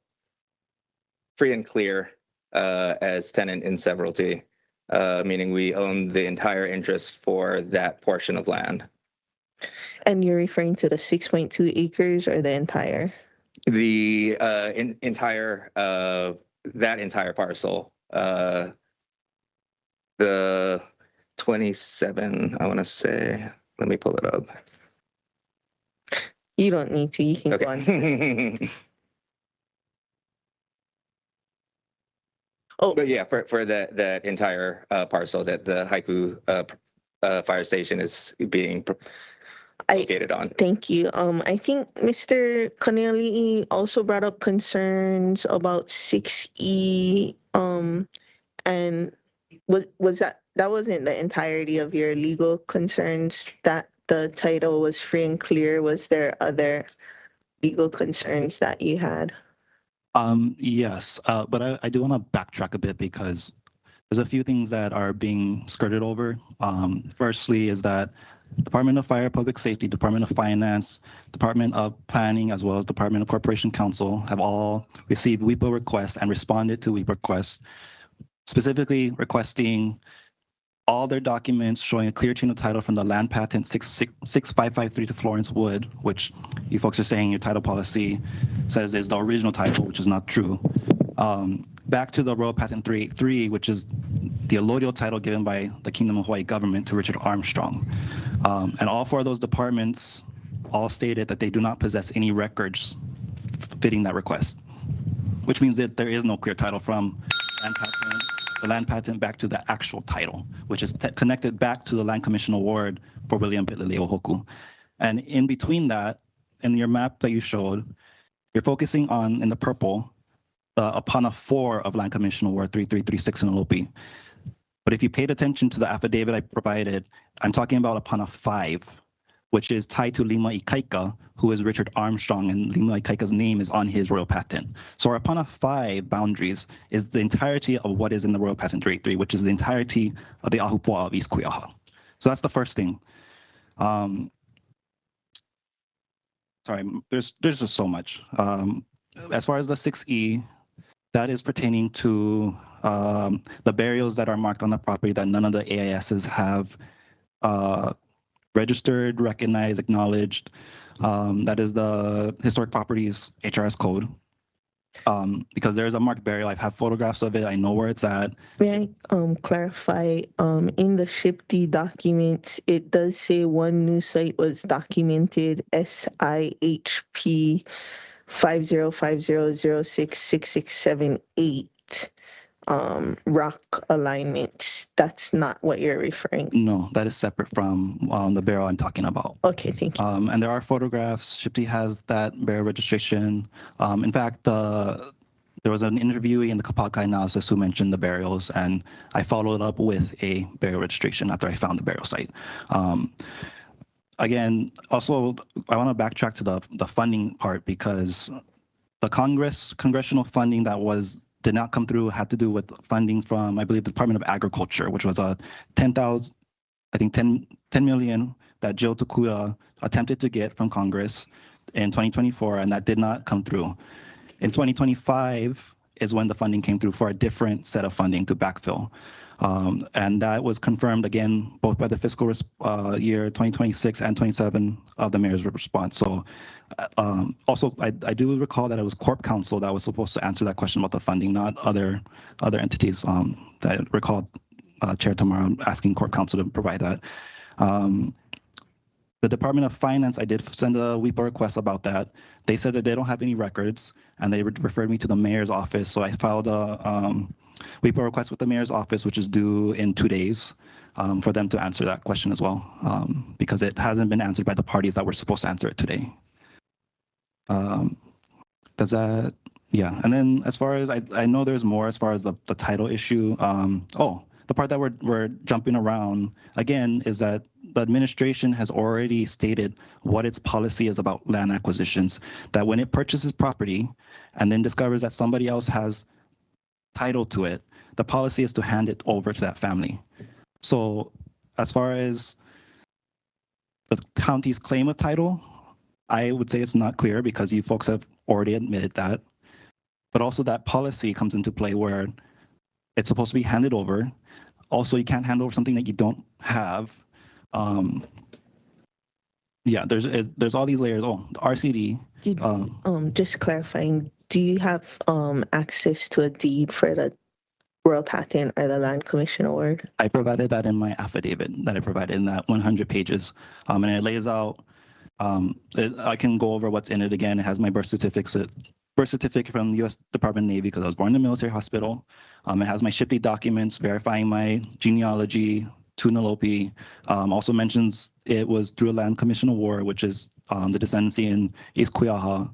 and clear as tenant in severalty, meaning we own the entire interest for that portion of land. And you're referring to the 6.2 acres or the entire? The entire, that entire parcel, the 27, I want to say, let me pull it up. You don't need to. You can go on. Okay. Oh, But yeah, for that entire parcel that the Haiku fire station is being located on. Thank you. I think Mr. Connelly also brought up concerns about 6E. And was that wasn't the entirety of your legal concerns that the title was free and clear? Was there other legal concerns that you had? Yes, but I do want to backtrack a bit because there's a few things that are being skirted over. Firstly is that Department of Fire Public Safety, Department of Finance, Department of Planning, as well as Department of Corporation Counsel have all received WIPA requests and responded to WIPA requests, specifically requesting all their documents showing a clear chain of title from the land patent 6553 to Florence Wood, which you folks are saying your title policy says is the original title, which is not true. Back to the Royal Patent 383, which is the allodial title given by the Kingdom of Hawaii government to Richard Armstrong. And all four of those departments all stated that they do not possess any records fitting that request, which means that there is no clear title from the land patent back to the actual title, which is connected back to the Land Commission Award for William Pitlileo Hoku. And in between that, in your map that you showed, you're focusing on, in the purple, Apana 4 of Land Commission Award 3336 in Alopi. But if you paid attention to the affidavit I provided, I'm talking about Apana 5, which is tied to Lima Ikaika, who is Richard Armstrong, and Lima Ikaika's name is on his Royal Patent. So our Apana 5 boundaries is the entirety of what is in the Royal Patent 383, which is the entirety of the Ahupua'a of East Kuiaha. So that's the first thing. Sorry, there's just so much. As far as the 6E, that is pertaining to the burials that are marked on the property that none of the AISs have registered, recognized, acknowledged. That is the Historic Properties HRS code. Because there's a marked burial, I have photographs of it, I know where it's at. May I clarify, in the SHPD documents, it does say one new site was documented, SIHP 5050066678. Rock alignments. That's not what you're referring to. No, that is separate from the burial I'm talking about. Okay, thank you. And there are photographs. SHPD has that burial registration. In fact, there was an interviewee in the Kapaka analysis who mentioned the burials, and I followed up with a burial registration after I found the burial site. Again, also, I want to backtrack to the funding part because the congressional funding that did not come through had to do with funding from, I believe, the Department of Agriculture, which was a 10 million that Jill Takuya attempted to get from Congress in 2024, and that did not come through. In 2025 is when the funding came through for a different set of funding to backfill. And that was confirmed again, both by the fiscal year 2026 and 27 of the mayor's response. So also, I do recall that it was Corp Council that was supposed to answer that question about the funding, not other entities. That I recall Chair Tamara asking Corp Council to provide that. The Department of Finance, I did send a WIPA request about that. They said that they don't have any records, and they referred me to the mayor's office. So I filed a WIPA request with the mayor's office, which is due in 2 days, for them to answer that question as well, because it hasn't been answered by the parties that were supposed to answer it today. Does that, yeah. And then as far as, I know there's more as far as the title issue. The part that we're jumping around, again, is that the administration has already stated what its policy is about land acquisitions, that when it purchases property and then discovers that somebody else has title to it, the policy is to hand it over to that family. So as far as the county's claim of title, I would say it's not clear because you folks have already admitted that. But also that policy comes into play where it's supposed to be handed over. Also, you can't hand over something that you don't have. Yeah, there's all these layers. Oh, the RCD. Just clarifying, do you have access to a deed for the Royal Patent or the Land Commission Award? I provided that in my affidavit that I provided in that 100 pages. And it lays out I can go over what's in it again. It has my birth certificate from the U.S. Department of Navy because I was born in a military hospital. It has my ship deed documents verifying my genealogy to Nalopi. Also mentions it was through a land commission award, which is the descendancy in East Kuyaha.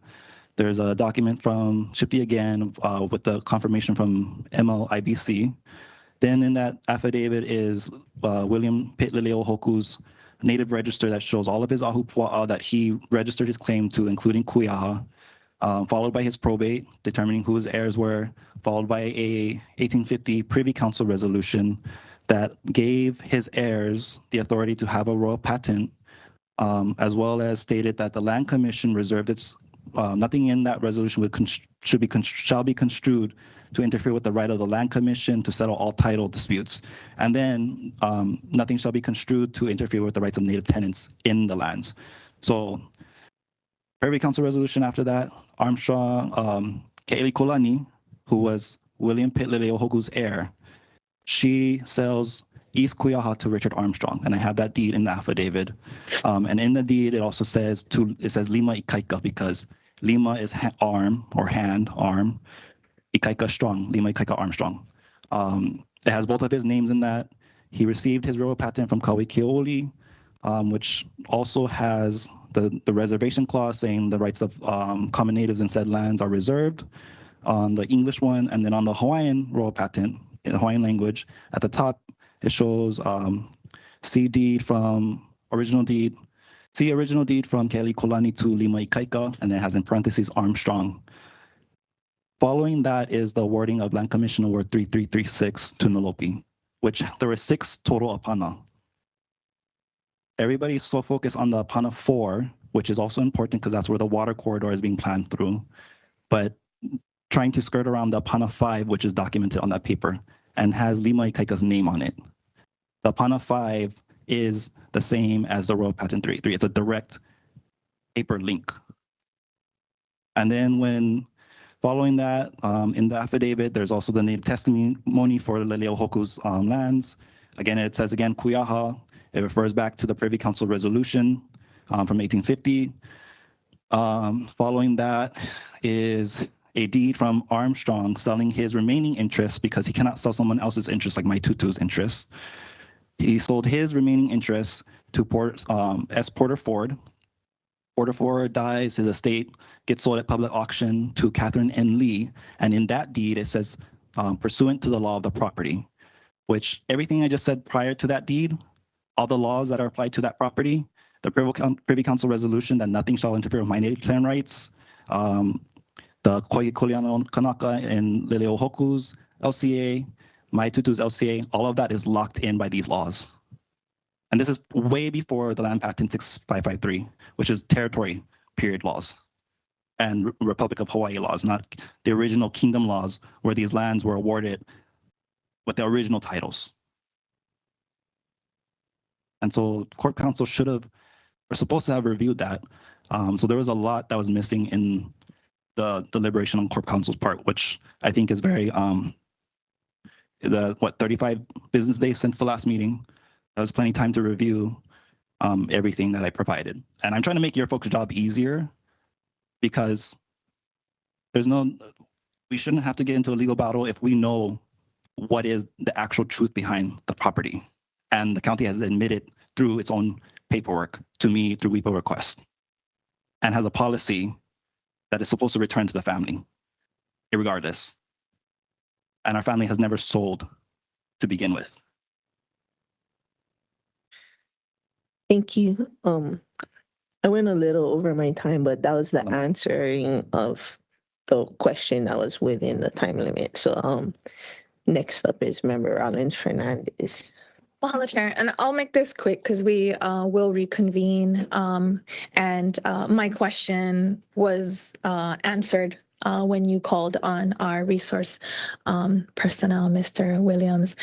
There's a document from Shipti again with the confirmation from MLIBC. Then in that affidavit is William Pitlileo Hoku's native register that shows all of his ahupua'a that he registered his claim to, including Kuyaha, followed by his probate, determining who his heirs were, followed by a 1850 Privy Council resolution that gave his heirs the authority to have a royal patent, as well as stated that the Land Commission reserved its nothing in that resolution shall be construed to interfere with the right of the Land Commission to settle all title disputes. And then nothing shall be construed to interfere with the rights of native tenants in the lands. So Privy Council resolution after that, Armstrong, Ke'eli Kulani, who was William Pitlileo Hoku's heir, she sells East Kuyaha to Richard Armstrong, and I have that deed in the affidavit. And in the deed, it also says Lima Ikaika because Lima is arm or hand, arm, Ikaika strong, Lima Ikaika Armstrong. It has both of his names in that. He received his royal patent from Kawi Keoli, which also has the reservation clause saying the rights of common natives in said lands are reserved on the English one, and then on the Hawaiian royal patent in the Hawaiian language, at the top, it shows C original deed from Ke'eli Kulani to Lima Ikaika, and it has in parentheses Armstrong. Following that is the awarding of Land Commission Award 3336 to Nalopi, which there were 6 total apana. Everybody's so focused on the apana 4, which is also important because that's where the water corridor is being planned through, but trying to skirt around the apana 5, which is documented on that paper and has Lima Ikaika's name on it. The apana 5 is the same as the Royal Patent 383. It's a direct paper link. And then following that, in the affidavit, there's also the native testimony for Leleo Hoku's lands. Again, it says again, Kuyaha. It refers back to the Privy Council resolution from 1850. Following that is a deed from Armstrong selling his remaining interest because he cannot sell someone else's interest like my tutu's interest. He sold his remaining interest to S. Porter Ford. Porter Ford dies, his estate gets sold at public auction to Catherine N. Lee, and in that deed it says pursuant to the law of the property, which everything I just said prior to that deed, all the laws that are applied to that property, the Privy Council resolution that nothing shall interfere with my native tenant rights, the Ko'i Kuleana Kanaka and Leleo Hoku's LCA, my tutu's LCA, all of that is locked in by these laws. And this is way before the Land Patent 6553, which is territory period laws and Republic of Hawaii laws, not the original kingdom laws where these lands were awarded with the original titles. And so Court Counsel or supposed to have reviewed that. So there was a lot that was missing in the deliberation on Court Counsel's part, which I think is very, 35 business days since the last meeting. That was plenty of time to review everything that I provided. And I'm trying to make your folks' job easier because we shouldn't have to get into a legal battle if we know what is the actual truth behind the property. And the county has admitted through its own paperwork to me through WIPO request and has a policy that is supposed to return to the family, irregardless. And our family has never sold to begin with. Thank you. I went a little over my time, but that was the answering of the question that was within the time limit. So next up is Member Rollins Fernandez. Mahalo, Chair. And I'll make this quick because we will reconvene. And my question was answered when you called on our resource personnel, Mr. Williams.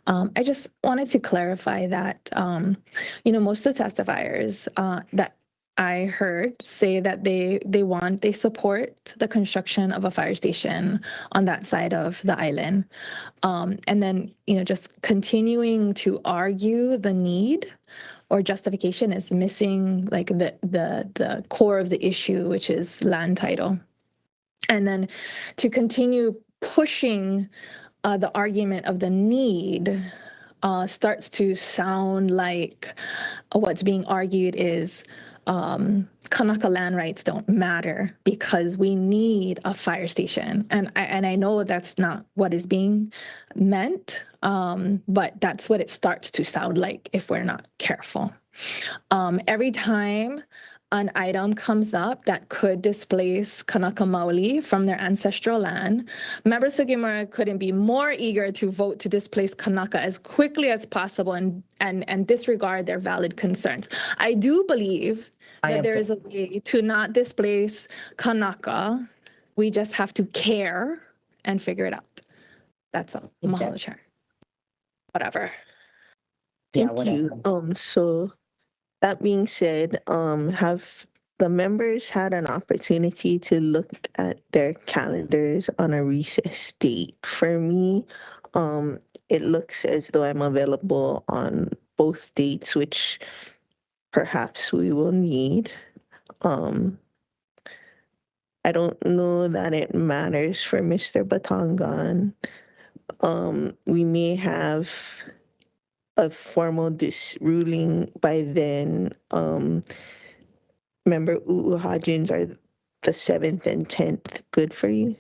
I just wanted to clarify that, most of the testifiers that I heard say that they support the construction of a fire station on that side of the island. And then, just continuing to argue the need or justification is missing like the core of the issue, which is land title. And then to continue pushing the argument of the need starts to sound like what's being argued is Kanaka land rights don't matter because we need a fire station. And I know that's not what is being meant, but that's what it starts to sound like if we're not careful. Every time an item comes up that could displace Kanaka Maoli from their ancestral land, Member Sugimura couldn't be more eager to vote to displace Kanaka as quickly as possible and disregard their valid concerns. I do believe that there is a way to not displace Kanaka. We just have to care and figure it out. That's all. Mahalo, Chair. Whatever. Thank you. So that being said, have the members had an opportunity to look at their calendars on a recess date? For me, it looks as though I'm available on both dates, which perhaps we will need. I don't know that it matters for Mr. Batangan. We may have a formal ruling by then. Member Hodgins, are the 7th and 10th good for you?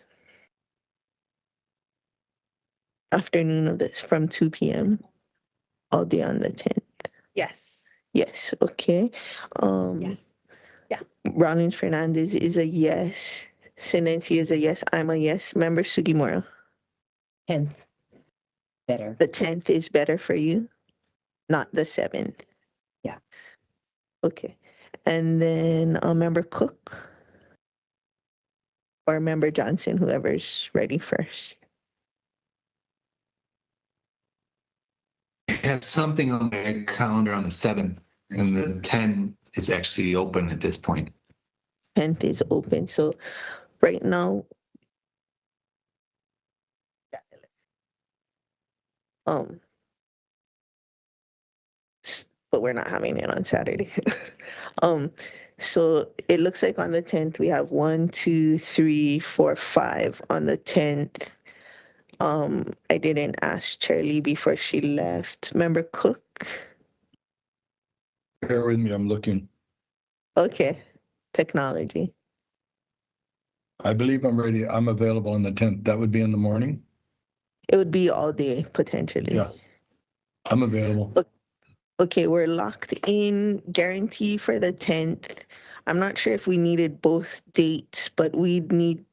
Afternoon of this from 2 p.m. all day on the 10th. Yes. Yes, okay. Yes. Yeah. Rollins Fernandez is a yes. Sinensi is a yes. I'm a yes. Member Sugimura. 10th. Better. The 10th is better for you? Not the 7th? Yeah. Okay. And then Member Cook or Member Johnson, whoever's ready first. I have something on my calendar on the 7th, and the 10th is actually open at this point. 10th is open. So right now, but we're not having it on Saturday. So it looks like on the 10th we have 1, 2, 3, 4, 5 on the 10th. I didn't ask Charlie before she left. Member Cook? Bear with me, I'm looking. Okay, technology. I believe I'm ready. I'm available on the 10th. That would be in the morning? It would be all day, potentially. Yeah, I'm available. Okay, we're locked in, guarantee for the 10th. I'm not sure if we needed both dates, but we'd need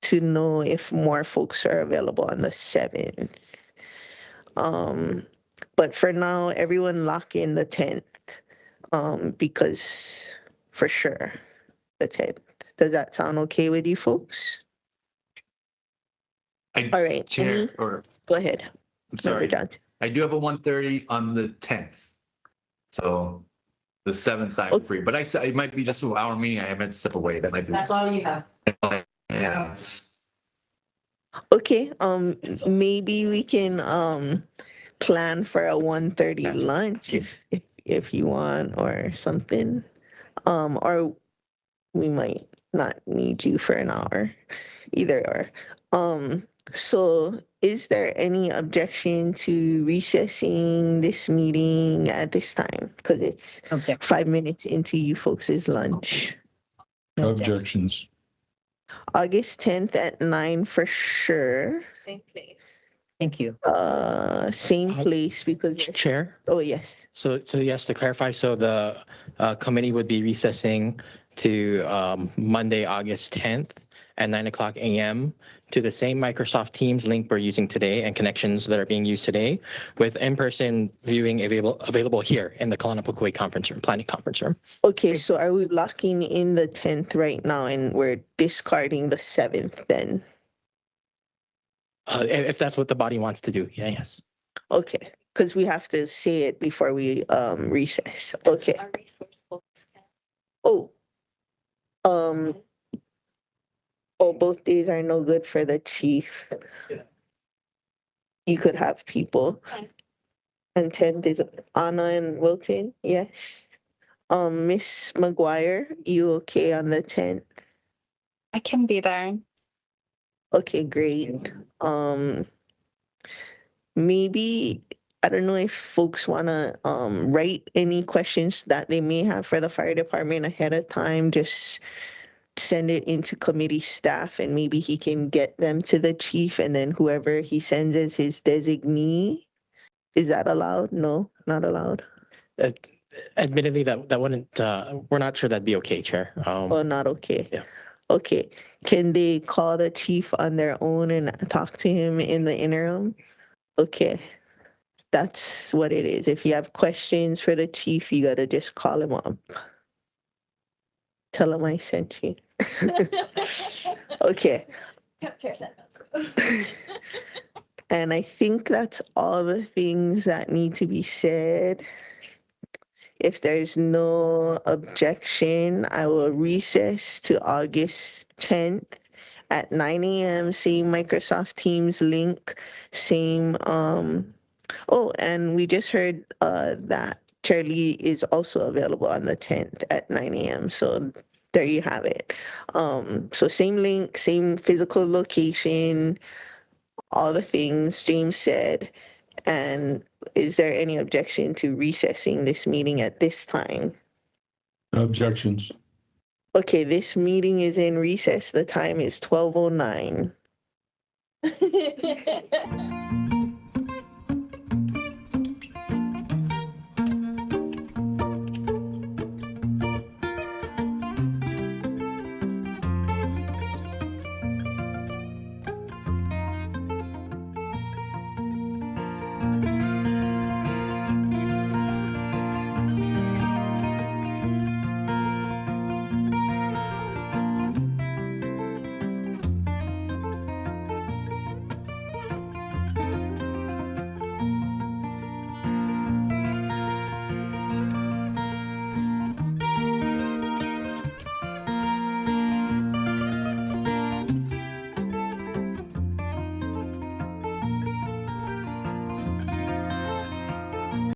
to know if more folks are available on the 7th. But for now, everyone lock in the 10th, because for sure, the 10th. Does that sound okay with you folks? All right. Chair, go ahead. I'm sorry. I do have a 1:30 on the 10th. So the 7th I'm free, but it might be just an hour meeting. I haven't step away. That might be. That's all you have. Yeah. Okay, maybe we can plan for a 1:30 lunch if you want or something. Or we might not need you for an hour, either or. So is there any objection to recessing this meeting at this time? Because it's 5 minutes into you folks' lunch. No objections. August 10th at 9 for sure. Same place. Thank you. Same place because Chair? Oh, yes. So yes, to clarify, so the committee would be recessing to Monday, August 10th at 9:00 a.m. to the same Microsoft Teams link we're using today and connections that are being used today, with in-person viewing available here in the Kalanapukui conference room, planning conference room. Okay, so are we locking in the 10th right now and we're discarding the 7th then? If that's what the body wants to do, yes. Okay, because we have to say it before we recess. Okay. Oh, um, both days are no good for the chief. You could have people. And 10th is Anna and Wilton, yes. Miss McGuire, you okay on the 10th? I can be there. Okay, great. Maybe I don't know if folks wanna write any questions that they may have for the fire department ahead of time. Just send it into committee staff and maybe he can get them to the chief, and then whoever he sends as his designee. Is that allowed? No, not allowed. Admittedly, that wouldn't, we're not sure that'd be okay, Chair. Oh, not okay. Yeah. Okay. Can they call the chief on their own and talk to him in the interim? Okay. That's what it is. If you have questions for the chief, you gotta just call him up. Tell him I sent you. Okay. And I think that's all the things that need to be said. If there's no objection, I will recess to August 10th at 9 a.m. Same Microsoft Teams link, same. Oh, and we just heard that Charlie is also available on the 10th at 9 a.m. So there you have it. So same link, same physical location, all the things James said. And is there any objection to recessing this meeting at this time? Objections. Okay, this meeting is in recess. The time is 12:09.